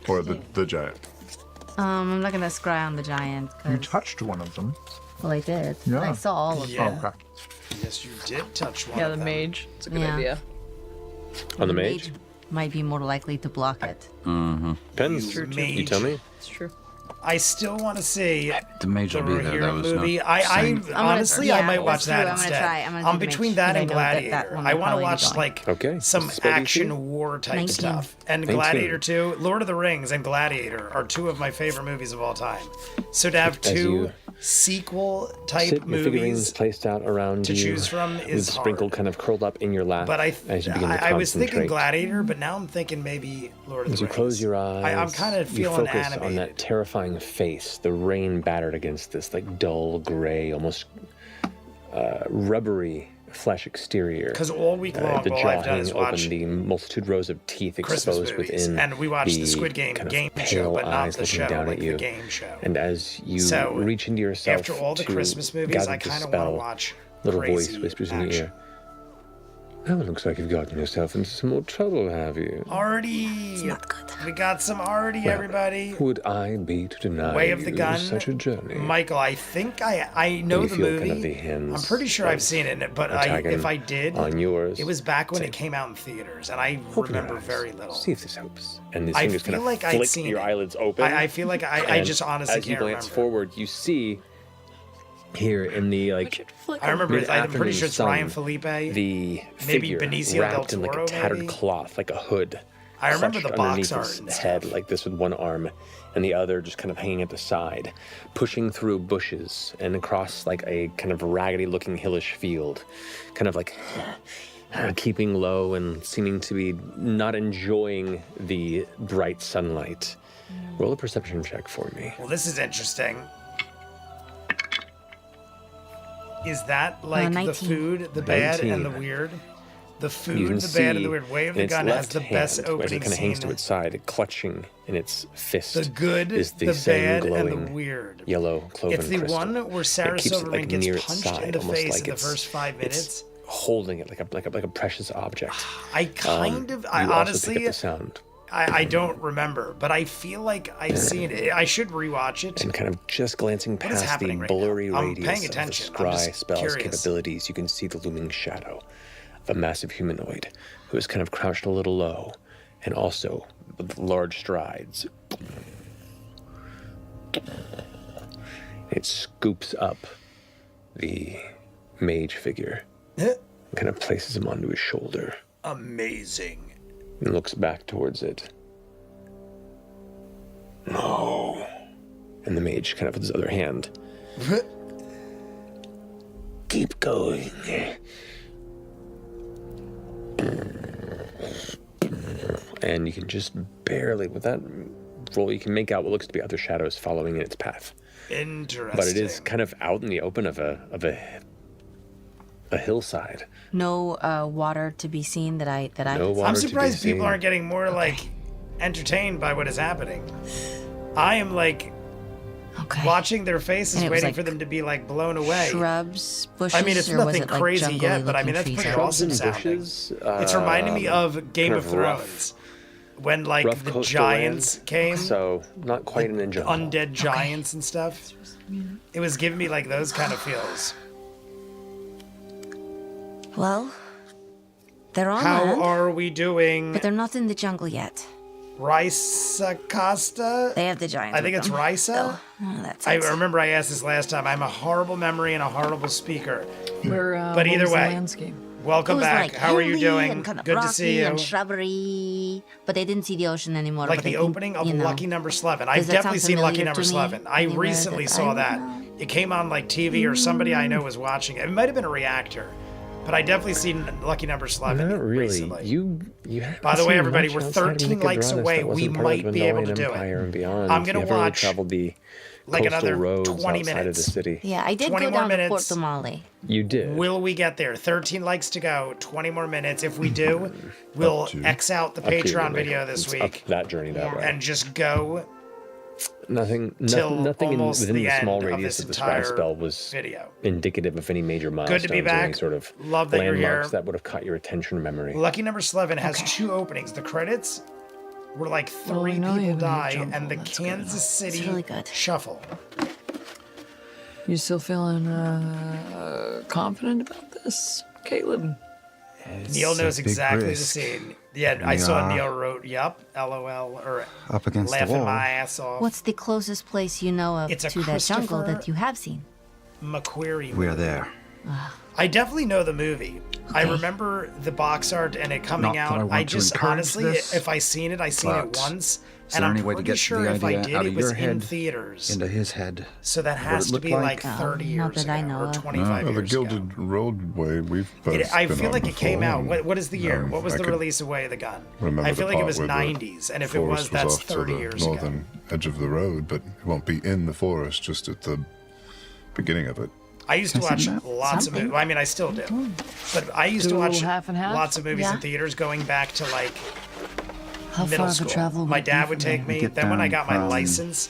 Or the giant? I'm not gonna scry on the giant. You 'cause- touched one of them. well, I did. Yeah. I saw all of Yeah. them. Okay. yes, you did touch one. Yeah, of the them. mage. It's a good Yeah. idea. On the mage? Might be more likely to block it. Depends. You You tell me. It's true. I still want to see The mage the will be there, though. Rohirrim is no movie. I saying- honestly, I yeah, might watch that's true. that I'm gonna instead. try. I'm gonna I'm do the between mage, that but I and know that Gladiator. that one I will want to probably be watch gone. like Okay, some this is what you action see? war type 19. stuff. And 19. Gladiator 2, Lord of the Rings, and Gladiator are two of my favorite movies of all time. So to have As two you sequel type Sit your figurines movies, placed out around to you, choose from is with sprinkled hard. kind of curled up in your lap but as you begin to I was thinking concentrate. Gladiator, but now I'm thinking maybe Lord of As the you Rings. close your eyes, I'm kind of you feeling focus animated. on that terrifying face, the rain battered against this like dull gray, almost rubbery flesh exterior. Because all week long, the all jaw I've done hanging is open, watch the multitude rows of teeth Christmas exposed movies, within and we watched the Squid Game kind of game pale show, but not eyes the looking show, down like at you. the game show. And as you So, reach into yourself after all the to Christmas movies, gather I the kind of want to spell, watch little crazy voice whispers in your action. ear. Oh, it looks like you've gotten yourself into some more trouble, have you? Artie. Not good. We got some Artie, Well, everybody. Would I be to deny Way of the you Gun. such a journey? Michael, I think I know You the feel movie. kind of the hands I'm pretty sure of I've seen it, but a tiger if I did, on yours. it was back when Say, it came out in theaters, and I open your remember eyes. very little. See if this helps. And his I fingers kind feel of like I'd flick seen your it. eyelids open. I feel like I and just honestly as you can't glance remember. forward, you see here in the like I remember. I'm pretty mid-afternoon sure it's sun, Ryan Felipe. The Maybe figure Benicio del wrapped in like Toro, a tattered maybe? cloth, like a hood. I remember clutched the box underneath art his and head, stuff. like this with one arm, and the other just kind of hanging at the side, pushing through bushes and across like a kind of raggedy-looking hillish field, kind of like keeping low and seeming to be not enjoying the bright sunlight. Roll a perception check for me. Well, this is interesting. Is that like the 19. food, the bad, and the 19. weird? The You food, can the see bad, and the weird. Way of in the its Gun has left the best hand, as opening it kind of hangs to scene. its side, clutching in its fist. The good, is the, the same bad, and glowing the weird. yellow cloven It's the crystal. one where Sarah It keeps it, Silverman like, gets near its punched side, in the almost face like in the it's- first 5 minutes. It's holding it like a precious object. I kind of, you I also pick honestly, up the sound I don't remember, but I feel like I've seen it. I should rewatch it. and kind of just glancing What is past the happening right now? blurry I'm radius paying of the attention. I'm scry just spell's curious. capabilities, you can see the looming shadow of a massive humanoid who is kind of crouched a little low and also with large strides. It scoops up the mage figure and kind of places him onto his shoulder Amazing. and looks back towards it. No. And the mage kind of with his other hand. Keep going. And you can just barely, with that roll, you can make out what looks to be other shadows following in its path. Interesting. But it is kind of out in the open of a hillside. No water to be seen that I No water I'm to be surprised people seen. aren't getting more like entertained by what is happening. I am like watching their faces, And it was, waiting like, for them to be like blown away. Shrubs, bushes, I mean, it's or was nothing it, like, crazy yet, but I mean that's jungly-looking pretty trees? awesome and sounding. bushes, It's reminding me of Game kind of of rough- Thrones, when like rough the coastal giants land, came, so not quite in a jungle. undead giants and stuff. It was giving me like those kind of feels. Well, they're on How land, are we doing? but they're not in the jungle yet. Risa Costa? They have the giants. I think with it's them. Risa. Oh, that's I remember I asked this last time. I'm a horrible memory and a horrible speaker. Where, But what either was the way, landscape? welcome It was back. like How are you hilly doing? and kind of Good rocky to see you. and shrubbery, but they didn't see the ocean anymore. Like but the they opening of you know. Lucky Number 11. Does I've that definitely sound seen Lucky familiar Number to me? 11. I Anywhere recently that saw I that. It came on like TV or somebody I know was watching it. It might have been a reactor, but I definitely seen Lucky Number 11 Not really. recently. You haven't By the way, seen everybody, much we're outside of 13 likes Nicodranas away. that We wasn't part of might the be able Minoan to do Empire it. and beyond. I'm gonna If you ever watch traveled the like coastal another roads 20 outside of the minutes. city. Yeah, I did 20 go more down to minutes. Porto Male. You did. Will we get there? 13 likes to go, 20 more minutes. If we do, we'll X out the Up to you, Patreon really. video this It's week up that journey that way. and just go Nothing till nothing almost within the the small end of radius this of the entire scry spell was video. indicative of any major milestones Good to be or any back. sort of Love that you're landmarks here. that would have caught your attention or memory. Lucky Number 11 has 2 openings. The credits were like 3 we know you people haven't hit die, jungle. and the That's Kansas City really good. Shuffle. You still feeling confident about this, Caleb? Neil It's a knows big exactly the risk. scene. Yeah, I We saw are Neil wrote, yup, LOL, or up against the laughing wall. my ass off. What's the closest place you know of It's a to that jungle Christopher- that you have seen? McQuarrie We are movie. there. I definitely know the movie. I Okay. remember the box art and it coming Not that I out. want I to just encourage honestly, this, if I seen it, I seen it but once, is and there I'm any way to pretty get sure the if I idea did, out it of was your in head theaters. into his head? So that has it to looked be like like? 30 not years that I ago know or of. 25 Well, the years ago. Gilded Roadway, we've both I been feel on like it came before. out. What is the year? What was I the could release of Way of the Gun? remember I feel the like it part was where the 90s, and if it was, forest that's off to 30 the years ago. northern edge of the road, but it won't be in the forest, just at the beginning of it. I used to Can I see watch that? lots of movies. I mean, I still do. But I used to Do watch half and half? lots of movies in Yeah. theaters going back to like How middle far of a school. travel My would it be dad from would take there? me. Get Then when I down got my from license,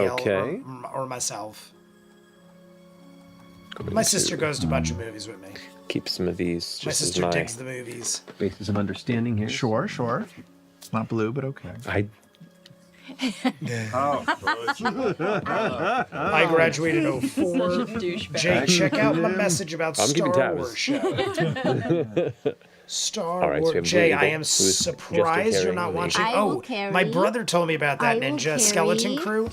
Neil Okay. or myself. Going My sister to goes to a bunch of movies with me. keep some of these My just as sister my. digs the movies. Basis of understanding here. Sure, sure. Not blue, but okay. I I graduated in 04. Douchebag. Jake, check out my message about I'm Star keeping tabs. Wars show. Star All right, so Wars. we have Jay, Blue I Eagle, am who's just surprised you're carrying not the- watching. I will My carry. brother told me about that I will Ninja Skeleton carry. Crew.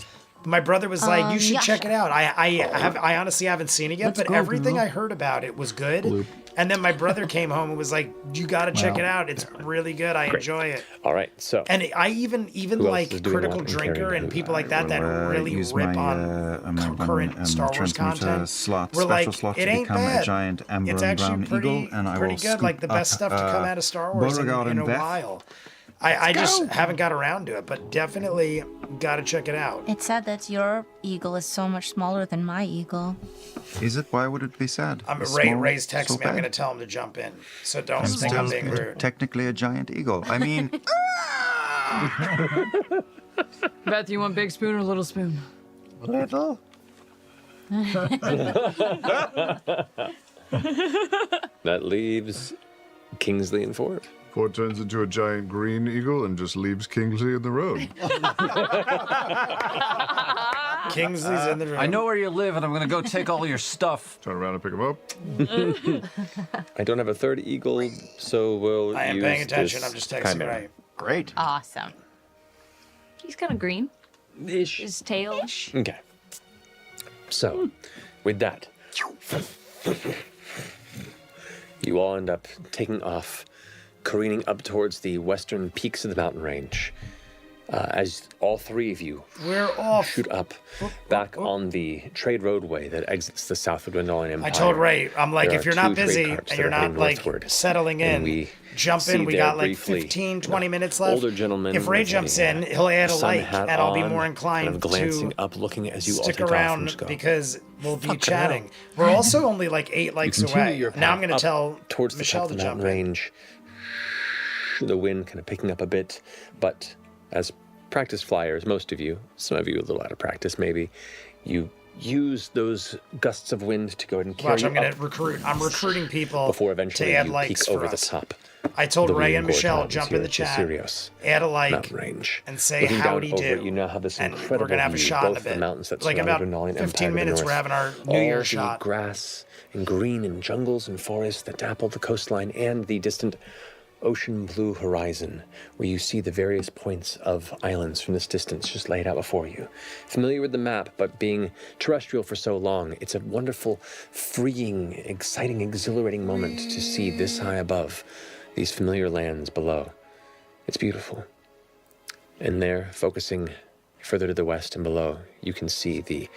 My brother was like, "You should yeah. check it out." I honestly haven't seen it yet, Let's but go, everything girl. I heard about it was good. And then my brother came home and was like, "You got to check it out. It's really good. I enjoy it." All right, so And I even Who else is like doing Critical what and Drinker carrying and who? people like that that really use rip my, on my current Star Wars transmuter content. slot, We're special like, slot it to ain't become bad. a giant ember It's and actually brown pretty, eagle, and I pretty will good. Like the best scoop stuff to come up, out of Star Wars in Beauregard a and Veth. while. I just haven't got around to it, but definitely got to check it out. It's sad that your eagle is so much smaller than my eagle. Is it? Why would it be sad? It's small, Ray's texting so me. I'm bad. going to tell him to jump in. So don't I'm think I'm being rude. technically a giant eagle. I mean, Beth, you want big spoon or little spoon? little. that leaves Kingsley and Ford. Ford turns into a giant green eagle and just leaves Kingsley in the road. Kingsley's in the room. I know where you live, and I'm gonna go take all your stuff. Turn around and pick him up. I don't have a third eagle, so we'll I am use paying attention. this I'm just texting chimera. Ray. Great. Awesome. He's kind of green. Ish. His tail. Okay. So, with that, you all end up taking off, careening up towards the western peaks of the mountain range. As all three of you We're off. shoot up back on the trade roadway that exits the Southwood Wendalian Empire. I told Ray, I'm like, There if are you're not 2 trade busy carts and that you're are heading not like northward, settling and in, we jump see in. We there got like briefly, 15, 20 minutes left. older gentleman If Ray with jumps a, in, he'll add a sun like, hat and I'll be on, more kind inclined of glancing to up, looking as you all stick take off and around just go, because we'll be "Fucking chatting. hell." We're also only like 8 likes continue away. your Now I'm path going to up tell towards the Michelle top of to the jump mountain in. range. The wind kind of picking up a bit, but as practice flyers, most of you, some of you a little out of practice maybe, you use those gusts of wind to go ahead and carry Watch, I'm you going up to recruit. I'm recruiting people before to eventually add you likes peek for over the us. top. I told the Ray William and Gorge Michelle, Mountains jump here in the at chat, Sirius add a like, mountain range. and say Looking howdy down over do. it, you now have this And incredible we're going to have a view, shot in a both the bit. mountains that Like surround about the Wendalian 15 Empire to the minutes, we're north. having our New All Year's the shot. grass and green and jungles and forests that dapple the coastline and the distant ocean blue horizon, where you see the various points of islands from this distance just laid out before you. Familiar with the map, but being terrestrial for so long, it's a wonderful, freeing, exciting, exhilarating moment to see this high above these familiar lands below. It's beautiful. And there, focusing further to the west and below, you can see the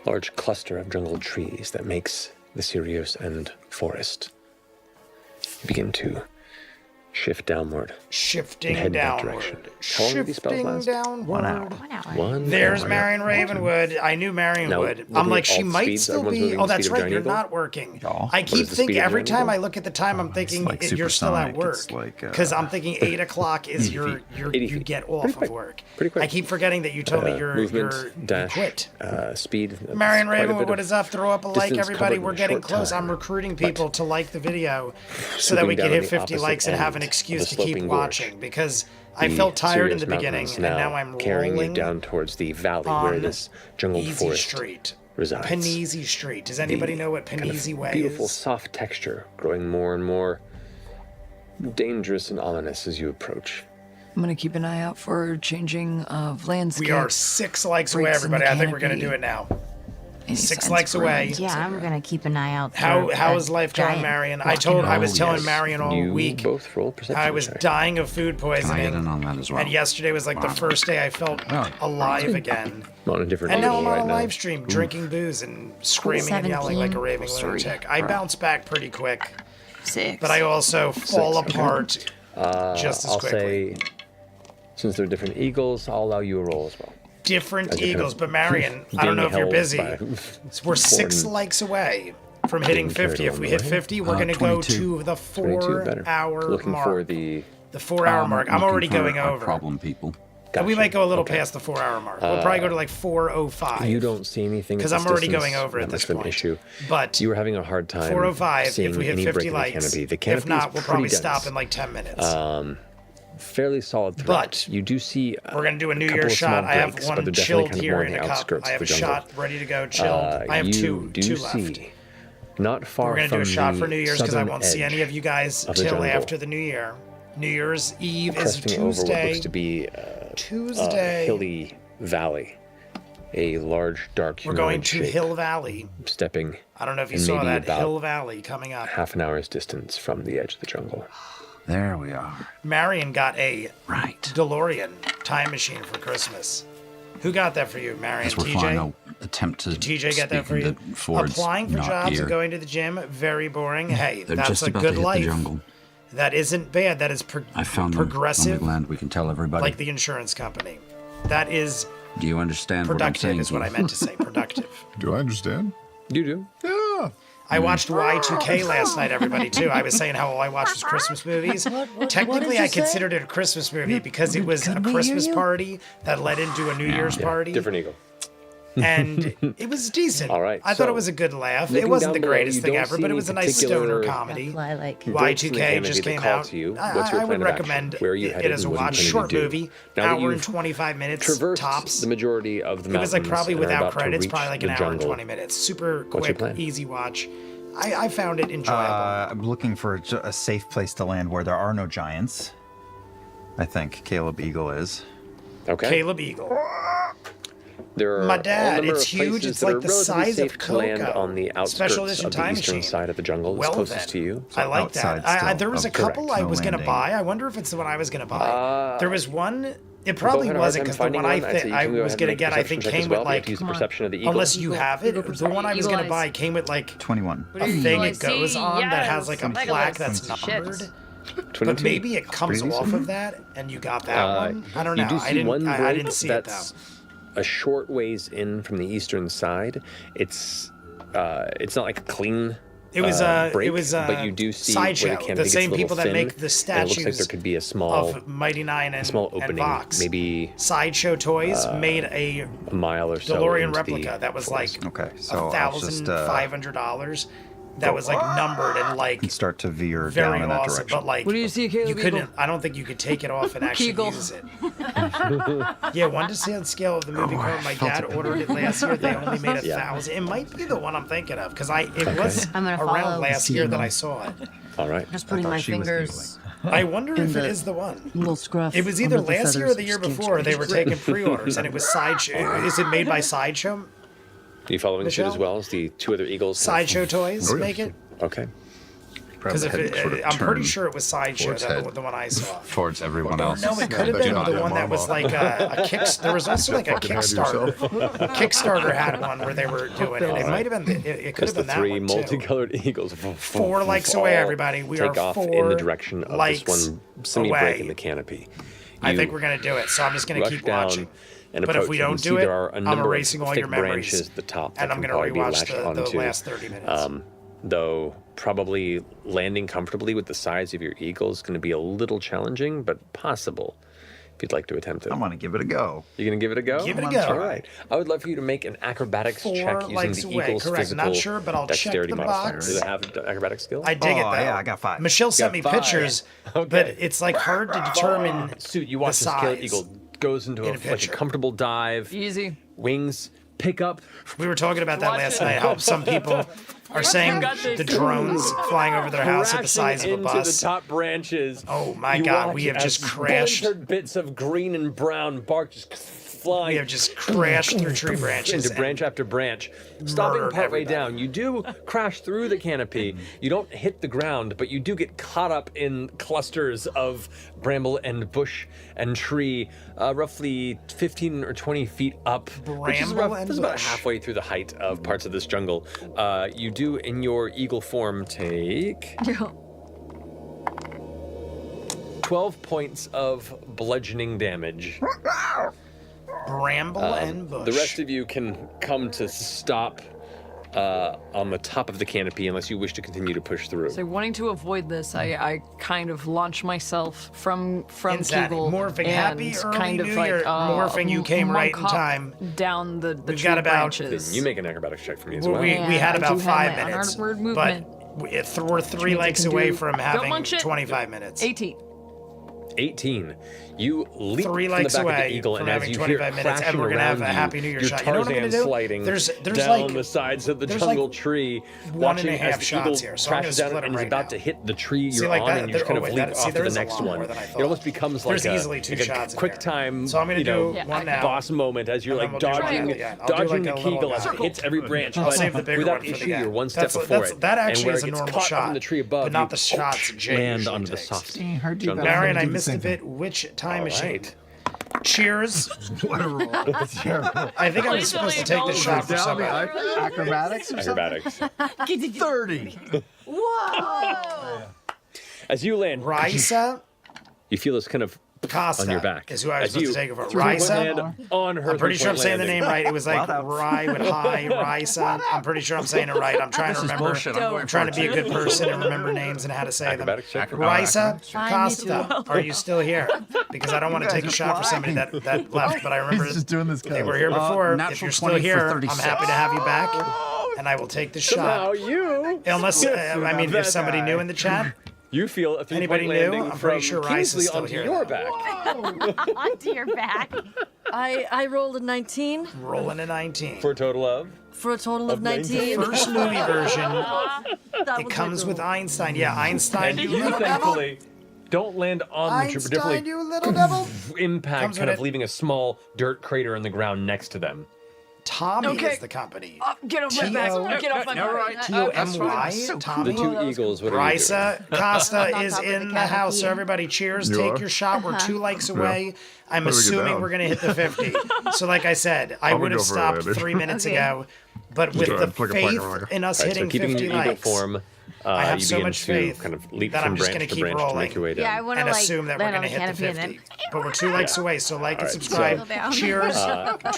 large cluster of jungle trees that makes the Sirius End forest. You begin to shift downward. Shifting and head in that downward. direction. How long do these spells Shifting last? downward. 1 hour. 1 hour. 1 There's hour. Marion Ravenwood. I knew Marion Now, would. looking I'm like, at she alt might speeds, still everyone's be. moving Oh, the that's speed of right. Giant You're Eagle? not working. Yeah. I What keep is the thinking speed of every Giant time Eagle? I look at the time, I'm thinking like you're still at supersonic. It's work. like, Because I'm thinking 8 o'clock is 80 you feet. get off Pretty of quick. work. Pretty quick. I keep forgetting that you told me you movement, dash, quit. speed. That's Marion quite a Ravenwood, bit what of is up? Throw up a like, distance everybody. covered We're in a getting short close. time. I'm recruiting But people to like the video so that swooping we can down hit on the 50 opposite likes and have an end excuse of to the keep sloping watching gorge. because I The felt tired in Sirius the beginning Mountains and now I'm carrying rolling you down towards the valley where on this jungle Easy forest Street. resides. Panisi Street. Does anybody know what kind of Panisi Way beautiful, is? soft texture, growing more and more dangerous and ominous as you approach. I'm gonna keep an eye out for changing of landscape. We are 6 likes away, breaks in the everybody. I think we're going to canopy. do it now. Any 6 signs likes of away. ruins, Yeah, etc. I'm gonna keep an eye out. How for is a life going, giant Marion? I rock told and I roll. was telling yes. Marion all You week both roll perception I was checks. dying of food Can I get in poisoning, on that as well? and yesterday was like the first day I felt alive again. On a different And now level I'm on right a now. live stream, drinking booze and screaming and yelling like a raving 3. lunatic. I bounce back pretty quick, 6. but I also fall okay. apart just as I'll quickly. say, since they're different eagles, I'll allow you a roll as well. Different As you're kind eagles, of but Marion, I don't know if you're held busy. by We're 6 Ford. likes away from hitting Being carried 50. If along we the hit way. 50, we're going to go 22. to the 22 better. 4-hour Looking mark. for the The 4-hour mark. I'm already going our over. problem people. And we Gotcha. might go a little Okay. past the 4-hour mark. We'll probably go to like 4:05. You don't see anything at 'Cause this I'm already distance going over at that this much of an point. issue. But You were having a hard time 4:05 seeing if we hit any 50 break in likes. the canopy. The If canopy not, is we'll probably pretty stop dense. in like 10 minutes. Fairly solid threat. But You do see We're going to do a New couple Year's of small shot. I have breaks, but one they're definitely chilled kind of here more on in the a cup. outskirts I have of a the jungle. shot ready to go chilled. I have you two do left. see not far We're gonna from do a shot the for New Year's because I southern won't see edge any of you guys of the till jungle. after the New Year. New Year's Eve is Cresting over what Tuesday. looks to be Tuesday. a hilly valley. A large, dark We're going humanoid to shape Hill Valley. stepping I don't know if you and saw maybe that about Hill Valley coming up. half an hour's distance from the edge of the jungle. There we are. Marion got a Right. DeLorean time machine for Christmas. Who got that for you, Marion? As we're TJ? flying, I'll attempt to Did TJ get that for speak you? into Ford's Applying for not jobs ear. and going to the gym, very boring. Hey, They're that's just a about good to hit life. the jungle. That isn't bad. That is I found them on progressive, the land we can tell everybody. like the insurance company. That is Do you understand what I'm productive, saying? is what I meant to say. Productive. Do I understand? You do? Yeah. I watched Y2K last night, everybody, too. I was saying how all I watched was Christmas movies. Technically, I considered it a Christmas movie because it was a Christmas party that led into a New Year's party. Different eagle. And it was decent. All right, I thought so, it was a good laugh. It looking wasn't the down below, greatest you thing don't ever, see but it any was a nice particular stoner comedy. Fly like. Breaks in the Y2K canopy just that came call out. to you. What's your I plan would of action? recommend Where are you it headed as a and what are you watch. planning to Short do? movie, Now that hour and you've 25 minutes traversed tops. the majority of the It mountains was like probably and are without about to credits, reach probably like the an hour and jungle. 20 minutes. Super What's your quick, plan? easy watch. I found it enjoyable. I'm looking for a safe place to land where there are no giants. I think Caleb Eagle is. Okay. Caleb Eagle. There are My all dad, number it's of huge. places It's that like are the relatively size safe of to land Coco. on the Special outskirts edition of the time eastern machine. side of the jungle. Well It's closest then. to you. I like that. outside still. There was a Correct. couple I No was going to landing. buy. I wonder if it's the one I was going to buy. There was one. It Go probably ahead, wasn't Artem, because the finding one one. I'd say you I can go was ahead going to and make a get, I perception think, check as came well. with You have like. to use the perception of the eagle. Unless you have it, the one I was going to buy came with like 21. a thing it I goes see, on that has like a yes, plaque Megalith. that's Shit. numbered. 22. But maybe it comes Pretty off decent. of that, and you got that one. I don't know. You do see one I break didn't see it though. that's a short ways in from the eastern side. It's not like a clean. It was break, it was but you do see where Sideshow, the canopy the gets same a little people that thin, make the and it statues looks like there could be a small of Mighty Nine and, small and opening, Vox. maybe Sideshow Toys made a a mile or so. DeLorean into replica the that was forest. like Okay, so I'll just $1,500. That was like numbered and like start to veer down very in that awesome, direction. but like What do you see, Caleb you couldn't. Eagle? I don't think you could take it off and actually Kegel. use it. Yeah, 1 to 10 scale of the movie card. My dad ordered it last year. They only made 1,000. It might be the one I'm thinking of because it was I'm gonna around follow last the year that eagle. I saw it. All right. Just putting my she was fingers. I wonder In if it the is the one. Little scruff. It was either under the last year or feathers the year of Skin's before. They were face. taking pre-orders, and it was Sideshow. Is it made by Sideshow? Are you following suit as Michelle? well as the two other eagles? Sideshow Toys Oh, yeah. make it? Okay. Because Probably had to sort of I'm pretty turn sure it was Sideshow, Ford's head the one I saw. towards everyone else. No, it could have That's been not the that one that was Marvel. like a kick. There was also like a Fucking head Kickstarter. yourself. Kickstarter had one where they were doing it. It might have been. It could That's have the been that three one too. multicolored eagles. 4 likes away, all everybody. We take are off 4 in the direction of likes this one semi-break away. in the canopy. I You think we're gonna do it. So I'm just gonna rush keep down watching. and But if approach we it. You don't see do it, there are a I'm number erasing of all thick your memories, branches at the top that and I'm can gonna probably be rewatch latched the onto. last 30 minutes. Though probably landing comfortably with the size of your eagle is going to be a little challenging, but possible if you'd like to attempt it. I want to give it a go. You're going to give it a go? Give it a go. All right. I would love for you to make an acrobatics 4 check using likes the away. eagle's Correct. physical Not sure, but I'll check dexterity the modifier. box. Does it have acrobatic skill? I dig it though. Yeah, I got 5. Michelle sent me 5. pictures, but it's like hard to determine Suit, you watch the this killer size eagle goes into in a like a picture. comfortable dive, Easy. wings pick up. We were talking about that Watch last it. night. How some people are saying got this. the drones flying over their house at the crashing size of a into bus. the top branches. Oh my You God, watch we have as just crashed. splintered bits of green and brown bark just flying We have just crashed through tree branches. into branch after branch, stopping murdered partway everybody. down. You do crash through the canopy. You don't hit the ground, but you do get caught up in clusters of bramble and bush and tree, roughly 15 or 20 feet up, which is, Bramble and this is about bush. halfway through the height of parts of this jungle. You do, in your eagle form, take 12 points of bludgeoning damage. Bramble and bush. The rest of you can come to stop on the top of the canopy unless you wish to continue to push through. So wanting to avoid this, I kind of launch myself from Insanity. Kegel Morphing. and Happy early kind of New like Year. Morphing, you came right in monk hop time. down the We've tree got about- branches. You make an acrobatics check for me as Well, well. we had I about do have 5 my minutes, unarmored but movement. we're 3 likes can away do- from Don't having munch it. 25 minutes. 18. 18. You leap 3 from the likes back of the away eagle, from and as having you hear 25 minutes, and crashing we're gonna have around a you, Happy New Year your shot. You know what I'm Tarzan gonna do? sliding There's down like the sides of the there's jungle like tree, 1.5 watching as the shots eagle here, so I'm gonna crashes down split 'em and is right about now. to hit the tree See, you're like on, that- and you just there- kind oh, of wait, leap that- see, off to there the is a next lot one. more than I It thought. almost becomes There's like easily 2 like shots a in quick here. time, So I'm gonna do one now. boss moment as you're And like then we'll do dodging, triangle, yeah. I'll do dodging like the a little kegel as it guy. hits every branch, I'll but save the bigger without one for the issue, you're end. one step before it. That actually and where is it a gets normal caught up shot, in the tree above, but not you the shots Jay land usually onto the takes. soft heard you jungle. guys. Marion, I do the missed a same bit. Which time All machine? right. Cheers. What a roll. I think I was supposed to take this shot for somebody. Acrobatics or something? Acrobatics. 30. Whoa! As you land, Raisa you feel this kind of Costa on your back. is who I was As supposed you to take it for. throw one Raisa. hand on her I'm pretty sure I'm saying the name right. It was like Well, Rye with high, Raisa. I'm pretty sure I'm saying it right. I'm trying to remember. I'm trying to be a good person and remember names and how to say them. Acrobatics check. Raisa Fine, me Costa, are you still here? Because I don't want to take a shot for somebody that left, but I remember He's just doing this they were here before. If you're still here, I'm happy to have you back, and I will take the Somehow shot. you. Unless, I mean, if that somebody guy. new in the chat, You feel a 3-point Anybody new? landing I'm from pretty sure Rice is Kingsley still onto here, your though. back Onto your back. I rolled a 19 rolling a 19. for a total of. for a total of 19. The first movie version, That it was comes my with goal. Einstein. Yeah, Einstein, And you you little devil. thankfully don't land on the tree, but Einstein, definitely you little devil. impact, Comes kind with of it. leaving a small dirt crater in the ground next to them. Tommy Okay. is the company. Get off my back. Get off my back. T-O-M-Y, Tommy. The two eagles, what are you doing? Raisa Costa On is top of the in the house, so canopy. everybody cheers. You Take are? your shot. We're 2 likes away. I'm How do we get assuming down? we're going to hit the 50. So like I said, I I'm would gonna have go for a stopped landing. 3 minutes Okay. ago, but with Go the ahead, plug a plug, faith plug. in us All right, hitting so keeping 50 your eagle likes, form, I have you so begin much to faith kind of leap that from I'm just branch going to to keep branch to rolling make your way down. Yeah, I want to and like assume that we're land on going to the hit the canopy and 50. then. But we're 2 likes away, so like and All right, subscribe. so- Down. Cheers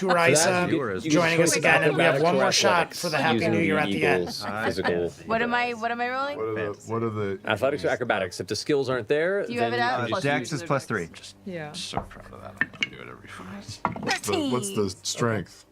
to Raisa you joining us again, and we have one more shot for the Happy using New Year the at the end. eagle's physical. What am I rolling? What are the Athletics or acrobatics? If the skills aren't there, Do you have then it out? you just Dex is use- plus 3. Yeah. So proud of that. I'm gonna do it every fight. what's the strength?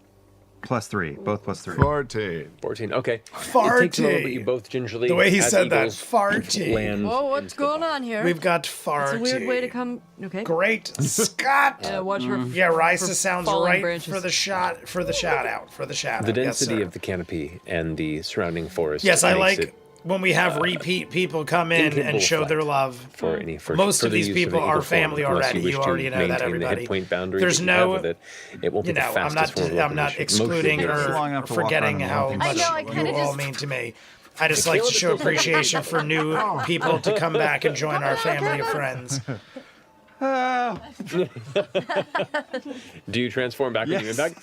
Plus 3. Both plus 3. 14. 14. Okay. It takes a Farty. moment, but you both gingerly. The way he as said that, eagles, farty. Land Whoa, what's into the going ball. on here? We've got It's farty. a weird way to come. Okay. Great Scott. Yeah, watch her. Yeah, Raisa for sounds falling right branches. for the shout out. The density of the canopy and the surrounding forest. Yes, I makes like it when we have repeat people come in incapable and show their flight love. for any Most of further these use people the are eagle form, family unless already. wish You to already know that, maintain the everybody. hit point boundary There's that you have no- with it. It won't be You the know, I'm fastest form of not locomotion. excluding Most of It's it long or enough to walk forgetting around how and much I know, I kinda you all just- mean to me. I just like to show appreciation for new people to come back and join our family of friends. Do you transform back when you impact?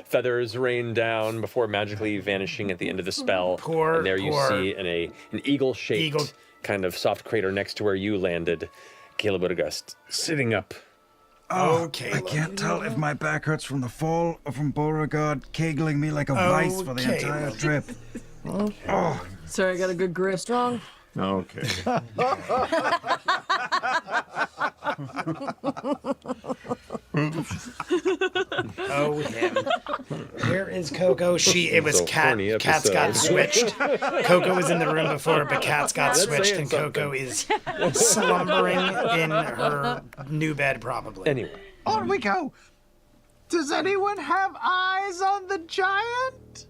Feathers rain down before magically vanishing at the end of the spell. Poor- and there you poor- see an eagle-shaped Eagle. kind of soft crater next to where you landed, Caleb Odegust, sitting up. Okay. I can't tell if my back hurts from the fall or from Beauregard kegling me like a vice for the Okay. entire trip. Sorry, I got a good grip. Strong. Okay. Oh, him. Where is Coco? It was So Cat. horny Cat's got episode. switched. Coco was in the room before, but Cat's got That's switched, saying and Coco something. is slumbering in her new bed, probably. Anyway, On we go. Does anyone have eyes on the giant?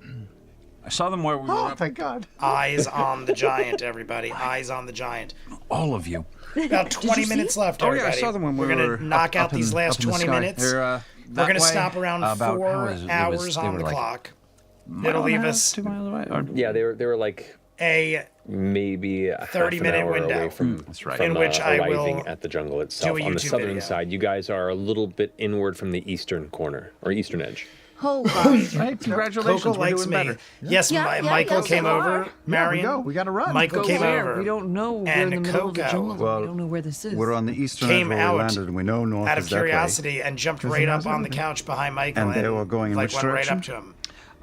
I saw them where we were Oh, up. thank God. Eyes on the giant, everybody. Eyes on the giant. All of you. About 20 minutes left, Oh everybody. yeah, I saw them when we We're were gonna knock out up in- these last up in the 20 sky. minutes. They're, We're that gonna way, stop around about, 4 how is it? hours They on were the like clock. mile It'll and a leave half, us 2 miles away. Or, yeah, they were like a maybe a 30-minute half an hour window. away from, That's right. from, In which I arriving will at the jungle itself. do a On the YouTube southern video. side, you guys are a little bit inward from the eastern corner or eastern edge. Oh gosh. Right? Congratulations, Coco we're likes doing me. better. Yes, Yeah, yeah, Michael yeah, came so over. far. Yeah, we Marion. go. We gotta run. Michael Go came where? over. We don't know. We're And in the middle of the Coco. jungle. Well, we don't know where this is. We're on the eastern Came edge where out we landed, and we know north out of is that way. curiosity and jumped right up on the couch behind Michael And they were going in like which went right direction? up to him.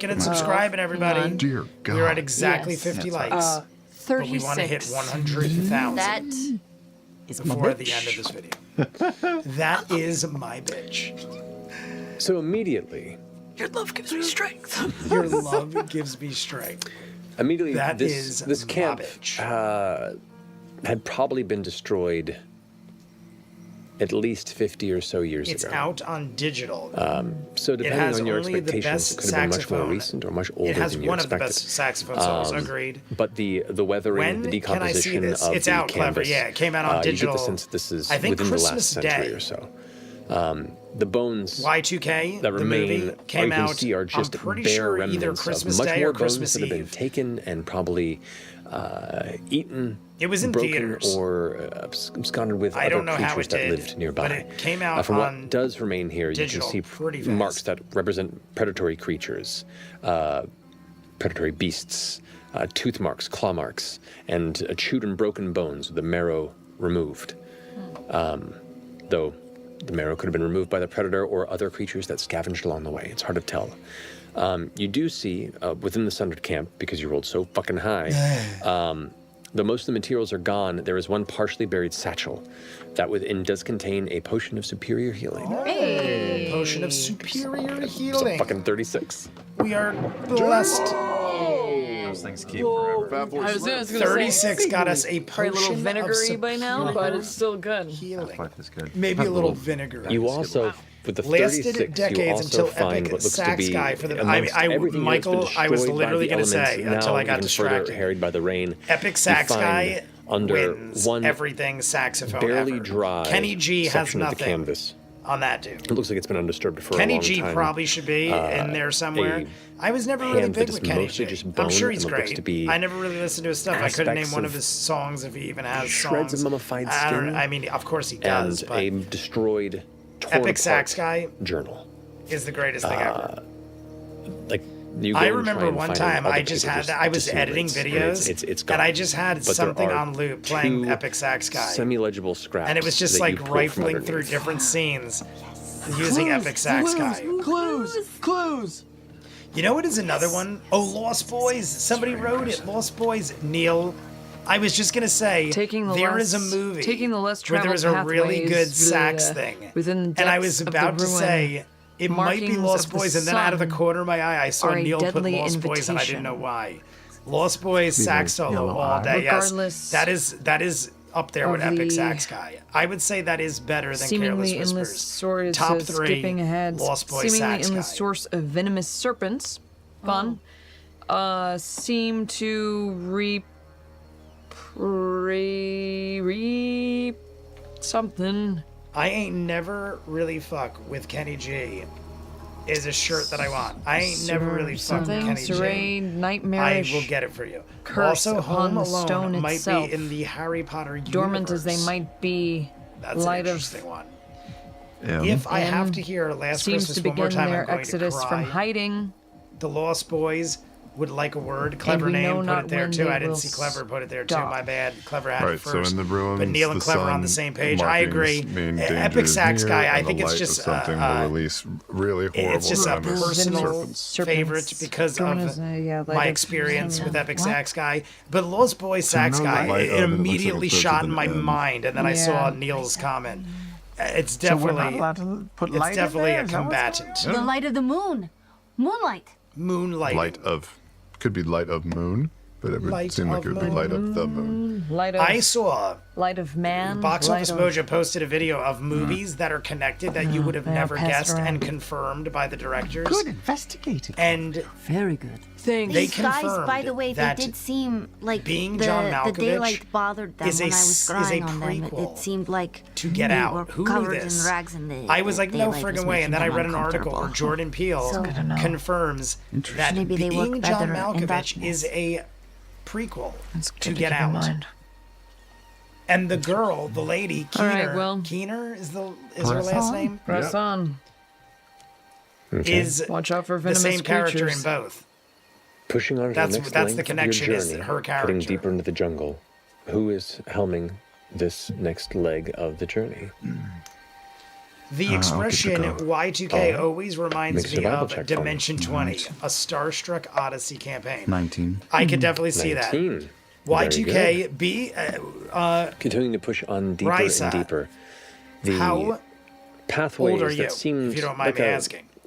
liking and subscribing, everybody. Dear God. We're at exactly Yes. 50 That's right. likes. But we want to hit 36. 100,000 That before the end of this video. That is my bitch. So immediately, Your love gives me strength. Your love gives me strength. immediately That this is my camp bitch. had probably been destroyed at least 50 or so years It's ago. out on digital. So it depending has on your only the expectations, best it could have been much more saxophone. recent or much older It has than you one of the expected. best saxophone solos. Agreed. But the weathering, When the can I see decomposition this? of It's the out, Clever. canvas, Yeah, it came out on digital. You get the sense that this is I think within Christmas the last century Day. or so. The bones Y2K, that the remain, movie, came all you can out. see are just I'm pretty bare sure remnants either of Christmas much Day more or Christmas bones that have been Eve. taken and probably eaten. It was in broken theaters. or absconded with I other don't know how creatures it that did, lived nearby. but it came out From on what does remain here, digital you can pretty see fast. marks that represent predatory creatures, predatory beasts, tooth marks, claw marks, and chewed and broken bones with the marrow removed. Though the marrow could have been removed by the predator or other creatures that scavenged along the way. It's hard to tell. You do see within the Sundered camp, because you rolled so fucking high, though most of the materials are gone, there is one partially buried satchel that within does contain a potion of superior healing. Potion of superior It's a healing. fucking 36. We are blessed. Those things keep forever. I was gonna 36 got us a probably a potion little vinegary of by now, but it's still good. healing. Life is good. Maybe a little vinegar. You also, with the Lasted 36, you decades also until find Epic what looks to Sax be guy for the. amongst everything that's been Michael, I was destroyed by literally the going to elements, say now until I got even further distracted. harried by the rain. Epic you Sax find guy under wins one everything saxophone barely ever. dry Kenny G has section of the nothing canvas. on that dude. It looks like it's been undisturbed for Kenny a long G time. probably should be in there somewhere. I was never really hand that big is with Kenny mostly G. just I'm bone sure he's and looks great. to be I never really listened to his stuff. I couldn't name aspects one of of his songs if he even has shreds songs. of mummified I don't skin. I mean, of course he does, and but a destroyed, torn Epic apart Sax guy journal. is the greatest thing ever. Like you go I and remember try and one find time all the I just paper had I was editing disintegrates, videos and it's and gone. I just had But there something are on loop playing two Epic Sax guy. semi-legible scraps, And it was just that you like pull from rifling through underneath. different scenes using Epic Sax guy. Clues. You know what is another one? Oh, Lost Boys. Somebody wrote it. Lost Boys. Neil. I was just gonna say Taking the there less, is a movie taking the less where there traveled was a really good pathways, sax thing, within the and I depths was of the about to ruin. say it might be Markings Lost of the Boys, and then out of the sun corner of my eye, I saw are a Neil put deadly Lost Boys, and I didn't invitation. know why. Lost Boys sax solo yellow all eye. day. Yes, Regardless that is up there with of Epic the Sax guy. I would say that is better than seemingly Careless endless Whispers. source Top of 3, skipping ahead. Lost Boys Seemingly sax endless guy. source of venomous serpents. Fun. Seem to reap something. I ain't never really fuck with Kenny G. Is a shirt that I want. I ain't never really fuck with something. Kenny G. Serene, I nightmarish. will get it for you. curse Also, upon Home the Alone stone might itself. be in the Harry Potter universe. Dormant as they might be, That's light an of interesting one. Yeah. If I have M to hear Last seems Christmas to one more begin time, I'm their going exodus to from cry. hiding. The Lost Boys would like a word. Clever we know name, put not it there when too. they I didn't will see Clever put it there too. stop. My bad. Clever had it Right, so first. in the ruins, but Neil and the Clever on the sun same page. I agree. markings mean Epic danger is Sax near, guy. I and think the it's light just of something will release really horrible it's just a tremors. personal Serpents. favorite because Dormant of as, yeah, light my of- experience with Epic What? Sax guy. But Lost Boys Sax no guy, light it of it, it looks like immediately it starts shot with in an my M. mind, and then I saw Yeah. Neil's comment. It's So we're definitely not allowed to put light it's in definitely there? a Is that what's going combatant. The light of the moon. Moonlight. Moonlight. Light of, could be light of moon, but it would Light seem like of it would be light of the moon. Light of, I saw light of man. Box light Office of, Mojo posted a video of movies that are connected that you would have they are never passed guessed around. and confirmed by the directors. Good investigating. And Very good. Things. They These guys, by confirmed the way, they that did seem like being the, John the Malkovich daylight bothered them is a when I was s- is a crying on them. It prequel seemed like to Get they Out. were Who knew covered this? in rags and I was like, no daylight was friggin' way. And then I making read them an article where uncomfortable. Jordan Peele So- Good to know. confirms that Maybe they work being John better in Malkovich darkness. is a prequel That's to good Get keep in Out. mind. And the girl, the lady, All Keener, right, well. Keener is her last Press name, Press on. is Watch out for the venomous same character creatures. in both. Pushing on to That's- the next that's length the of your connection is journey, her heading character. deeper into the jungle. Who is helming this next leg of the journey? The expression go. Y2K Oh. always reminds Make a me survival of check for me. Dimension 20, a Starstruck Odyssey campaign. 19. I could definitely see that. 19. Y2K, B, Continuing to push on deeper Risa, and deeper. The how pathways old are you, that seemed if you don't mind like me a asking?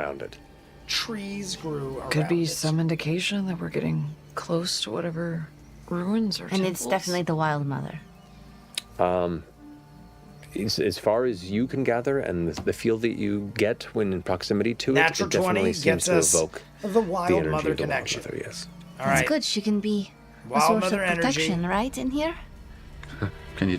around it. Trees grew around Could be it. some indication that we're getting close to whatever ruins or And it's temples. definitely the Wild Mother. As far as you can gather, and the feel that you get when in proximity to Natural it definitely 20 seems gets to us evoke the Wild energy Mother of the Wild connection. Mother, yes. All That's right. good. She can be a Wild source Mother of energy. protection, right, in here? Can you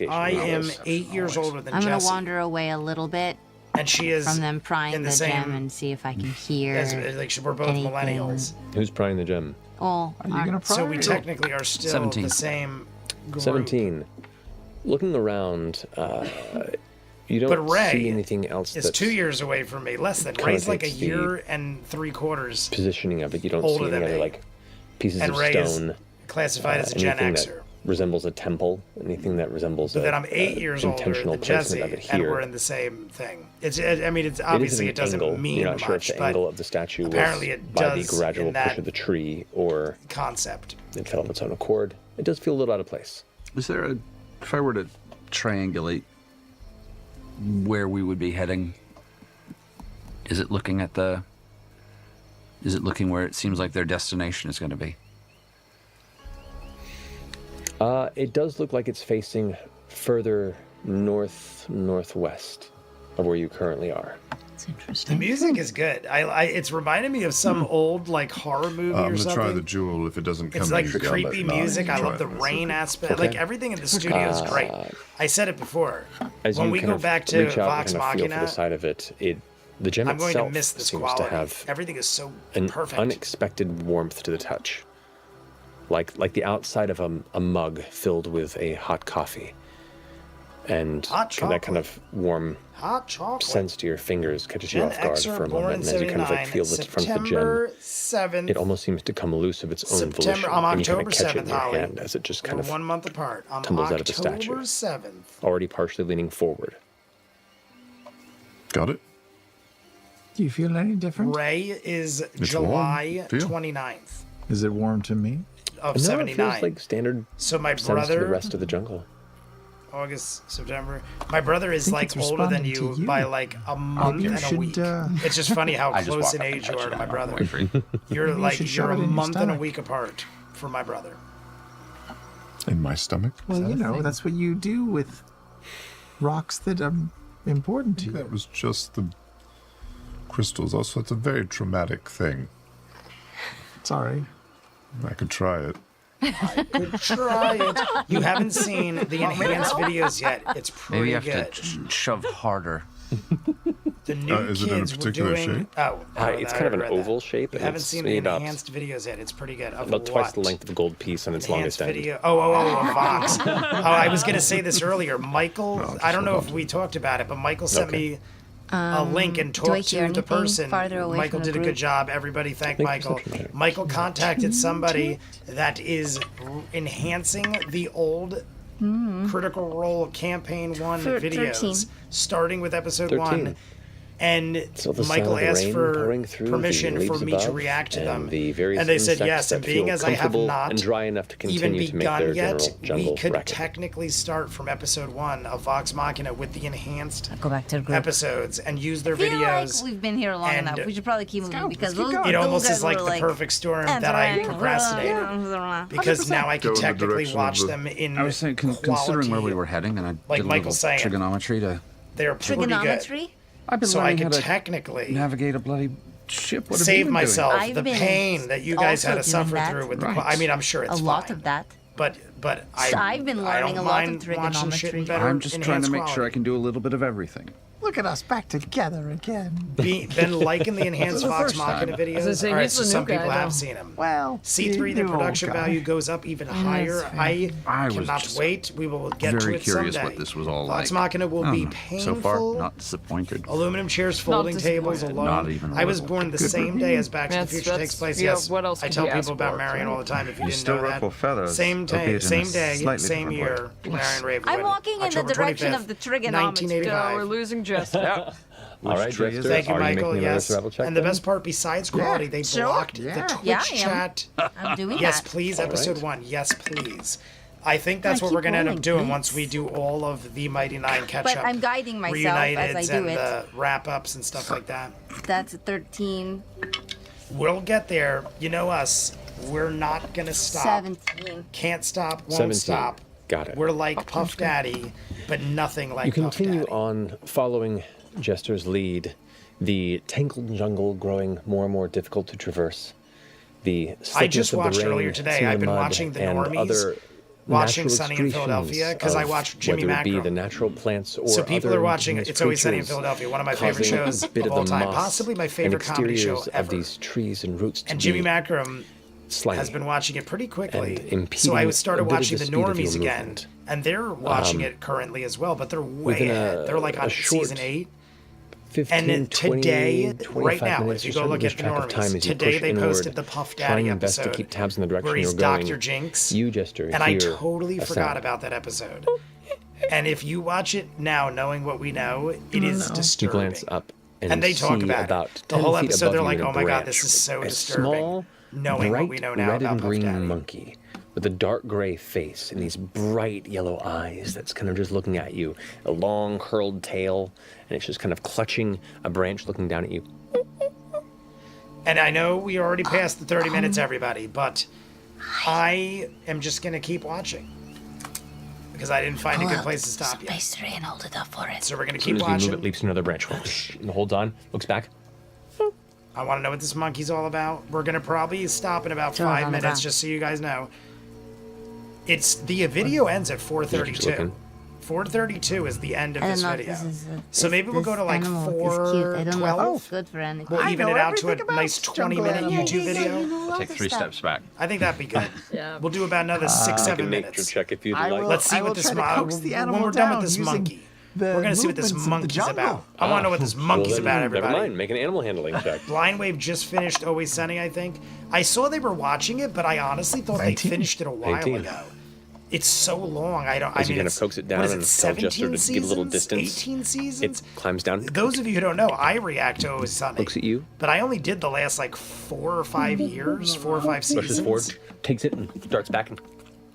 investigation. I am Always. 8 years older than I'm gonna Jesse, wander away a little bit and she is from them prying in the, the same. gem and see if I can hear. Like we're both anything. millennials, Who's prying the gem? Oh, Are you gonna pry? so we technically are still 17. the same group. 17. Looking around, You don't But Ray see anything else is that's 2 years away from me. Less than. Ray's like a connotates the year and 3/4 positioning of it. You don't older see than any other me. like pieces And of Ray is stone. classified as a Gen anything Xer. that resembles a temple, anything that resembles But a, then I'm 8 years older intentional than placement Jesse, of it and here. we're in the same thing. It's obviously an it doesn't angle. mean You're not sure if much, the but angle of the statue apparently was it by the does gradual in that push of the tree, or concept. it fell of its own accord. It does feel a little out of place. Is there if I were to triangulate where we would be heading, is it looking where it seems like their destination is going to be? It does look like it's facing further northwest of where you currently are. It's The interesting. music is good. It's reminding me of some old like horror movie I'm or gonna something. try the jewel. If it doesn't come It's in, like you got creepy it. No, music. I try love the it. rain aspect. Like everything in the studio is great. I said it before. As When you we kind go of back to reach out Vox and kind of feel for the Machina, side of it, the gem I'm going itself to miss this seems quality. to have Everything is so an perfect. unexpected warmth to the touch, like the outside of a mug filled with a hot coffee, and Hot that kind of warm Hot chocolate. sense to your fingers catches you Gen off guard Xer for a born moment, and as you kind of like 79, feel the front of the September gem, 7th. it almost seems to come loose of its own September. volition, I'm and you kind October of catch it 7th, in your Holly. hand as it just kind We're of 1 month apart. I'm tumbles out of the statue. October 7th. already partially leaning forward. Got it? Do you feel any different? Ray is It's July warm. Feel. 29th Is it warm to me? of No, it 79. feels like standard So my sense to the brother, rest of the jungle. August, September. My brother is think like it's older than responding you, to you. by like a month you and a should, week. uh, It's just funny how I just close walk in up and age you touch are it. to my I'm brother. way free. You're you like should shove you're it a in your month and a stomach. week apart from my brother. In my stomach? Well, you know, that's what you do with rocks that are important to you. That was just the crystals. Also, it's a very traumatic thing. Sorry. I could try it. Could try it. You haven't seen the enhanced videos yet. It's pretty Maybe you have good. to shove harder. The new is it in a kids were particular doing. shape? Oh, It's kind of an oval shape. You and haven't it's seen maybe the about, enhanced videos yet. It's pretty good. Of about twice the what? length of a gold piece on its Enhanced longest end. video. A Vox. I was gonna say this earlier. Michael, just I don't know hold if on we talked about it, but Michael sent Okay. me a link and do I talked hear to the anything person. farther away Michael from the did a good group? job. Everybody thank Make Michael. perception check. Michael contacted somebody that is enhancing the old Critical Role Campaign 1 For videos, 13. starting with episode 13. 1. And So the Michael sound of the asked rain for pouring through permission the for leaves me to above react to and them. the various And they said insects yes. And that being feel as I have comfortable not and dry enough to even continue to make their begun yet, general jungle we could racket. technically start from episode 1 of Vox Machina with the enhanced Go back to the group. episodes and use their I feel videos. like we've been here long and enough. We should probably keep moving because keep those, going. It those almost guys is like were the perfect storm that I procrastinated because now I can Go in the technically direction of watch the- them in I was saying, considering where we were heading, and I Like did a Michael's little saying. trigonometry to. They're pretty good. Trigonometry? I've been So I learning could how to technically navigate a bloody ship. What have you save been myself I've the been pain that you guys also had to doing suffer that. through with the. Right. I mean, I'm sure it's A lot fine. of that. But I've been I learning don't a lot of mind watching shit in trigonometry. better doing? I'm just trying to enhanced make sure I quality. can do a little bit of everything. Look at us back together again. Been liking the enhanced the Vox first Machina time. videos. As I say, All right, he's so the new some people guy, have though. seen them. Well, C3, the you're old production guy. value goes up even higher. I I was cannot just wait. We will get to Very it curious someday. what this was all Vox like. Machina will I be don't know. painful. So far, not disappointed. Aluminum chairs, folding tables disappointed. alone. Not even a I was little. born the same day as Back to the That's- Future takes place. yeah, Yes. what else I could tell you people ask about for, Marion right? all the time if you You didn't still know that. ruffle feathers, Same albeit day, in a same day, slightly same different year. Marion Ravenwood. I'm walking in the October direction 25th, of the trigonometry. 1985. We're losing Jessica. All right, tree is Jester, it? Thank you, are you Michael. making another Yes. survival check And the then? best part, besides quality, they Sure. blocked Yeah. the Twitch Yeah, I am. chat. I'm doing Yes, that. please. All Episode right. 1. Yes, please. I think that's I what we're keep going to end up rolling, doing please. once we do all of the Mighty Nine catch But up. I'm guiding myself as I Reuniteds do and it. the wrap ups and stuff like that. That's a 13, We'll get there. You know us. We're not going to stop. 17. Can't stop, won't 17. stop. Got it. We're like Puff Daddy, but nothing like You Puff continue Daddy. on following Jester's lead, the tangled jungle growing more and more difficult to traverse. The I just slickness of the watched rain, earlier today. seeing the I've been mud, watching the and normies, other watching natural Sunny in Philadelphia, excretions 'cause I of watched Jimmy whether it be Macro. the natural plants or So people other are watching indigenous It's Always Sunny in creatures, Philadelphia, one of my favorite causing shows a bit of of all the time, moss possibly my and favorite comedy show exteriors ever. of these trees and roots to And Jimmy be Macram slightly. has been watching it pretty quickly. And impeding So I a started bit of watching the the speed of your normies again, movement. and they're watching it currently as well. But they're way Within ahead. They're like a on short season 8. 15, And 20, today, 25 right now, minutes, if you you're go starting look to at lose the track of time normies, as you today push they inward, posted the Puff Daddy trying best episode to keep tabs in the direction where he's you're going. Dr. Jinx. You, Jester, And I hear totally a forgot sound. about that episode. And if you watch it now, knowing what we know, it is You disturbing. glance up and they talk see about about it. 10 The whole feet episode, above they're you like, in a "Oh my god, branch, this is so a disturbing." Small, knowing bright what we know now red about and Puff green Daddy. monkey with a dark gray face and these bright yellow eyes that's kind of just looking at you, a long curled tail, and it's just kind of clutching a branch looking down at you. And I know we already passed the 30 minutes, everybody, but I am just going to keep watching. Because I didn't find a good place to stop yet. Pastry and hold it up for it. So we're going to As soon keep as you move, it watching. leaps to another branch. And holds on, looks back. I want to know what this monkey's all about. We're going to probably stop in about Throw it 5 on the minutes, ground. just so you guys know. The video ends at Keeps 4:32. looking. 4:32 is the end of I this don't know. video. This is So maybe we'll go to like animal is cute. I don't know if 4:12. it's good for anything. We'll I even know it out to a everything about nice jungle 20-minute animals. YouTube video. Take 3 steps back. I think that'd be good. Yeah. We'll do about another 6-7 Nature minutes. check if you'd I like. will- Let's see I what will this try to coax the when animal we're done with down this using monkey. the We're gonna see what this movements of the monkey's jungle. about. I want to know what this monkey's Well, about, then, everybody. Never mind, make an animal handling check. Blind Wave just finished Always Sunny, I think. I saw they were watching it, but I honestly thought 19. they finished it a while 19. ago. It's so long. I don't. As I you mean, kind of it's, coax it down what is and it, tell Jester 17 to give a little seasons? distance. 18 seasons. It climbs down, Those of you who don't know, I react to Always Sunny. looks at you, But I only did the last like 4 or 5 years, 4 or 5 pushes seasons. forward, takes it, and starts back. And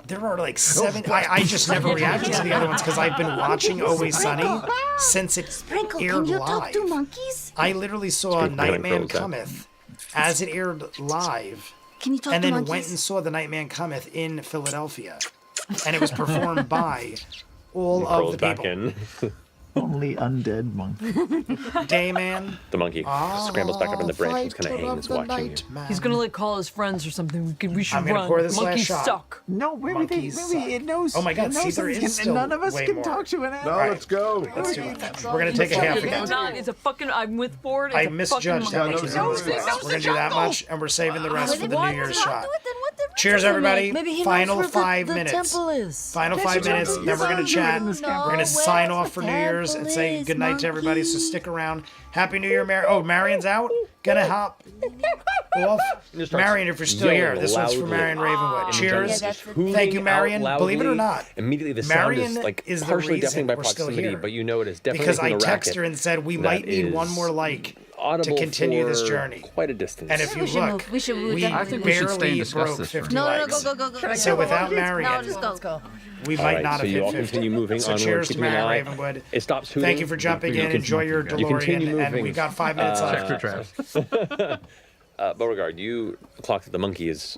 There are like 7. I just never reacted to the other ones because I've been watching Always Sunny since it Sprinkle, aired can you live. talk to monkeys? I literally saw Sprinkle Nightman getting frozen. Cometh as it aired live, Can you talk and to then monkeys? went and saw the Nightman Cometh in Philadelphia, and it was performed by all of crawls the back people. in. Only undead monkey. Dayman. The monkey scrambles back up in the branch and kind of hangs watching you. He's gonna like call his friends or something. We should I'm gonna run. pour this last Monkeys shot. suck. No, maybe Monkeys maybe it knows. Oh my God, it knows see, there something, is and still none of us way can more. talk to an No, animal. let's go. Let's do it. We're gonna take a half It's again. not. It's a fucking. I'm with Ford. It's I a misjudged fucking how monkey. much was no, in no, this no, glass. no, We're gonna do that much, and we're saving the rest for the New Year's shot. Cheers, everybody. Maybe he Final knows where 5 the minutes. temple is. Final 5 minutes, then we're gonna chat. in this We're camera. gonna sign off for New Year's and say is, goodnight to everybody. So stick around. Happy New Year, Marion. Oh, Marion's out. Gonna hop off. Just starts Marion, if you're still here, yelling this one's for loudly. Marion Ravenwood. And Cheers. just Yeah, that's the hooting Thank you, out Marion. Believe it or loudly. not, Immediately the sound Marion is like is the partially deafening by reason we're still proximity, here. but you know it is definitely Because I making a racket texted her and said we that might need is one more like to audible continue this for journey. quite a distance. And if you We should look, move. We should move. we definitely I think move. we should stay and barely discuss broke this 50 No, no, no, likes. go, go, go, go. So without No, Marion, just go. we All might right, not so have you hit all 50. continue moving So onward, cheers to keeping an Marion eye. Ravenwood. It stops hooting. Thank you for jumping in. Enjoy your You continue DeLorean, and moving. we got 5 minutes Check left. for traps. Beauregard, you clock that the monkey is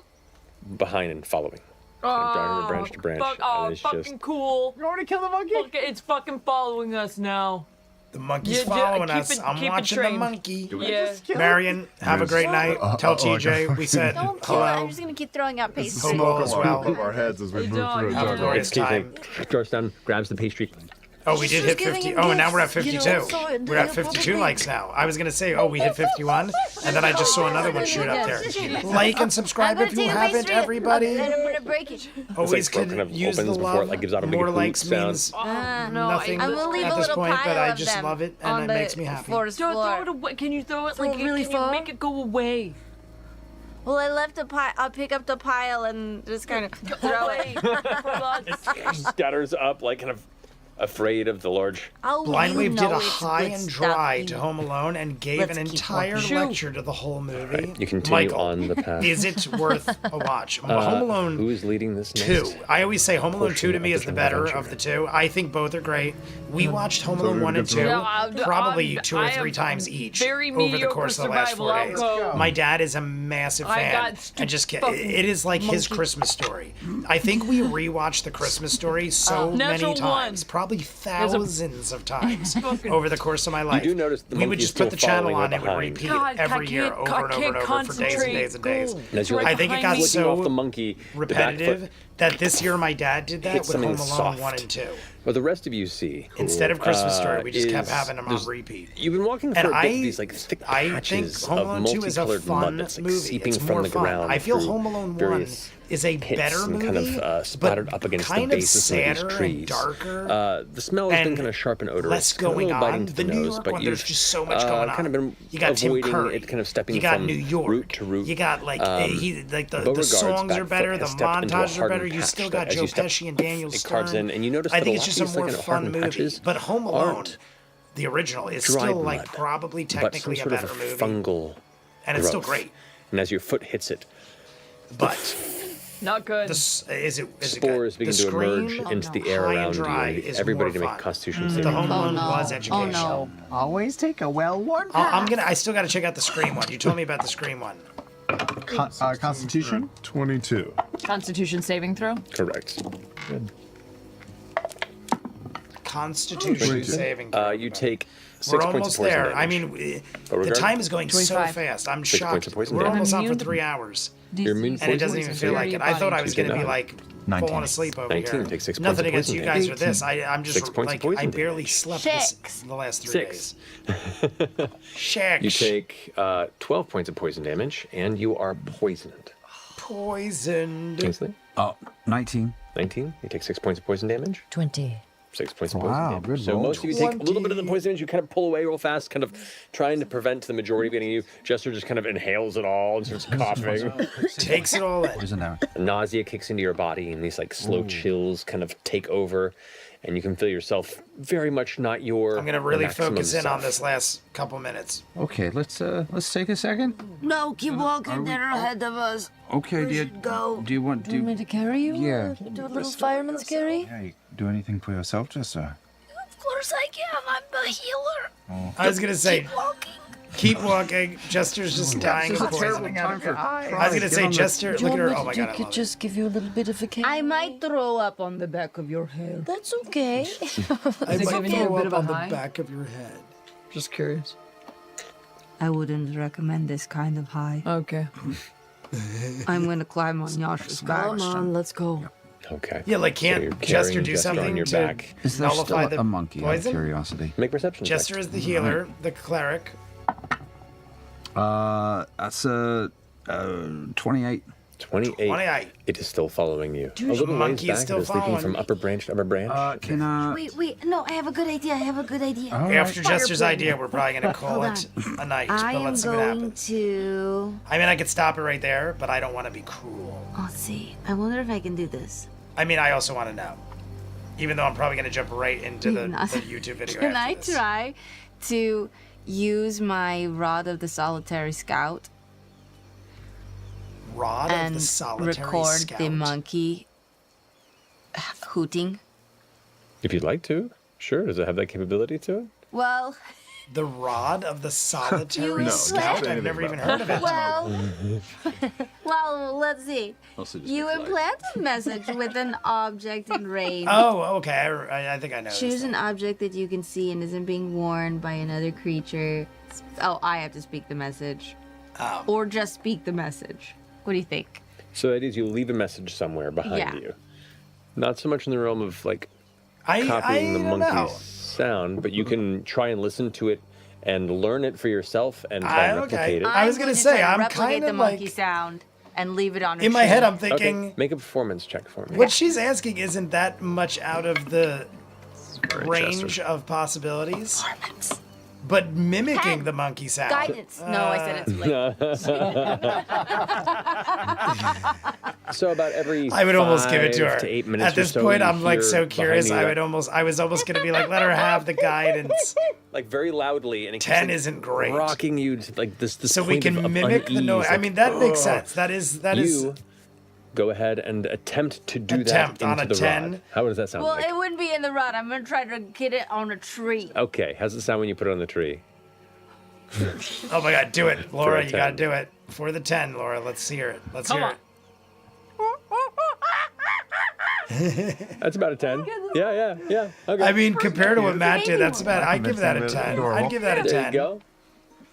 behind and following. Darting from branch to branch. Fuck, and oh, it's fucking just cool. You want to kill the monkey? Fuck, it's fucking following us now. The monkey's Yeah, following keep us. it- I'm keep it watching the trained. monkey. Yeah. Marion, have a great night. Tell TJ we said Don't kill it. I'm hello. just gonna keep throwing out pastry. Hope all is well. Above our heads as we Hey, move dog, through a you Have a know. jungle. glorious time. starts down, grabs the pastry. Oh, we did hit 50. Oh, and now we're at 52. We're at 52 likes now. I was going to say, oh, we hit 51. And then I just saw another one shoot up there. Like and subscribe if you haven't, everybody. And I'm gonna break it. Always It's like could kind of use the opens before it, love. like, gives out a big More hoot likes sound. means No, nothing I'm gonna leave at a this little point, but pile I of just them love it, on and it the makes me happy. forest Throw floor. it away. Can you throw it? Throw Like, it really can you far? make it go away? Well, I left a pile. I'll pick up the pile and just kind of throw it. Scatters up, like kind of afraid of the large. How Blind will you Wave did know a it's high good and stuff dry in to it? Home Alone and gave Let's an keep entire walking. lecture to the whole movie. You continue Michael, on the path. is it worth a watch? Home Alone Who is leading this next? 2. I always say Home Alone 2 to portion me of is the the better adventure? of the two. I think both are great. We watched Home So Alone we're 1 and good 2 to go? probably I'm- 2 or I 3 am times each very over the mediocre course of the last 4 survival. days. I'll go. My dad is a massive I fan. got And just fucking it is like his monkey. Christmas story. I think we rewatched the Christmas story so many Natural times, one. probably thousands of times Fucking- over the course of my life. do notice the we would monkey is just put the still channel following on and it would behind. repeat God, every year over and over and over for days and days and days. And as you're I think it got flicking so off the monkey, repetitive the back foot that this year my dad did that hit with something Home Alone soft. 1 and 2. What the rest of you see Instead of Christmas Story, we just kept is having them on there's- repeat. You've been walking And through these like thick I think patches Home of Alone 2 is a multicolored fun mud that's like movie. seeping It's from more the fun. ground. I feel through Home Alone 1 various is a pits better and movie, kind of splattered but up against kind the of base of some of sadder these and trees. darker The smell has been and kind of sharp and odorous. less kind of a going little biting on. to The New nose, York but one, you've there's just so much going on. kind of been You got Tim avoiding Curry. it kind of stepping You got from New York. root to root. You got like the Beauregard's songs back are better, foot the has stepped into a montages are better. hardened You patch still that got as Joe you step, Pesci and Daniel it Stern. carves in, and you notice I that think a it's lot just of a these more like, kind of fun hardened movie. patches But Home Alone, aren't the original, is dried still like mud, probably but some technically a sort of better a movie, fungal and it's still growth. great. And as your foot hits it, But Not good. is it spores good? begin The to emerge Scream, into the air High and around Dry you. is Everybody more to make fun. Constitution The saving Home throw. Alone was Oh educational. no. Always take a well-worn I'm gonna. I still got to check out the Scream one. You told me about the Scream one. Constitution? 22. Constitution saving throw. Correct. Constitution saving. You take 6 We're points almost of poison there. damage. I mean, the Beauregard? time is going so 25. fast. I'm 6 points shocked. of poison We're damage. almost on for Immune? 3 hours, You're immune and it doesn't poison? even feel like it. I thought I was You did going to be not. like 19. falling asleep over 19, here. take 6 points Nothing of against poison you guys damage. or this. I'm 6 just points of like I poison barely damage. slept the last 3 6. days. Six. You take 12 points of poison damage, and you are poisoned. Poisoned. Kingsley? Oh, 19. 19. You take 6 points of poison damage. 20. 6 points of poison Wow, damage. good So roll. most of you take a little bit of the poison damage. You kind of pull away real fast, kind of trying to prevent the majority of getting you. Jester just kind of inhales it all and starts coughing. Takes it all in. Poison damage. Nausea kicks into your body, and these like slow chills kind of take over, and you can feel yourself very much not your. I'm gonna really maximum focus in on self. this last couple minutes. Okay, let's take a second. No, keep walking. They're ahead of us. Okay, We should go. do you want Do you want me to carry you? Yeah. Do a little fireman's carry? Yeah, you do anything for yourself, Jester? Of course I can. I'm the healer. I was gonna say, Walking. keep walking. Jester's just dying of poison. time for I was gonna say, Jester, Do you look at her. want me Oh my to god, I love it. just give you a little bit of a carry? I might throw up on the back of your head. That's okay. I Is it might giving you a throw bit up of a on the high? back of your head. Just curious. I wouldn't recommend this kind of high. Okay. I'm gonna climb on Yasha's back. Come on, let's go. Okay. Yeah, like So you're can't Jester carrying do Jester something on your to back. Is there nullify still the a monkey out of poison? curiosity? Make perception checks. Jester is the healer, the cleric. That's a 28. 28. 28. It is still following you. Dude, a little ways monkey is back, still it is leaping following from me. upper branch to upper branch. Can Wait, no, I have a good idea. After Jester's idea, we're probably gonna call Hold it a night. I But am let's see what going happens. to. I mean, I could stop it right there, but I don't want to be cruel. Let's see. I wonder if I can do this. I mean, I also want to know. Even though I'm probably gonna jump right into the Not- YouTube video Can after I this. try to use my Rod of the Solitary Scout Rod of and the Solitary record Scout. the monkey hooting? If you'd like to. Sure. Does it have that capability to it? Well, The Rod of the Solitary No, Scout? don't I've say never anything even heard of it. well, let's see. Also just You be quiet. implant a message with an object in range. Oh, okay. I think I know. Choose this an object that you can see and isn't being worn by another creature. Oh, I have to speak the message. Oh. Or just speak the message. What do you think? So that is you leave a message somewhere behind Yeah. you. Not so much in the realm of like I copying the don't monkey's know. sound, but you can try and listen to it and learn it for yourself and try and Okay. replicate it. I was I'm gonna going to say, try to I'm replicate kind the of monkey like sound and leave it on her in my head. tree. I'm thinking Okay, make a performance check for me. what she's asking isn't that much out of the Very range Chester. of possibilities, Performance. but mimicking 10. the monkey sound. Guidance. No, I said it's So about every I would almost give it to 5 her. to 8 minutes At this or so, point, you I'm like hear so behind curious. you I that- was almost gonna be like, let her have the guidance. like very loudly, and it 10 keeps, like, isn't great. rocking you to like this So we point can of mimic the noise. unease, I like, mean, that makes ugh. sense. That is You go ahead and attempt to do Attempt that on into a the 10? rod. How does that sound Well, like? it wouldn't be in the rod. I'm going to try to get it on a tree. Okay, how's it sound when you put it on the tree? Oh my god, do it, Laura! For a You gotta 10. do it for the 10, Laura. Let's hear it. Let's Come hear on. it. That's about a 10. Yeah. Okay. I mean, compared to what Matt did, that's about. I'd give that a Convincing, 10. adorable. I'd give that a there 10. you go.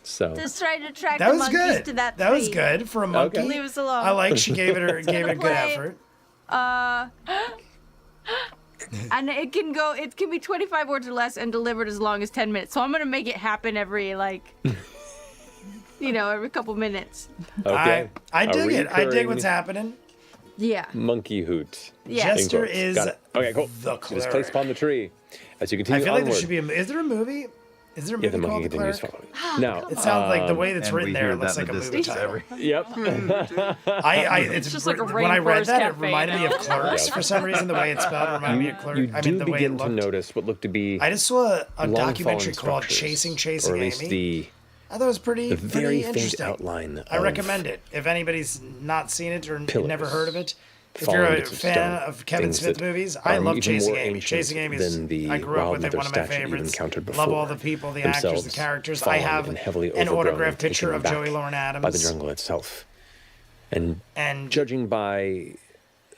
So Just try to track That the was monkeys good. to that That was tree. good for a monkey. Leave us alone. I like she gave it a good Play. effort. And it can be 25 words or less and delivered as long as 10 minutes. So I'm gonna make it happen every every couple minutes. Okay. I A dig it. I dig what's recurring happening. Yeah. Monkey hoot. Yeah. In Jester quotes. is Got it. Okay, cool. the It is cleric. placed upon the tree. As you I continue feel like onward. there should be is there a movie? Is there a Yeah, the movie monkey called The continues Cleric? following. Now, It sounds like the way that's And written we there hear it looks that like in a the movie distance title. Yep. It's just like a when I read rainforest that, it cafe reminded me of now. Clerks Yeah. for some reason. The way it's spelled reminded me of Clerks. you I do mean, the way it begin to looked. notice what looked to be I just saw a long documentary fallen called structures, Chasing or at least Amy. the I thought it was pretty very faint interesting. outline. I of recommend it if anybody's not seen it or pillars, never heard of it. If fallen you're a bits of fan stone, of Kevin things Smith that movies, are I love even Chasing more Amy. ancient Chasing Amy is than the I grew up Wild with it, Mother one of my statue you've favorites. encountered Love before. all the people, the actors, the Themselves characters. I fallen have and heavily an overgrown autographed and taken picture of back Joey Lauren Adams. by the jungle itself. And judging by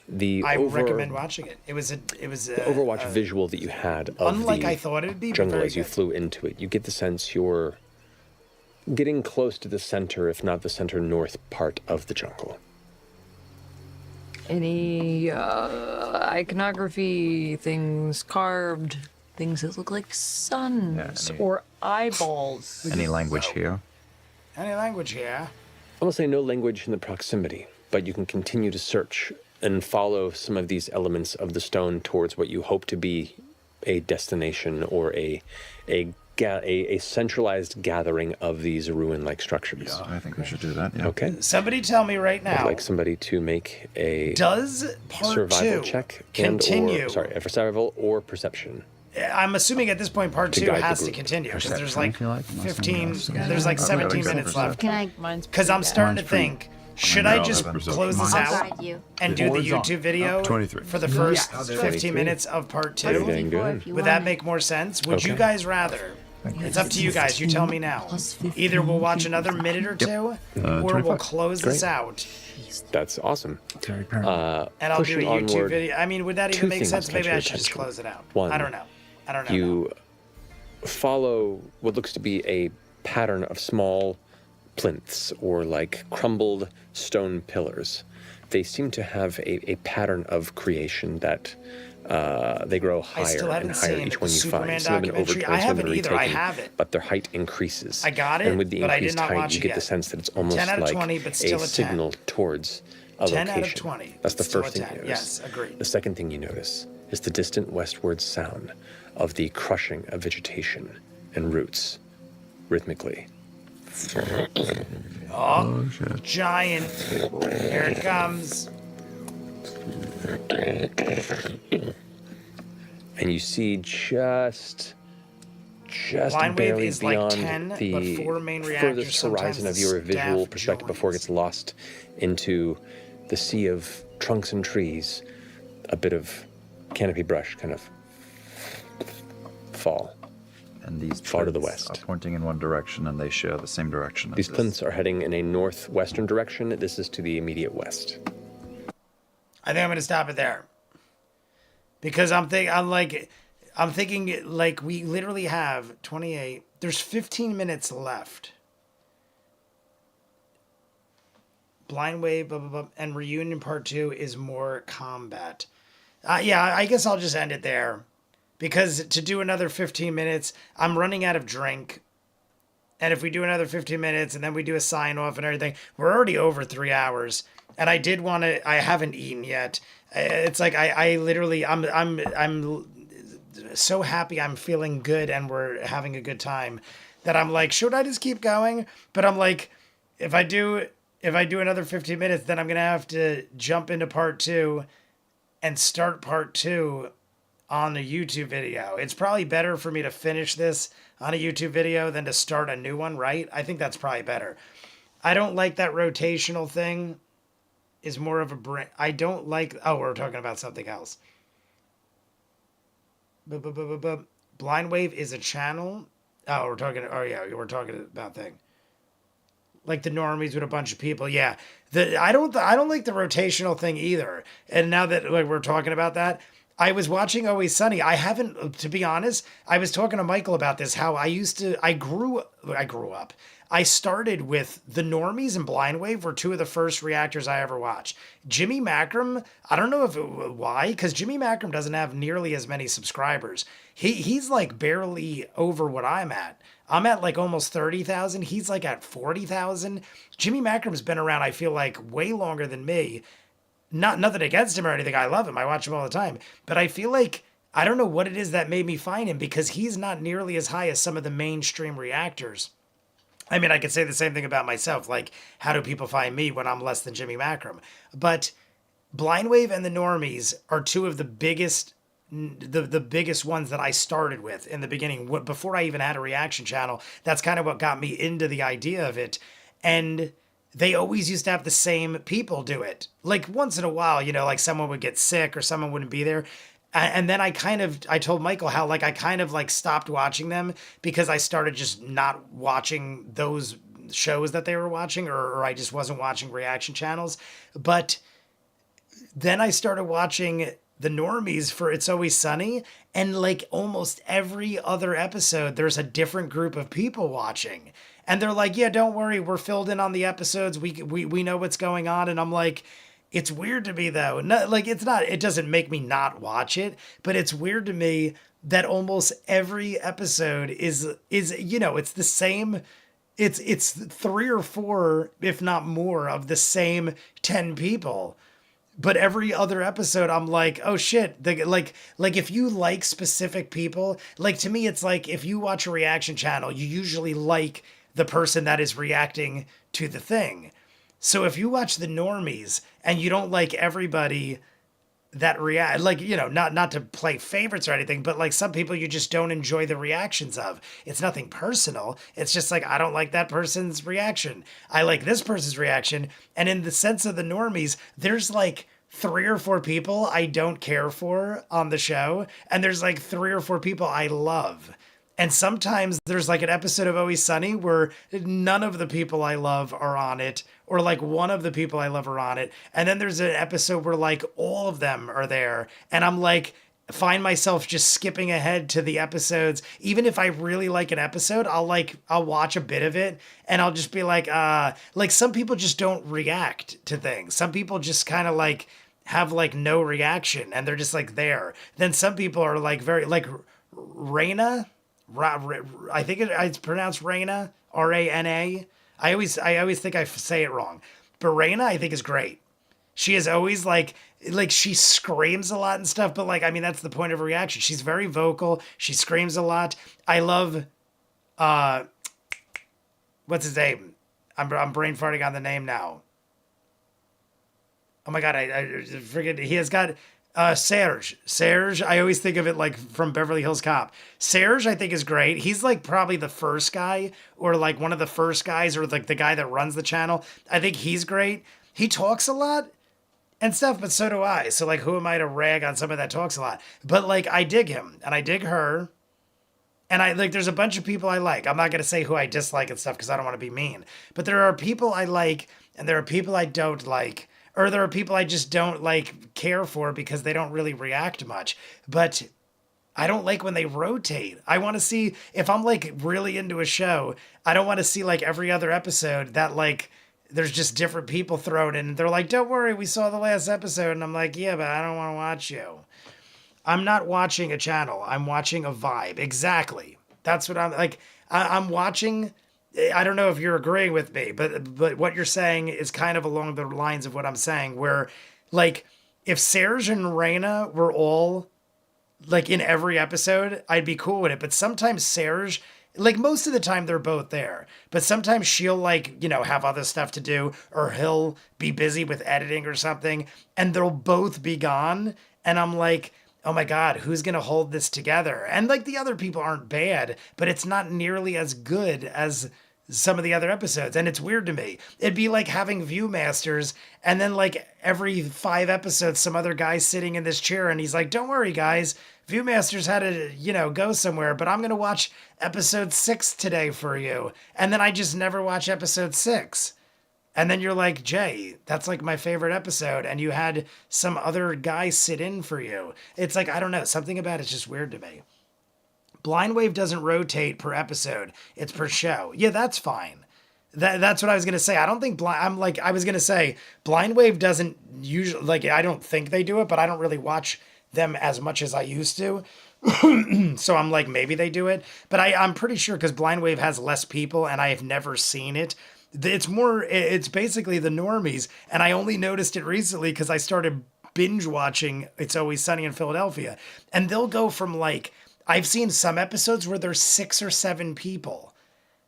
the I recommend watching it. It was the Overwatch visual that you had of unlike the I thought it'd be, but jungle very as you good. flew into it, you get the sense you're getting close to the center, if not the center north part of the jungle. Any iconography, things carved, things that look like suns any- or eyeballs. Any language here? Any language here? I will say no language in the proximity, but you can continue to search and follow some of these elements of the stone towards what you hope to be a destination or a centralized gathering of these ruin-like structures. I think we should do that. Yeah. Okay. Somebody tell me right I'd now. like somebody to make a Does part survival 2 check continue? for survival or perception. I'm assuming at this point part To 2 guide the has to group. continue because there's Perception, I like feel like, unless 15. somebody There's like else- 17 Okay, minutes left. Can I? Because I'm starting to Mine's pretty- think, should I No, just that's close this perception. I'll out guide you. and do the Board's on. YouTube video 23. for the first Yes. 15 23. minutes of part 2? Pretty dang good. If you Would that want make more sense? Would you Okay. guys rather? It's up to you guys. You tell me now. Either we'll watch another minute or two, or we'll 25. close this Great. out, That's awesome. and I'll do a Pushing YouTube onward, video. I mean, would that two even make things sense? catch Maybe your I should just attention. close it out. One, I don't know. I don't know. You follow what looks to be a pattern of small plinths or like crumbled stone pillars. They seem to have a pattern of creation that they grow I still higher and haven't higher seen each one you Superman find. Some have been documentary. overturned, I some have been haven't either. I retaken, have it. but their height increases. I got it, and with the but I did increased not height, watch you it get yet. the sense that it's almost 10 out of like 20, but still a a 10. signal towards a 10 out of location. 20, That's the still first a thing 10. you notice. Yes, agreed. The second thing you notice is the distant westward sound of the crushing of vegetation and roots rhythmically. Oh, giant. Here it comes. And you see just Blind wave barely is like beyond 10, but the 4 main reactors, furthest horizon sometimes of your the visual staff perspective before it joins. gets lost into the sea of trunks and trees, a bit of canopy brush kind of fall. And these Far to the plinths west. are pointing in one direction, and they share the same direction. as These this. plinths are heading in a northwestern direction. This is to the immediate west. I think I'm gonna stop it there. Because I'm thinking like we literally have 28. There's 15 minutes left. Blind wave, blah blah blah, and reunion part 2 is more combat. Yeah, I guess I'll just end it there. Because to do another 15 minutes, I'm running out of drink. And if we do another 15 minutes and then we do a sign off and everything, we're already over 3 hours. And I did want to. I haven't eaten yet. It's like I literally. I'm so happy. I'm feeling good, and we're having a good time. That I'm like, should I just keep going? But I'm like, if I do another 15 minutes, then I'm gonna have to jump into part 2, and start part 2 on a YouTube video. It's probably better for me to finish this on a YouTube video than to start a new one, right? I think that's probably better. I don't like that rotational thing. Is more of a brain. I don't like. Oh, we're talking about something else. Blind Wave is a channel. Oh, we're talking. Oh yeah, we're talking about thing. Like the normies with a bunch of people. Yeah, I don't like the rotational thing either. And now that like we're talking about that, I was watching Always Sunny. I haven't, to be honest, I was talking to Michael about this, how I grew up. I started with The Normies and Blind Wave were two of the first reactors I ever watched. Jimmy Macram, I don't know why, because Jimmy Macram doesn't have nearly as many subscribers. He's like barely over what I'm at. I'm at like almost 30,000. He's like at 40,000. Jimmy Macram's been around, I feel like, way longer than me. Nothing against him or anything. I love him. I watch him all the time. But I feel like I don't know what it is that made me find him because he's not nearly as high as some of the mainstream reactors. I mean, I could say the same thing about myself. Like, how do people find me when I'm less than Jimmy Macram? But Blind Wave and the Normies are two of the biggest ones that I started with in the beginning, before I even had a reaction channel. That's kind of what got me into the idea of it. And they always used to have the same people do it. Like once in a while, you know, like someone would get sick or someone wouldn't be there. And then I told Michael how like I kind of like stopped watching them because I started just not watching those shows that they were watching, or I just wasn't watching reaction channels. But then I started watching the Normies for It's Always Sunny, and like almost every other episode, there's a different group of people watching. And they're like, yeah, don't worry, we're filled in on the episodes. We know what's going on. And I'm like, it's weird to me though. No, like it doesn't make me not watch it, but it's weird to me that almost every episode is, you know, it's the same. It's 3 or 4, if not more, of the same 10 people. But every other episode, I'm like, oh shit. Like if you like specific people, like to me, it's like if you watch a reaction channel, you usually like the person that is reacting to the thing. So if you watch the Normies and you don't like everybody that react, like, you know, not to play favorites or anything, but like some people you just don't enjoy the reactions of. It's nothing personal. It's just like, I don't like that person's reaction. I like this person's reaction. And in the sense of the Normies, there's like 3 or 4 people I don't care for on the show. And there's like 3 or 4 people I love. And sometimes there's like an episode of Always Sunny where none of the people I love are on it, or like one of the people I love are on it. And then there's an episode where like all of them are there. And I'm like, find myself just skipping ahead to the episodes. Even if I really like an episode, I'll watch a bit of it and I'll just be like some people just don't react to things. Some people just kind of like have like no reaction and they're just like there. Then some people are like very like Raina. I think it's pronounced Raina, Rana. I always think I say it wrong, but Raina I think is great. She is always like she screams a lot and stuff, but like I mean that's the point of her reaction. She's very vocal. She screams a lot. I love what's his name? I'm brain farting on the name now. Oh my god, I forget. He has got. Serge, I always think of it like from Beverly Hills Cop. Serge, I think is great. He's like probably the first guy or like one of the first guys or like the guy that runs the channel. I think he's great. He talks a lot and stuff, but so do I. So like, who am I to rag on someone that talks a lot? But like, I dig him and I dig her. And I like, there's a bunch of people I like. I'm not going to say who I dislike and stuff because I don't want to be mean. But there are people I like and there are people I don't like. Or there are people I just don't like care for because they don't really react much. But I don't like when they rotate. I want to see, if I'm like really into a show, I don't want to see like every other episode that like there's just different people thrown in. They're like, don't worry, we saw the last episode. And I'm like, yeah, but I don't want to watch you. I'm not watching a channel. I'm watching a vibe. Exactly. That's what I'm like. I'm watching. I don't know if you're agreeing with me, but what you're saying is kind of along the lines of what I'm saying, where like if Serge and Raina were all like in every episode, I'd be cool with it. But sometimes Serge, like most of the time they're both there, but sometimes she'll like, you know, have other stuff to do or he'll be busy with editing or something and they'll both be gone. And I'm like, oh my God, who's going to hold this together? And like the other people aren't bad, but it's not nearly as good as some of the other episodes. And it's weird to me. It'd be like having ViewMasters and then like every 5 episodes, some other guy sitting in this chair and he's like, don't worry guys, ViewMasters had to, you know, go somewhere, but I'm going to watch episode 6 today for you. And then I just never watch episode 6. And then you're like, Jay, that's like my favorite episode. And you had some other guy sit in for you. It's like, I don't know. Something about it's just weird to me. Blind Wave doesn't rotate per episode. It's per show. Yeah, that's fine. That's what I was going to say. I don't think I was going to say Blind Wave doesn't usually, like, I don't think they do it, but I don't really watch them as much as I used to. So I'm like, maybe they do it. But I'm pretty sure because Blind Wave has less people and I have never seen it. It's basically the normies. And I only noticed it recently because I started binge watching It's Always Sunny in Philadelphia. And they'll go from like, I've seen some episodes where there's 6 or 7 people.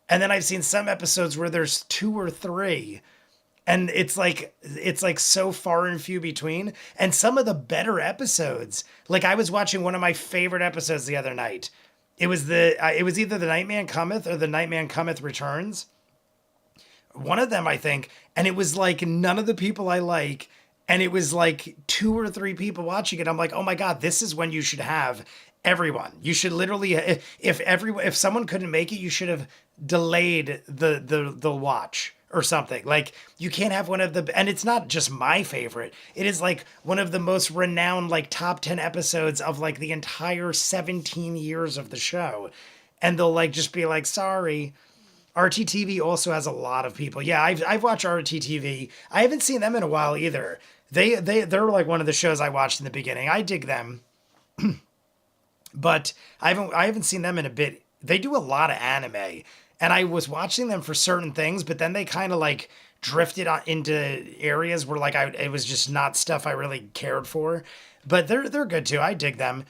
And then I've seen some episodes where there's 2 or 3. And it's like so far and few between. And some of the better episodes, like I was watching one of my favorite episodes the other night. It was either The Nightman Cometh or The Nightman Cometh Returns. One of them, I think. And it was like none of the people I like. And it was like 2 or 3 people watching it. I'm like, oh my God, this is when you should have everyone. You should literally, if someone couldn't make it, you should have delayed the watch or something. Like you can't have one of the, and it's not just my favorite. It is like one of the most renowned, like top 10 episodes of like the entire 17 years of the show. And they'll like, just be like, sorry. RTTV also has a lot of people. Yeah, I've watched RTTV. I haven't seen them in a while either. They're like one of the shows I watched in the beginning. I dig them. But I haven't seen them in a bit. They do a lot of anime, and I was watching them for certain things, but then they kind of like drifted into areas where like it was just not stuff I really cared for. But they're good too. I dig them.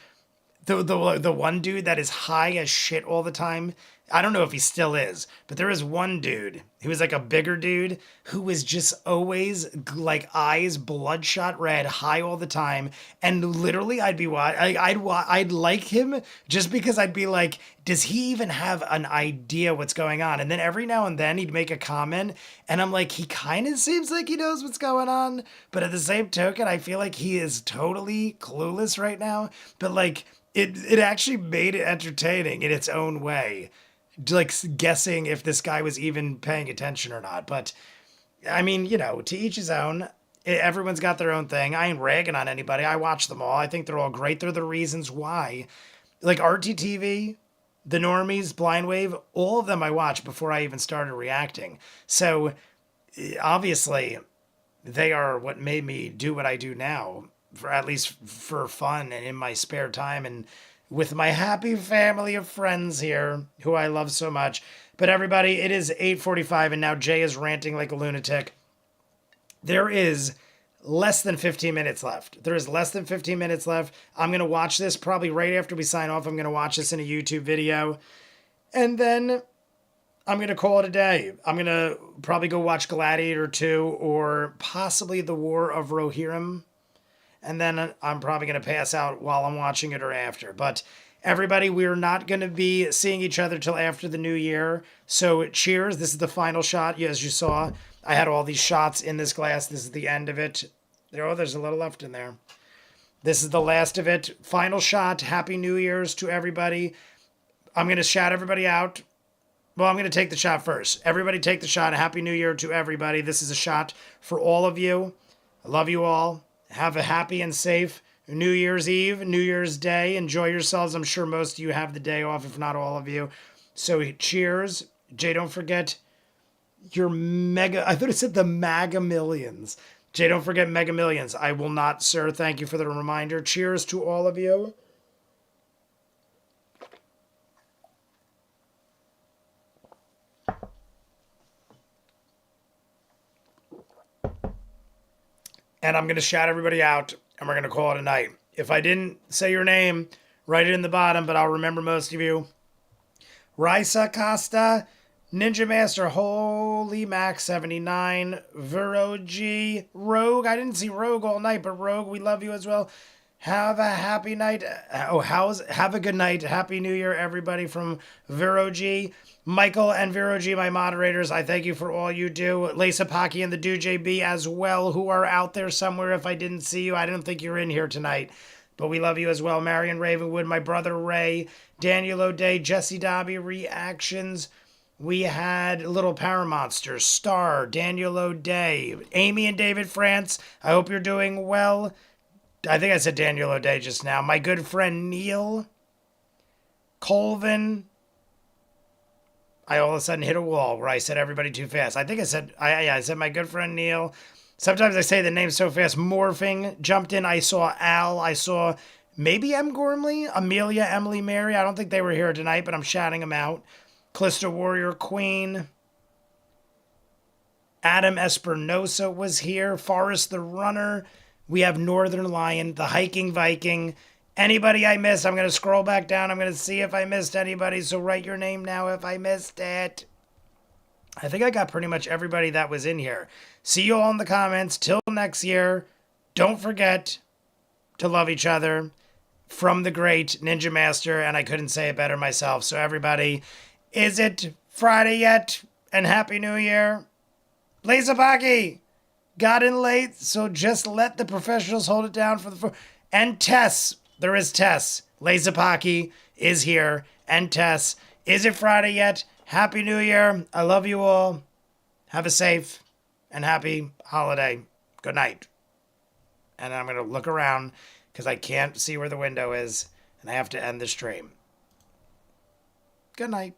The one dude that is high as shit all the time. I don't know if he still is, but there is one dude who was like a bigger dude who was just always like eyes bloodshot red, high all the time. And literally I'd like him just because I'd be like, does he even have an idea what's going on? And then every now and then he'd make a comment and I'm like, he kind of seems like he knows what's going on. But at the same token, I feel like he is totally clueless right now. But like it actually made it entertaining in its own way. Like guessing if this guy was even paying attention or not. But I mean, you know, to each his own. Everyone's got their own thing. I ain't ragging on anybody. I watch them all. I think they're all great. They're the reasons why. Like RTTV, The Normies, Blind Wave, all of them I watched before I even started reacting. So obviously they are what made me do what I do now, for at least for fun and in my spare time and with my happy family of friends here, who I love so much. But everybody, it is 8:45, and now Jay is ranting like a lunatic. There is less than 15 minutes left. There is less than 15 minutes left. I'm going to watch this probably right after we sign off. I'm going to watch this in a YouTube video. And then I'm going to call it a day. I'm going to probably go watch Gladiator 2 or possibly The War of Rohirrim. And then I'm probably going to pass out while I'm watching it or after. But everybody, we're not going to be seeing each other till after the new year. So cheers. This is the final shot. As you saw, I had all these shots in this glass. This is the end of it. There's a little left in there. This is the last of it. Final shot. Happy New Year's to everybody. I'm going to shout everybody out. Well, I'm going to take the shot first. Everybody take the shot. Happy New Year to everybody. This is a shot for all of you. I love you all. Have a happy and safe New Year's Eve, New Year's Day. Enjoy yourselves. I'm sure most of you have the day off, if not all of you. So cheers. Jay, don't forget your I thought it said the Mega Millions. Jay, don't forget Mega Millions. I will not, sir. Thank you for the reminder. Cheers to all of you. And I'm going to shout everybody out, and we're going to call it a night. If I didn't say your name, write it in the bottom, but I'll remember most of you. Risa Costa, Ninja Master, Holy Mac 79, Vero G, Rogue. I didn't see Rogue all night, but Rogue, we love you as well. Have a happy night. Have a good night. Happy New Year, everybody, from Vero G. Michael and Vero G, my moderators, I thank you for all you do. Lisa Pocky and the Do JB as well, who are out there somewhere. If I didn't see you, I didn't think you're in here tonight. But we love you as well. Marion Ravenwood, my brother Ray, Daniel O'Day, Jesse Dobby, Reactions, We had Little Paramonster, Star, Daniel O'Day, Amy and David France. I hope you're doing well. I think I said Daniel O'Day just now. My good friend Neil, Colvin. I all of a sudden hit a wall where I said everybody too fast. I think I said, I said my good friend Neil. Sometimes I say the name so fast. Morphing jumped in. I saw Al. I saw maybe M. Gormley, Amelia, Emily, Mary. I don't think they were here tonight, but I'm shouting them out. Callisto Warrior Queen. Adam Espernosa was here. Forrest the Runner. We have Northern Lion, the Hiking Viking. Anybody I missed, I'm going to scroll back down. I'm going to see if I missed anybody. So write your name now if I missed it. I think I got pretty much everybody that was in here. See you all in the comments. Till next year, don't forget to love each other. From the great Ninja Master, and I couldn't say it better myself. So everybody, is it Friday yet? And Happy New Year. Lazapaki got in late, so just let the professionals hold it down for the... And Tess, there is Tess. Lazapaki is here. And Tess, is it Friday yet? Happy New Year. I love you all. Have a safe and happy holiday. Good night. And I'm going to look around because I can't see where the window is, and I have to end the stream. Good night.